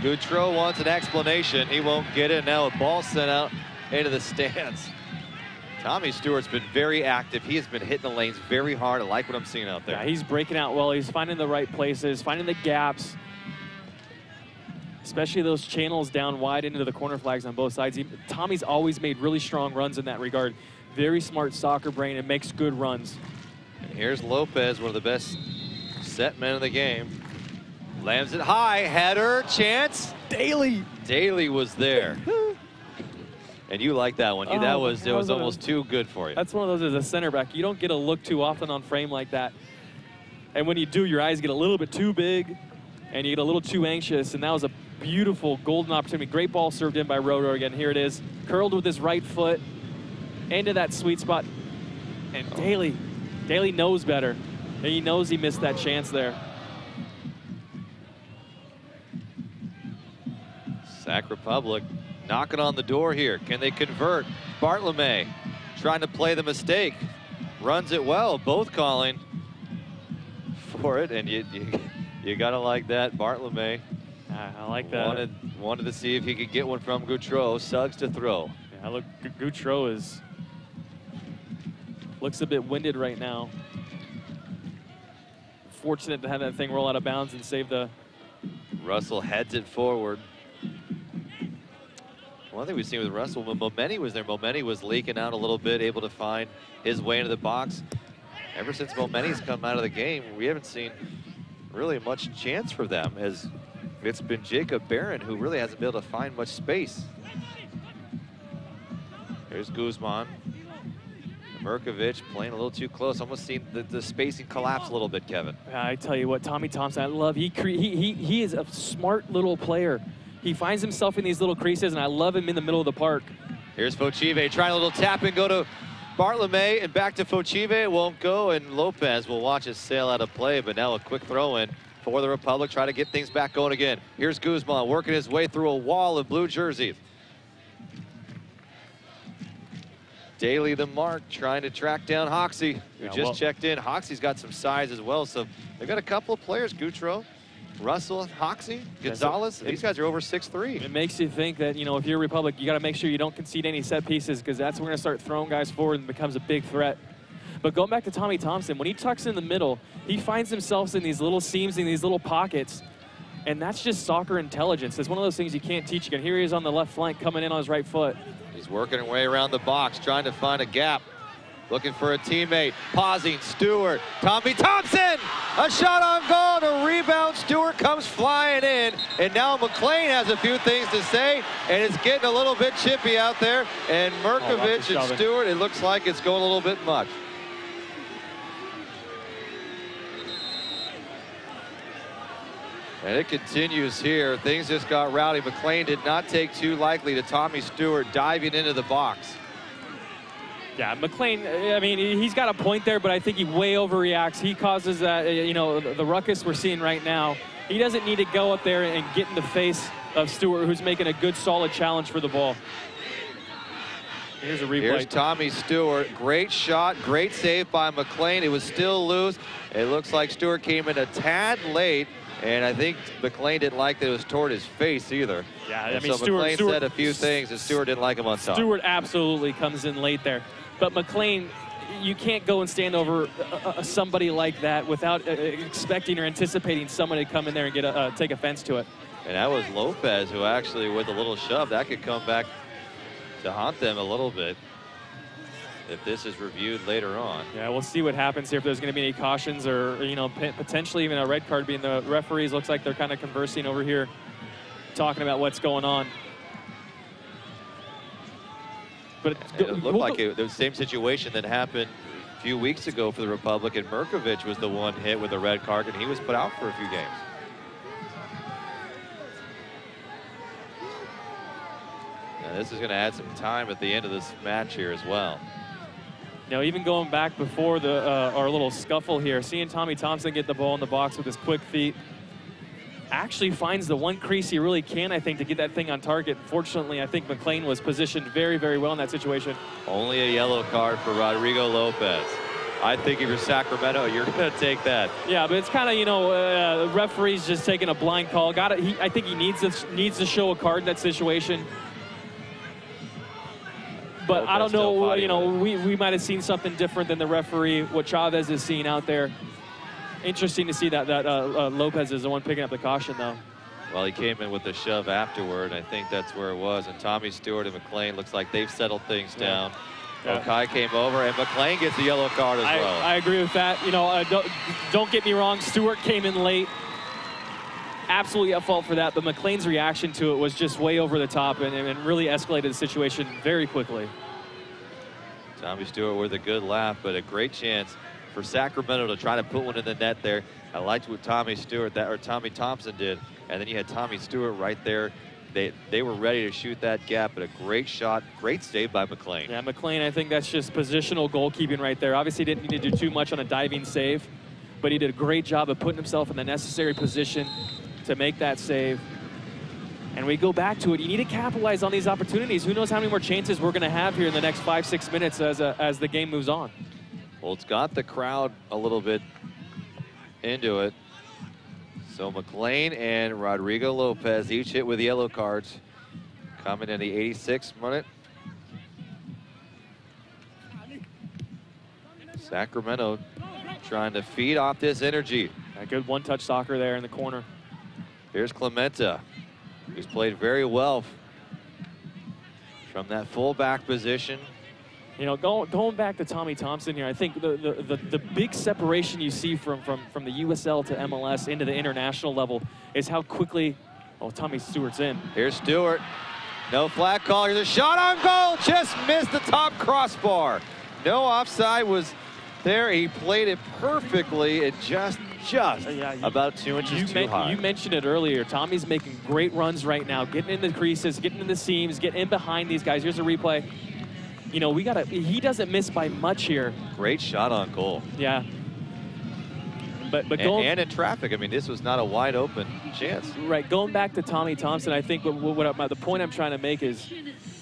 Goutreau wants an explanation. He won't get it. Now a ball sent out into the stands. Tommy Stewart's been very active. He has been hitting the lanes very hard. I like what I'm seeing out there. Yeah, he's breaking out well. He's finding the right places, finding the gaps, especially those channels down wide into the corner flags on both sides. Tommy's always made really strong runs in that regard. Very smart soccer brain and makes good runs. And here's Lopez, one of the best set men in the game. Lands it high, header, chance. Daly. Daly was there. And you like that one. That was almost too good for you. That's one of those as a center back. You don't get a look too often on frame like that. And when you do, your eyes get a little bit too big and you get a little too anxious. And that was a beautiful golden opportunity. Great ball served in by Roto again. Here it is. Curled with his right foot into that sweet spot. And Daly knows better. And he knows he missed that chance there. Sac Republic knocking on the door here. Can they convert? Bartolome trying to play the mistake. Runs it well, both calling for it, and you gotta like that. Bartolome. I like that. Wanted to see if he could get one from Gautreau. Suggs to throw. Yeah, look, Gautreau looks a bit winded right now. Fortunate to have that thing roll out of bounds and save the. Russell heads it forward. One thing we've seen with Russell, when Momeni was there, Momeni was leaking out a little bit, able to find his way into the box. Ever since Momeni's come out of the game, we haven't seen really much chance for them, as it's been Jacob Barron who really hasn't been able to find much space. Here's Guzman. Mirkovic playing a little too close, almost seen the spacing collapse a little bit, Kevin. I tell you what, Tommy Thompson, I love, he is a smart little player. He finds himself in these little creases, and I love him in the middle of the park. Here's Fochive trying a little tap and go to Bartolome, and back to Fochive. It won't go, and Lopez will watch it sail out of play, but now a quick throw in for the Republic, try to get things back going again. Here's Guzman working his way through a wall of blue jerseys. Daly the mark, trying to track down Hoxie, who just checked in. Hoxie's got some size as well, so they've got a couple of players, Gautreau, Russell, Hoxie, Gonzalez. These guys are over 6'3". It makes you think that, you know, if you're Republic, you got to make sure you don't concede any set pieces, because that's when we're going to start throwing guys forward and becomes a big threat. But going back to Tommy Thompson, when he tucks in the middle, he finds himself in these little seams, in these little pockets, and that's just soccer intelligence. It's one of those things you can't teach again. Here he is on the left flank, coming in on his right foot. He's working his way around the box, trying to find a gap. Looking for a teammate, pausing, Stewart, Tommy Thompson! A shot on goal, and a rebound, Stewart comes flying in, and now McLean has a few things to say, and it's getting a little bit chippy out there, and Mirkovic and Stewart, it looks like it's going a little bit much. And it continues here. Things just got rowdy. McLean did not take too lightly to Tommy Stewart diving into the box. Yeah, McLean, I mean, he's got a point there, but I think he way overreacts. He causes that, you know, the ruckus we're seeing right now. He doesn't need to go up there and get in the face of Stewart, who's making a good, solid challenge for the ball. Here's a replay. Here's Tommy Stewart. Great shot, great save by McLean. It was still loose. It looks like Stewart came in a tad late, and I think McLean didn't like that it was toward his face either. Yeah, I mean, so McLean said a few things, and Stewart didn't like him on top. Stewart absolutely comes in late there. But McLean, you can't go and stand over somebody like that without expecting or anticipating someone to come in there and take offense to it. And that was Lopez, who actually, with a little shove, that could come back to haunt them a little bit if this is reviewed later on. Yeah, we'll see what happens here, if there's going to be any cautions or, you know, potentially even a red card being the referees. Looks like they're kind of conversing over here, talking about what's going on. But it looked like the same situation that happened a few weeks ago for the Republic, and Mirkovic was the one hit with a red card, and he was put out for a few games. Now, this is going to add some time at the end of this match here as well. Now, even going back before our little scuffle here, seeing Tommy Thompson get the ball in the box with his quick feet, actually finds the one crease he really can, I think, to get that thing on target. Fortunately, I think McLean was positioned very, very well in that situation. Only a yellow card for Rodrigo Lopez. I think if you're Sacramento, you're going to take that. Yeah, but it's kind of, you know, referees just taking a blind call. I think he needs to show a card in that situation. But I don't know, you know, we might have seen something different than the referee, what Chavez is seeing out there. Interesting to see that Lopez is the one picking up the caution, though. Well, he came in with the shove afterward. I think that's where it was. And Tommy Stewart and McLean looks like they've settled things down. Yeah. Okai came over, and McLean gets the yellow card as well. I agree with that. You know, don't get me wrong. Stewart came in late. absolutely at fault for that, but McLean's reaction to it was just way over the top and really escalated the situation very quickly. Tommy Stewart with a good laugh, but a great chance for Sacramento to try to put one in the net there. I liked what Tommy Thompson did, and then you had Tommy Stewart right there. They were ready to shoot that gap, but a great shot, great save by McLean. Yeah, McLean, I think that's just positional goalkeeping right there. Obviously didn't need to do too much on a diving save, but he did a great job of putting himself in the necessary position to make that save. And we go back to it. You need to capitalize on these opportunities. Who knows how many more chances we're going to have here in the next 5-6 minutes as the game moves on. Well, it's got the crowd a little bit into it. So McLean and Rodrigo Lopez each hit with yellow cards. Coming in the 86th minute. Sacramento trying to feed off this energy. A good one-touch soccer there in the corner. Here's Clementa, who's played very well from that fullback position. You know, going back to Tommy Thompson here, I think the big separation you see from the USL to MLS into the international level is how quickly, oh, Tommy Stewart's in. Here's Stewart. No flag call. Here's a shot on goal. Just missed the top crossbar. No offside was there. He played it perfectly and just about 2 inches too high. You mentioned it earlier. Tommy's making great runs right now, getting in the creases, getting in the seams, getting in behind these guys. Here's a replay. You know, he doesn't miss by much here. Great shot on goal. Yeah. But and in traffic. I mean, this was not a wide open chance. Right, going back to Tommy Thompson, I think the point I'm trying to make is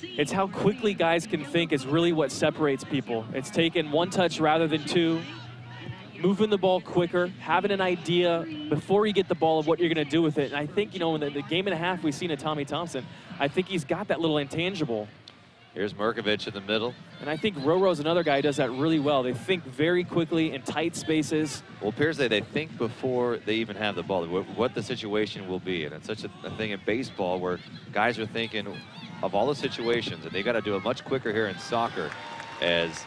it's how quickly guys can think is really what separates people. It's taking one touch rather than two, moving the ball quicker, having an idea before you get the ball of what you're going to do with it. And I think, you know, in the game and a half we've seen of Tommy Thompson, I think he's got that little intangible. Here's Merkovich in the middle. And I think Roro's another guy who does that really well. They think very quickly in tight spaces. Well, Pierce, they think before they even have the ball, what the situation will be. And it's such a thing in baseball where guys are thinking of all the situations, and they got to do it much quicker here in soccer as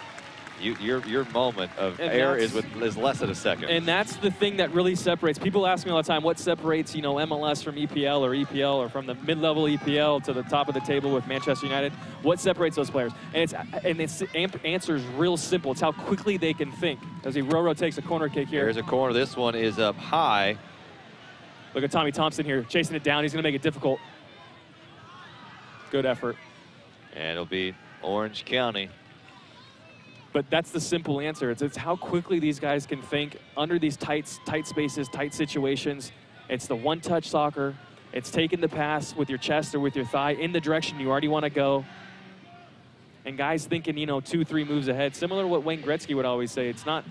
your moment of air is less than a second. And that's the thing that really separates. People ask me all the time, what separates, you know, MLS from EPL or EPL or from the mid-level EPL to the top of the table with Manchester United? What separates those players? And its answer is real simple. It's how quickly they can think. As Roro takes a corner kick here. Here's a corner. This one is up high. Look at Tommy Thompson here, chasing it down. He's going to make it difficult. Good effort. And it'll be Orange County. But that's the simple answer. It's how quickly these guys can think under these tight spaces, tight situations. It's the one-touch soccer. It's taking the pass with your chest or with your thigh in the direction you already want to go. And guys thinking, you know, 2-3 moves ahead. Similar to what Wayne Gretzky would always say. It's not,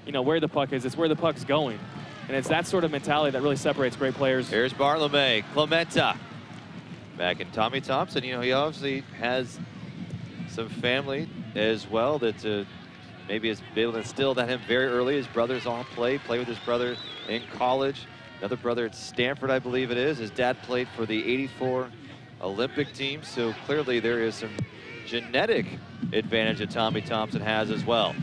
you know, where the puck is. It's where the puck's going. And it's that sort of mentality that really separates great players. Here's Bartolome. Clementa. Back in Tommy Thompson. You know, he obviously has some family as well that maybe has been able to instill that in him very early. His brothers all play with his brother in college. Another brother at Stanford, I believe it is. His dad played for the '84 Olympic team, so clearly there is some genetic advantage that Tommy Thompson has as well.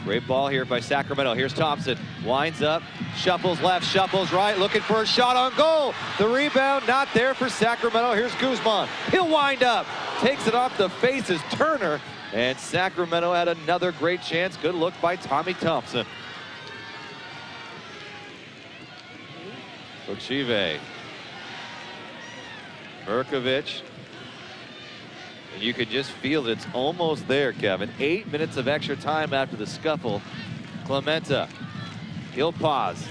Great ball here by Sacramento. Here's Thompson, winds up, shuffles left, shuffles right, looking for a shot on goal. The rebound not there for Sacramento. Here's Guzman. He'll wind up, takes it off the face as Turner, and Sacramento had another great chance. Good look by Tommy Thompson. Ochive. Merkovich. And you can just feel that it's almost there, Kevin. 8 minutes of extra time after the scuffle. Clementa, he'll pause.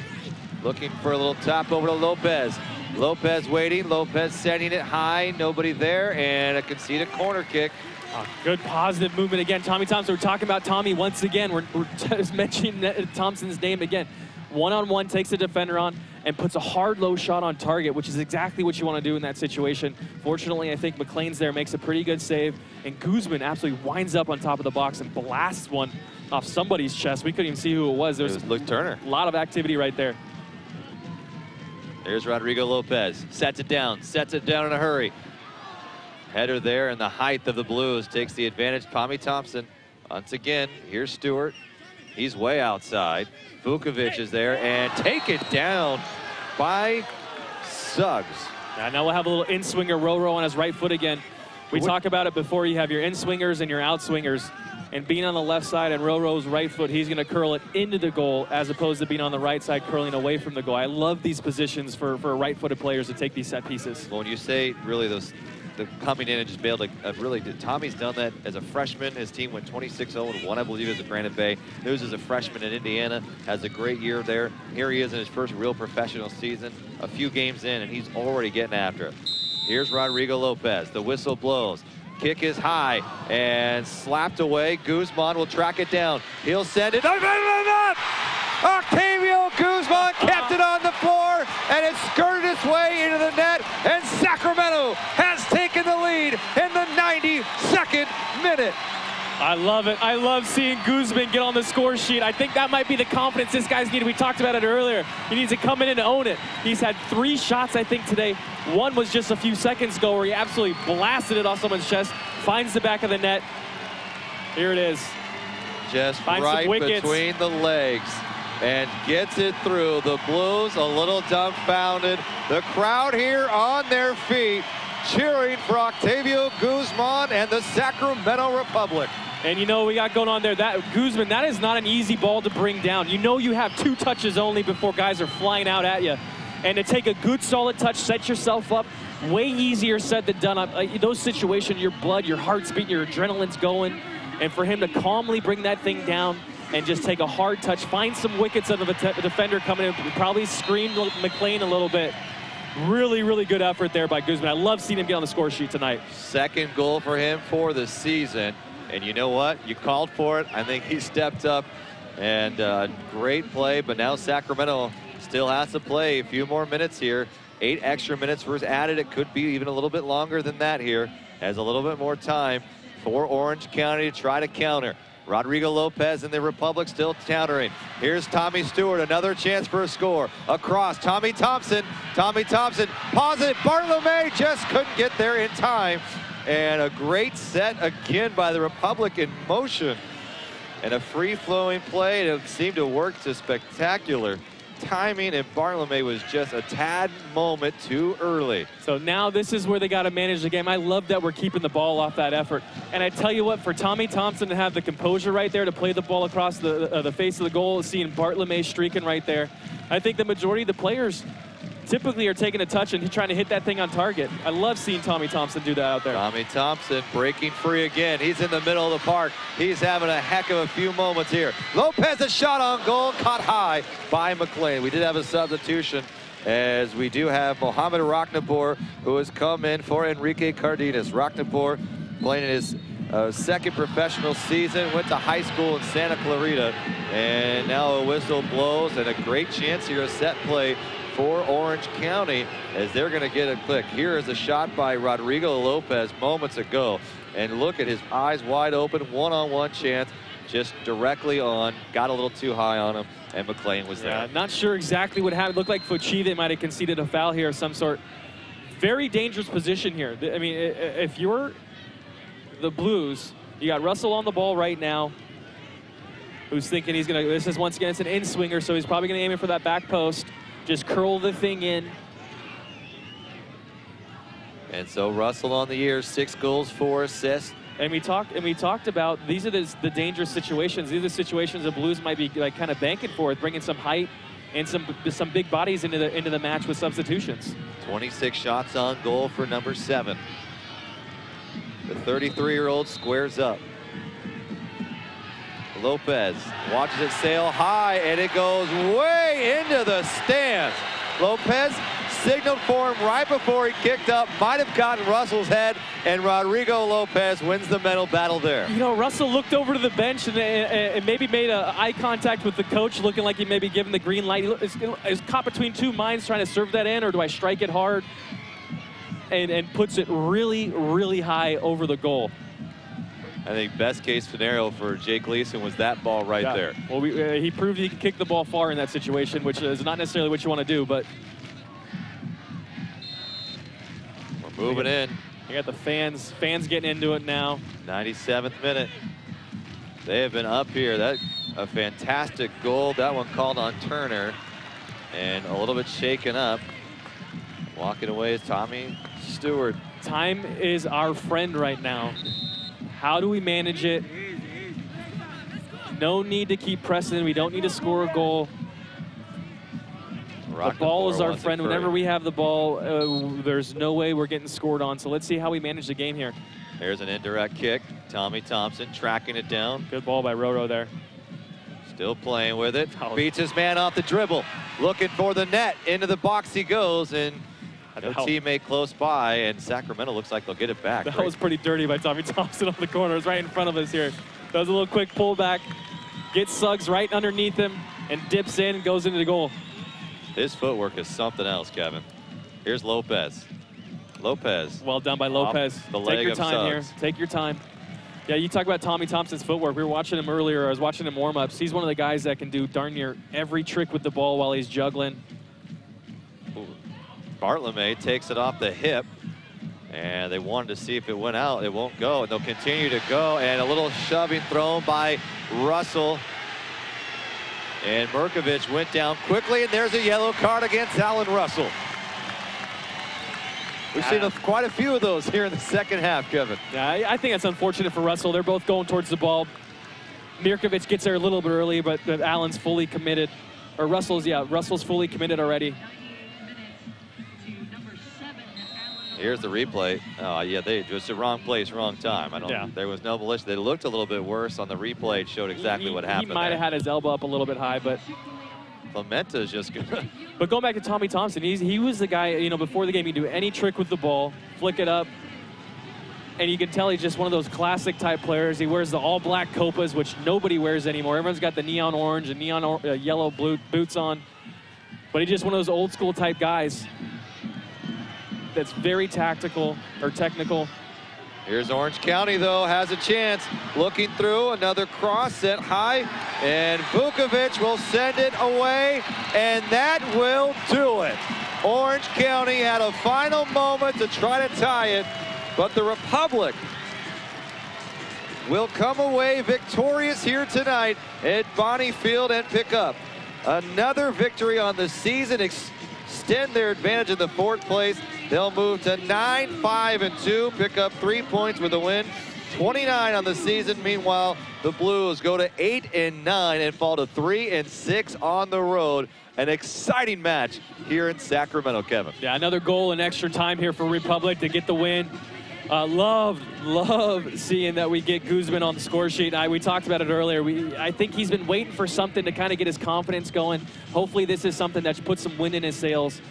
Looking for a little tap over to Lopez. Lopez waiting, Lopez sending it high, nobody there, and a conceded corner kick. Good positive movement again. Tommy Thompson, we're talking about Tommy once again. We're just mentioning Thompson's name again. One-on-one, takes the defender on and puts a hard, low shot on target, which is exactly what you want to do in that situation. Fortunately, I think McLean's there, makes a pretty good save, and Guzman absolutely winds up on top of the box and blasts one off somebody's chest. We couldn't even see who it was. There was Luke Turner. A lot of activity right there. There's Rodrigo Lopez, sets it down in a hurry. Header there, and the height of the Blues takes the advantage. Tommy Thompson, once again, here's Stewart. He's way outside. Vukovic is there, and take it down by Suggs. Now we'll have a little in-swinger row on his right foot again. We talk about it before. You have your in-swingers and your out-swingers. And being on the left side and Roro's right foot, he's going to curl it into the goal as opposed to being on the right side curling away from the goal. I love these positions for right-footed players to take these set pieces. Well, when you say really the coming in and just be able to really, Tommy's done that as a freshman. His team went 26-0-1, I believe, as a Granite Bay. News as a freshman in Indiana, has a great year there. Here he is in his first real professional season, a few games in, and he's already getting after it. Here's Rodrigo Lopez. The whistle blows. Kick is high and slapped away. Guzman will track it down. He'll send it. Octavio Guzman kept it on the floor, and it skirted its way into the net, and Sacramento has taken the lead in the 92nd minute. I love it. I love seeing Guzman get on the score sheet. I think that might be the confidence this guy's needed. We talked about it earlier. He needs to come in and own it. He's had 3 shots, I think, today. One was just a few seconds ago where he absolutely blasted it off someone's chest, finds the back of the net. Here it is. Just finds right between the legs and gets it through. The Blues a little dumbfounded. The crowd here on their feet cheering for Octavio Guzman and the Sacramento Republic. And you know we got going on there, that Guzman, that is not an easy ball to bring down. You know you have 2 touches only before guys are flying out at you. And to take a good solid touch, set yourself up, way easier said than done. Those situations, your blood, your heart's beating, your adrenaline's going. And for him to calmly bring that thing down and just take a hard touch, find some wickets out of a defender coming in, probably screamed McLean a little bit. Really, really good effort there by Guzman. I love seeing him get on the score sheet tonight. 2nd goal for him for the season. And you know what? You called for it. I think he stepped up. And great play, but now Sacramento still has to play a few more minutes here. 8 extra minutes was added. It could be even a little bit longer than that here. Has a little bit more time for Orange County to try to counter. Rodrigo Lopez and the Republic still countering. Here's Tommy Stewart, another chance for a score. Across, Tommy Thompson. Tommy Thompson, pause it. Bartolome just couldn't get there in time. And a great set again by the Republic in motion. And a free-flowing play. It seemed to work to spectacular timing, and Bartolome was just a tad moment too early. So now this is where they got to manage the game. I love that we're keeping the ball off that effort. And I tell you what, for Tommy Thompson to have the composure right there to play the ball across the face of the goal, seeing Bartolome streaking right there, I think the majority of the players typically are taking a touch and trying to hit that thing on target. I love seeing Tommy Thompson do that out there. Tommy Thompson breaking free again. He's in the middle of the park. He's having a heck of a few moments here. Lopez, a shot on goal, caught high by McLean. We did have a substitution, as we do have Mohamed Rocknapor, who has come in for Enrique Cardenas. Rocknapor playing in his 2nd professional season, went to high school in Santa Clarita, and now a whistle blows and a great chance here, a set play for Orange County, as they're going to get a click. Here is a shot by Rodrigo Lopez moments ago, and look at his eyes wide open, one-on-one chance, just directly on, got a little too high on him, and McLean was there. Not sure exactly what happened. Looked like Fuchida might have conceded a foul here of some sort. Very dangerous position here. I mean, if you're the Blues, you got Russell on the ball right now, who's thinking he's going to, this is once again, it's an in-swinger, so he's probably going to aim it for that back post. Just curl the thing in. And so Russell on the year, 6 goals, 4 assists. And we talked about these are the dangerous situations. These are the situations the Blues might be like kind of banking for, bringing some height and some big bodies into the match with substitutions. 26 shots on goal for number 7. The 33-year-old squares up. Lopez watches it sail high, and it goes way into the stands. Lopez signaled for him right before he kicked up, might have gotten Russell's head, and Rodrigo Lopez wins the mental battle there. You know, Russell looked over to the bench and maybe made eye contact with the coach, looking like he may be giving the green light. He was caught between 2 minds, trying to serve that in, or do I strike it hard? And puts it really, really high over the goal. I think best case scenario for Jake Gleason was that ball right there. Well, he proved he could kick the ball far in that situation, which is not necessarily what you want to do, but we're moving in. You got the fans getting into it now. 97th minute. They have been up here. That a fantastic goal. That one called on Turner. and a little bit shaken up. Walking away is Tommy Stewart. Time is our friend right now. How do we manage it? No need to keep pressing. We don't need to score a goal. The ball is our friend. Whenever we have the ball, there's no way we're getting scored on. So let's see how we manage the game here. There's an indirect kick. Tommy Thompson tracking it down. Good ball by Roro there. Still playing with it. Beats his man off the dribble. Looking for the net. Into the box he goes, and no teammate close by, and Sacramento looks like they'll get it back. That was pretty dirty by Tommy Thompson on the corner. It was right in front of us here. Does a little quick pullback, gets Suggs right underneath him, and dips in and goes into the goal. His footwork is something else, Kevin. Here's Lopez. Lopez. Well done by Lopez. Take your time here. Take your time. Yeah, you talk about Tommy Thompson's footwork. We were watching him earlier. I was watching him warm-ups. He's one of the guys that can do darn near every trick with the ball while he's juggling. Bartlome takes it off the hip, and they wanted to see if it went out. It won't go, and they'll continue to go, and a little shoving thrown by Russell. And Merkovich went down quickly, and there's a yellow card against Alan Russell. We've seen quite a few of those here in the second half, Kevin. Yeah, I think that's unfortunate for Russell. They're both going towards the ball. Mirkovic gets there a little bit early, but Allen's fully committed. Or Russell's fully committed already. Here's the replay. Oh, yeah, just the wrong place, wrong time. There was no malicious. They looked a little bit worse on the replay. It showed exactly what happened. He might have had his elbow up a little bit high, but Clementa's just good. But going back to Tommy Thompson, he was the guy, you know, before the game, he'd do any trick with the ball, flick it up, and you can tell he's just one of those classic type players. He wears the all-black Copas, which nobody wears anymore. Everyone's got the neon orange and neon yellow boots on. But he's just one of those old-school type guys that's very tactical or technical. Here's Orange County, though, has a chance. Looking through, another cross set high, and Vukovic will send it away, and that will do it. Orange County had a final moment to try to tie it, but the Republic will come away victorious here tonight at Bonnie Field and pick up another victory on the season, extend their advantage in the fourth place. They'll move to 9-5-2, pick up 3 points with a win, 29 on the season. Meanwhile, the Blues go to 8-9 and fall to 3-6 on the road. An exciting match here in Sacramento, Kevin. Yeah, another goal in extra time here for Republic to get the win. Love seeing that we get Guzman on the score sheet. We talked about it earlier. I think he's been waiting for something to kind of get his confidence going. Hopefully this is something that puts some wind in his sails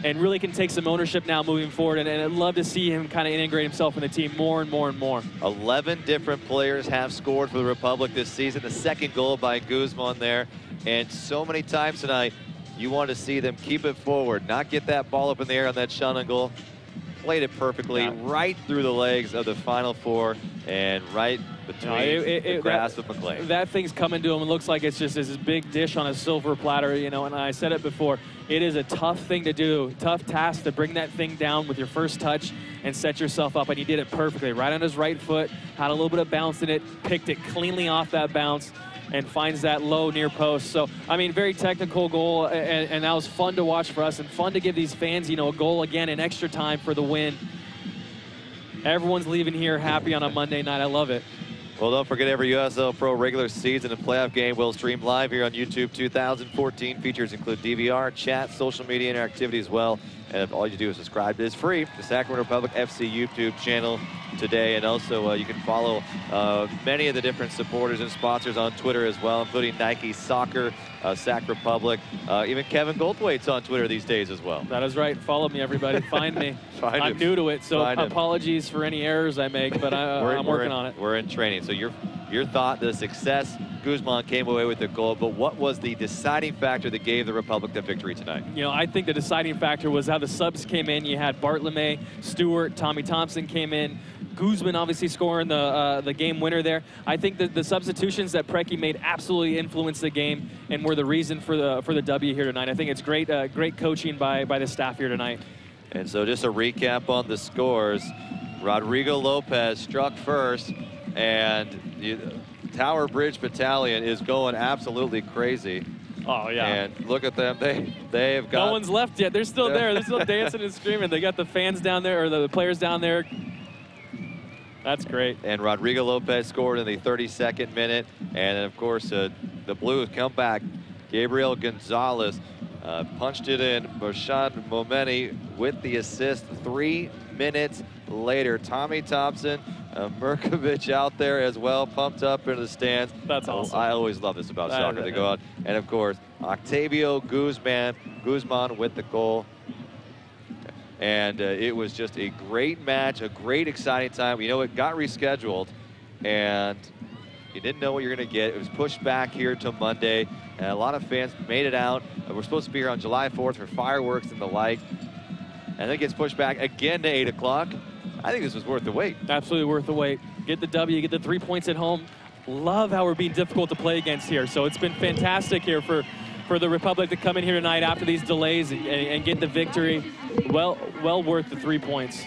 and really can take some ownership now moving forward. And I'd love to see him kind of integrate himself in the team more and more and more. 11 different players have scored for the Republic this season. The second goal by Guzman there. And so many times tonight, you want to see them keep it forward, not get that ball up in the air on that Shannon goal. Played it perfectly right through the legs of the final four and right between the grasp of McLean. That thing's coming to him. It looks like it's just this big dish on a silver platter, you know, and I said it before. It is a tough thing to do, tough task to bring that thing down with your first touch and set yourself up, and he did it perfectly. Right on his right foot, had a little bit of bounce in it, picked it cleanly off that bounce, and finds that low near post. So, I mean, very technical goal, and that was fun to watch for us and fun to give these fans, you know, a goal again in extra time for the win. Everyone's leaving here happy on a Monday night. I love it. Well, don't forget every USL Pro regular season and playoff game will stream live here on YouTube 2014. Features include DVR, chat, social media interactivity as well. And if all you do is subscribe, it is free. The Sacramento Republic FC YouTube channel today. And also you can follow many of the different supporters and sponsors on Twitter as well, including Nike Soccer, Sac Republic, even Kevin Goldthwait's on Twitter these days as well. That is right. Follow me, everybody. Find me. I'm new to it, so apologies for any errors I make, but I'm working on it. We're in training. So your thought, the success, Guzman came away with the goal, but what was the deciding factor that gave the Republic the victory tonight? You know, I think the deciding factor was how the subs came in. You had Bartlome, Stewart, Tommy Thompson came in. Guzman obviously scoring the game winner there. I think that the substitutions that Preki made absolutely influenced the game and were the reason for the W here tonight. I think it's great great coaching by the staff here tonight. And so just a recap on the scores. Rodrigo Lopez struck first, and the Tower Bridge Battalion is going absolutely crazy. Oh, yeah. And look at them. They've got. No one's left yet. They're still there. They're still dancing and screaming. They got the fans down there, or the players down there. That's great. And Rodrigo Lopez scored in the 32nd minute. And then, of course, the Blues come back. Gabriel Gonzalez punched it in. Bashad Momeni with the assist 3 minutes later. Tommy Thompson, Mirkovic out there as well, pumped up into the stands. That's awesome. I always love this about soccer. They go out. And, of course, Octavio Guzman with the goal. And it was just a great match, a great exciting time. You know, it got rescheduled, and you didn't know what you're going to get. It was pushed back here to Monday, and a lot of fans made it out. We're supposed to be here on July 4th for fireworks and the like, and then it gets pushed back again to 8 o'clock. I think this was worth the wait. Absolutely worth the wait. Get the W, get the 3 points at home. Love how we're being difficult to play against here. So it's been fantastic here for the Republic to come in here tonight after these delays and get the victory. Well worth the 3 points.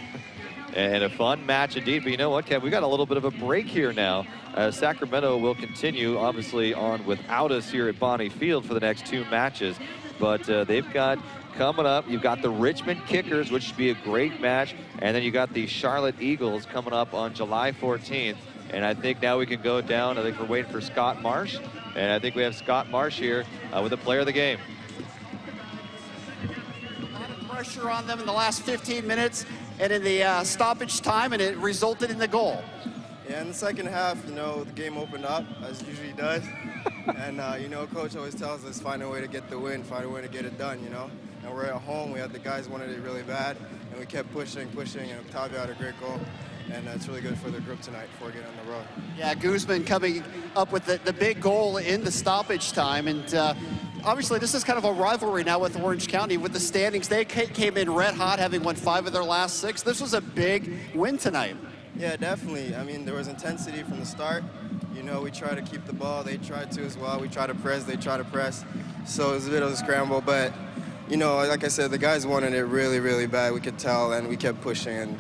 And a fun match indeed. But you know what, Kev? We got a little bit of a break here now. Sacramento will continue, obviously, on without us here at Bonnie Field for the next 2 matches. But they've got coming up, you've got the Richmond Kickers, which should be a great match. And then you got the Charlotte Eagles coming up on July 14th. And I think now we can go down. I think we're waiting for Scott Marsh. And I think we have Scott Marsh here with the player of the game. A lot of pressure on them in the last 15 minutes and in the stoppage time, and it resulted in the goal. Yeah, in the second half, you know, the game opened up, as it usually does. And, you know, Coach always tells us, find a way to get the win, find a way to get it done, you know. And we're at home. We had the guys wanted it really bad, and we kept pushing, and Octavio had a great goal. And it's really good for the group tonight before we get on the road. Yeah, Guzman coming up with the big goal in the stoppage time. And obviously this is kind of a rivalry now with Orange County. With the standings, they came in red hot, having won 5 of their last 6. This was a big win tonight. Yeah, definitely. I mean, there was intensity from the start. You know, we tried to keep the ball. They tried to as well. We tried to press. They tried to press. So it was a bit of a scramble. But, you know, like I said, the guys wanted it really, really bad. We could tell, and we kept pushing.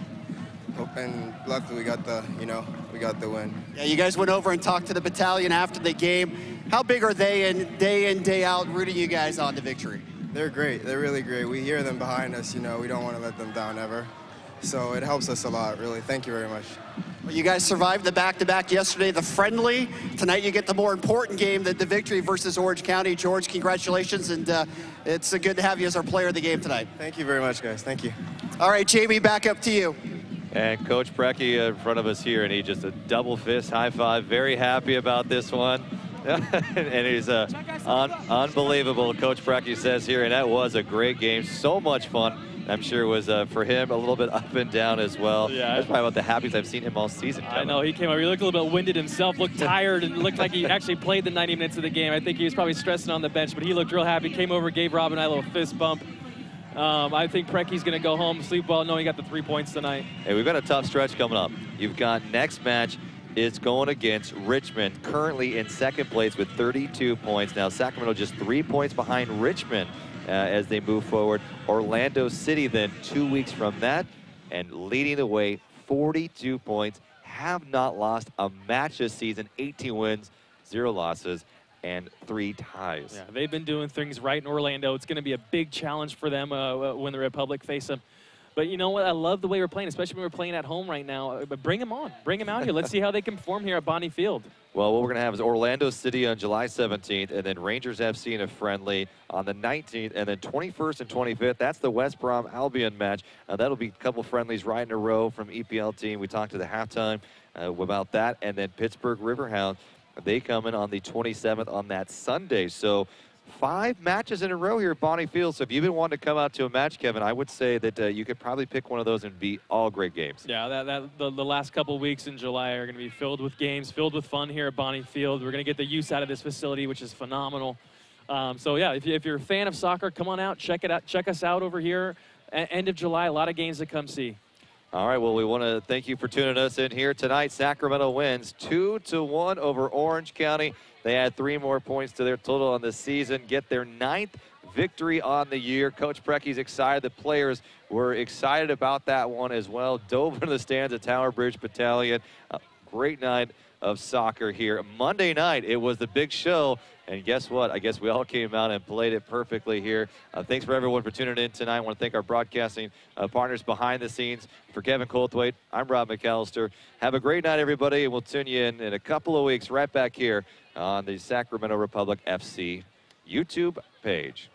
And luckily we got the win. Yeah, you guys went over and talked to the battalion after the game. How big are they in, day out, rooting you guys on the victory? They're great. They're really great. We hear them behind us. You know, we don't want to let them down ever. So it helps us a lot, really. Thank you very much. Well, you guys survived the back-to-back yesterday, the friendly. Tonight you get the more important game, the victory versus Orange County. George, congratulations, and it's good to have you as our player of the game tonight. Thank you very much, guys. Thank you. All right, Jamie, back up to you. And Coach Brecky in front of us here, and he just a double fist high five. Very happy about this one. And he's unbelievable, Coach Brecky says here, and that was a great game. So much fun. I'm sure it was for him a little bit up and down as well. Yeah. That's probably about the happiest I've seen him all season. Kevin. I know, he came over, he looked a little bit winded himself, looked tired, and looked like he actually played the 90 minutes of the game. I think he was probably stressing on the bench, but he looked real happy. Came over, gave Rob and I a little fist bump. I think Precky's going to go home, sleep well, knowing he got the 3 points tonight. Hey, we've got a tough stretch coming up. You've got next match is going against Richmond, currently in second place with 32 points. Now, Sacramento just 3 points behind Richmond as they move forward. Orlando City then 2 weeks from that, and leading the way, 42 points, have not lost a match this season, 18 wins, 0 losses. And 3 ties. Yeah, they've been doing things right in Orlando. It's going to be a big challenge for them when the Republic face them. But you know what? I love the way we're playing, especially when we're playing at home right now. But bring them on. Bring them out here. Let's see how they can perform here at Bonnie Field. Well, what we're going to have is Orlando City on July 17th, and then Rangers FC in a friendly on the 19th, and then 21st and 25th. That's the West Brom Albion match. That'll be a couple friendlies right in a row from EPL team. We talked to the halftime about that, and then Pittsburgh Riverhounds. They come in on the 27th on that Sunday. So 5 matches in a row here at Bonnie Field. So if you've been wanting to come out to a match, Kevin, I would say that you could probably pick one of those and be all great games. Yeah, the last couple weeks in July are going to be filled with games, filled with fun here at Bonnie Field. We're going to get the use out of this facility, which is phenomenal. So yeah, if you're a fan of soccer, come on out, check it out, check us out over here. End of July, a lot of games to come see. All right, well, we want to thank you for tuning us in here tonight. Sacramento wins 2-1 over Orange County. They add 3 more points to their total on the season, get their 9th victory on the year. Coach Brecky's excited. The players were excited about that one as well. Dove into the stands at Tower Bridge Battalion. Great night of soccer here. Monday night, it was the big show. And guess what? I guess we all came out and played it perfectly here. Thanks for everyone for tuning in tonight. I want to thank our broadcasting partners behind the scenes. For Kevin Colthwaite, I'm Rob McAllister. Have a great night, everybody, and we'll tune you in a couple of weeks right back here on the Sacramento Republic FC YouTube page.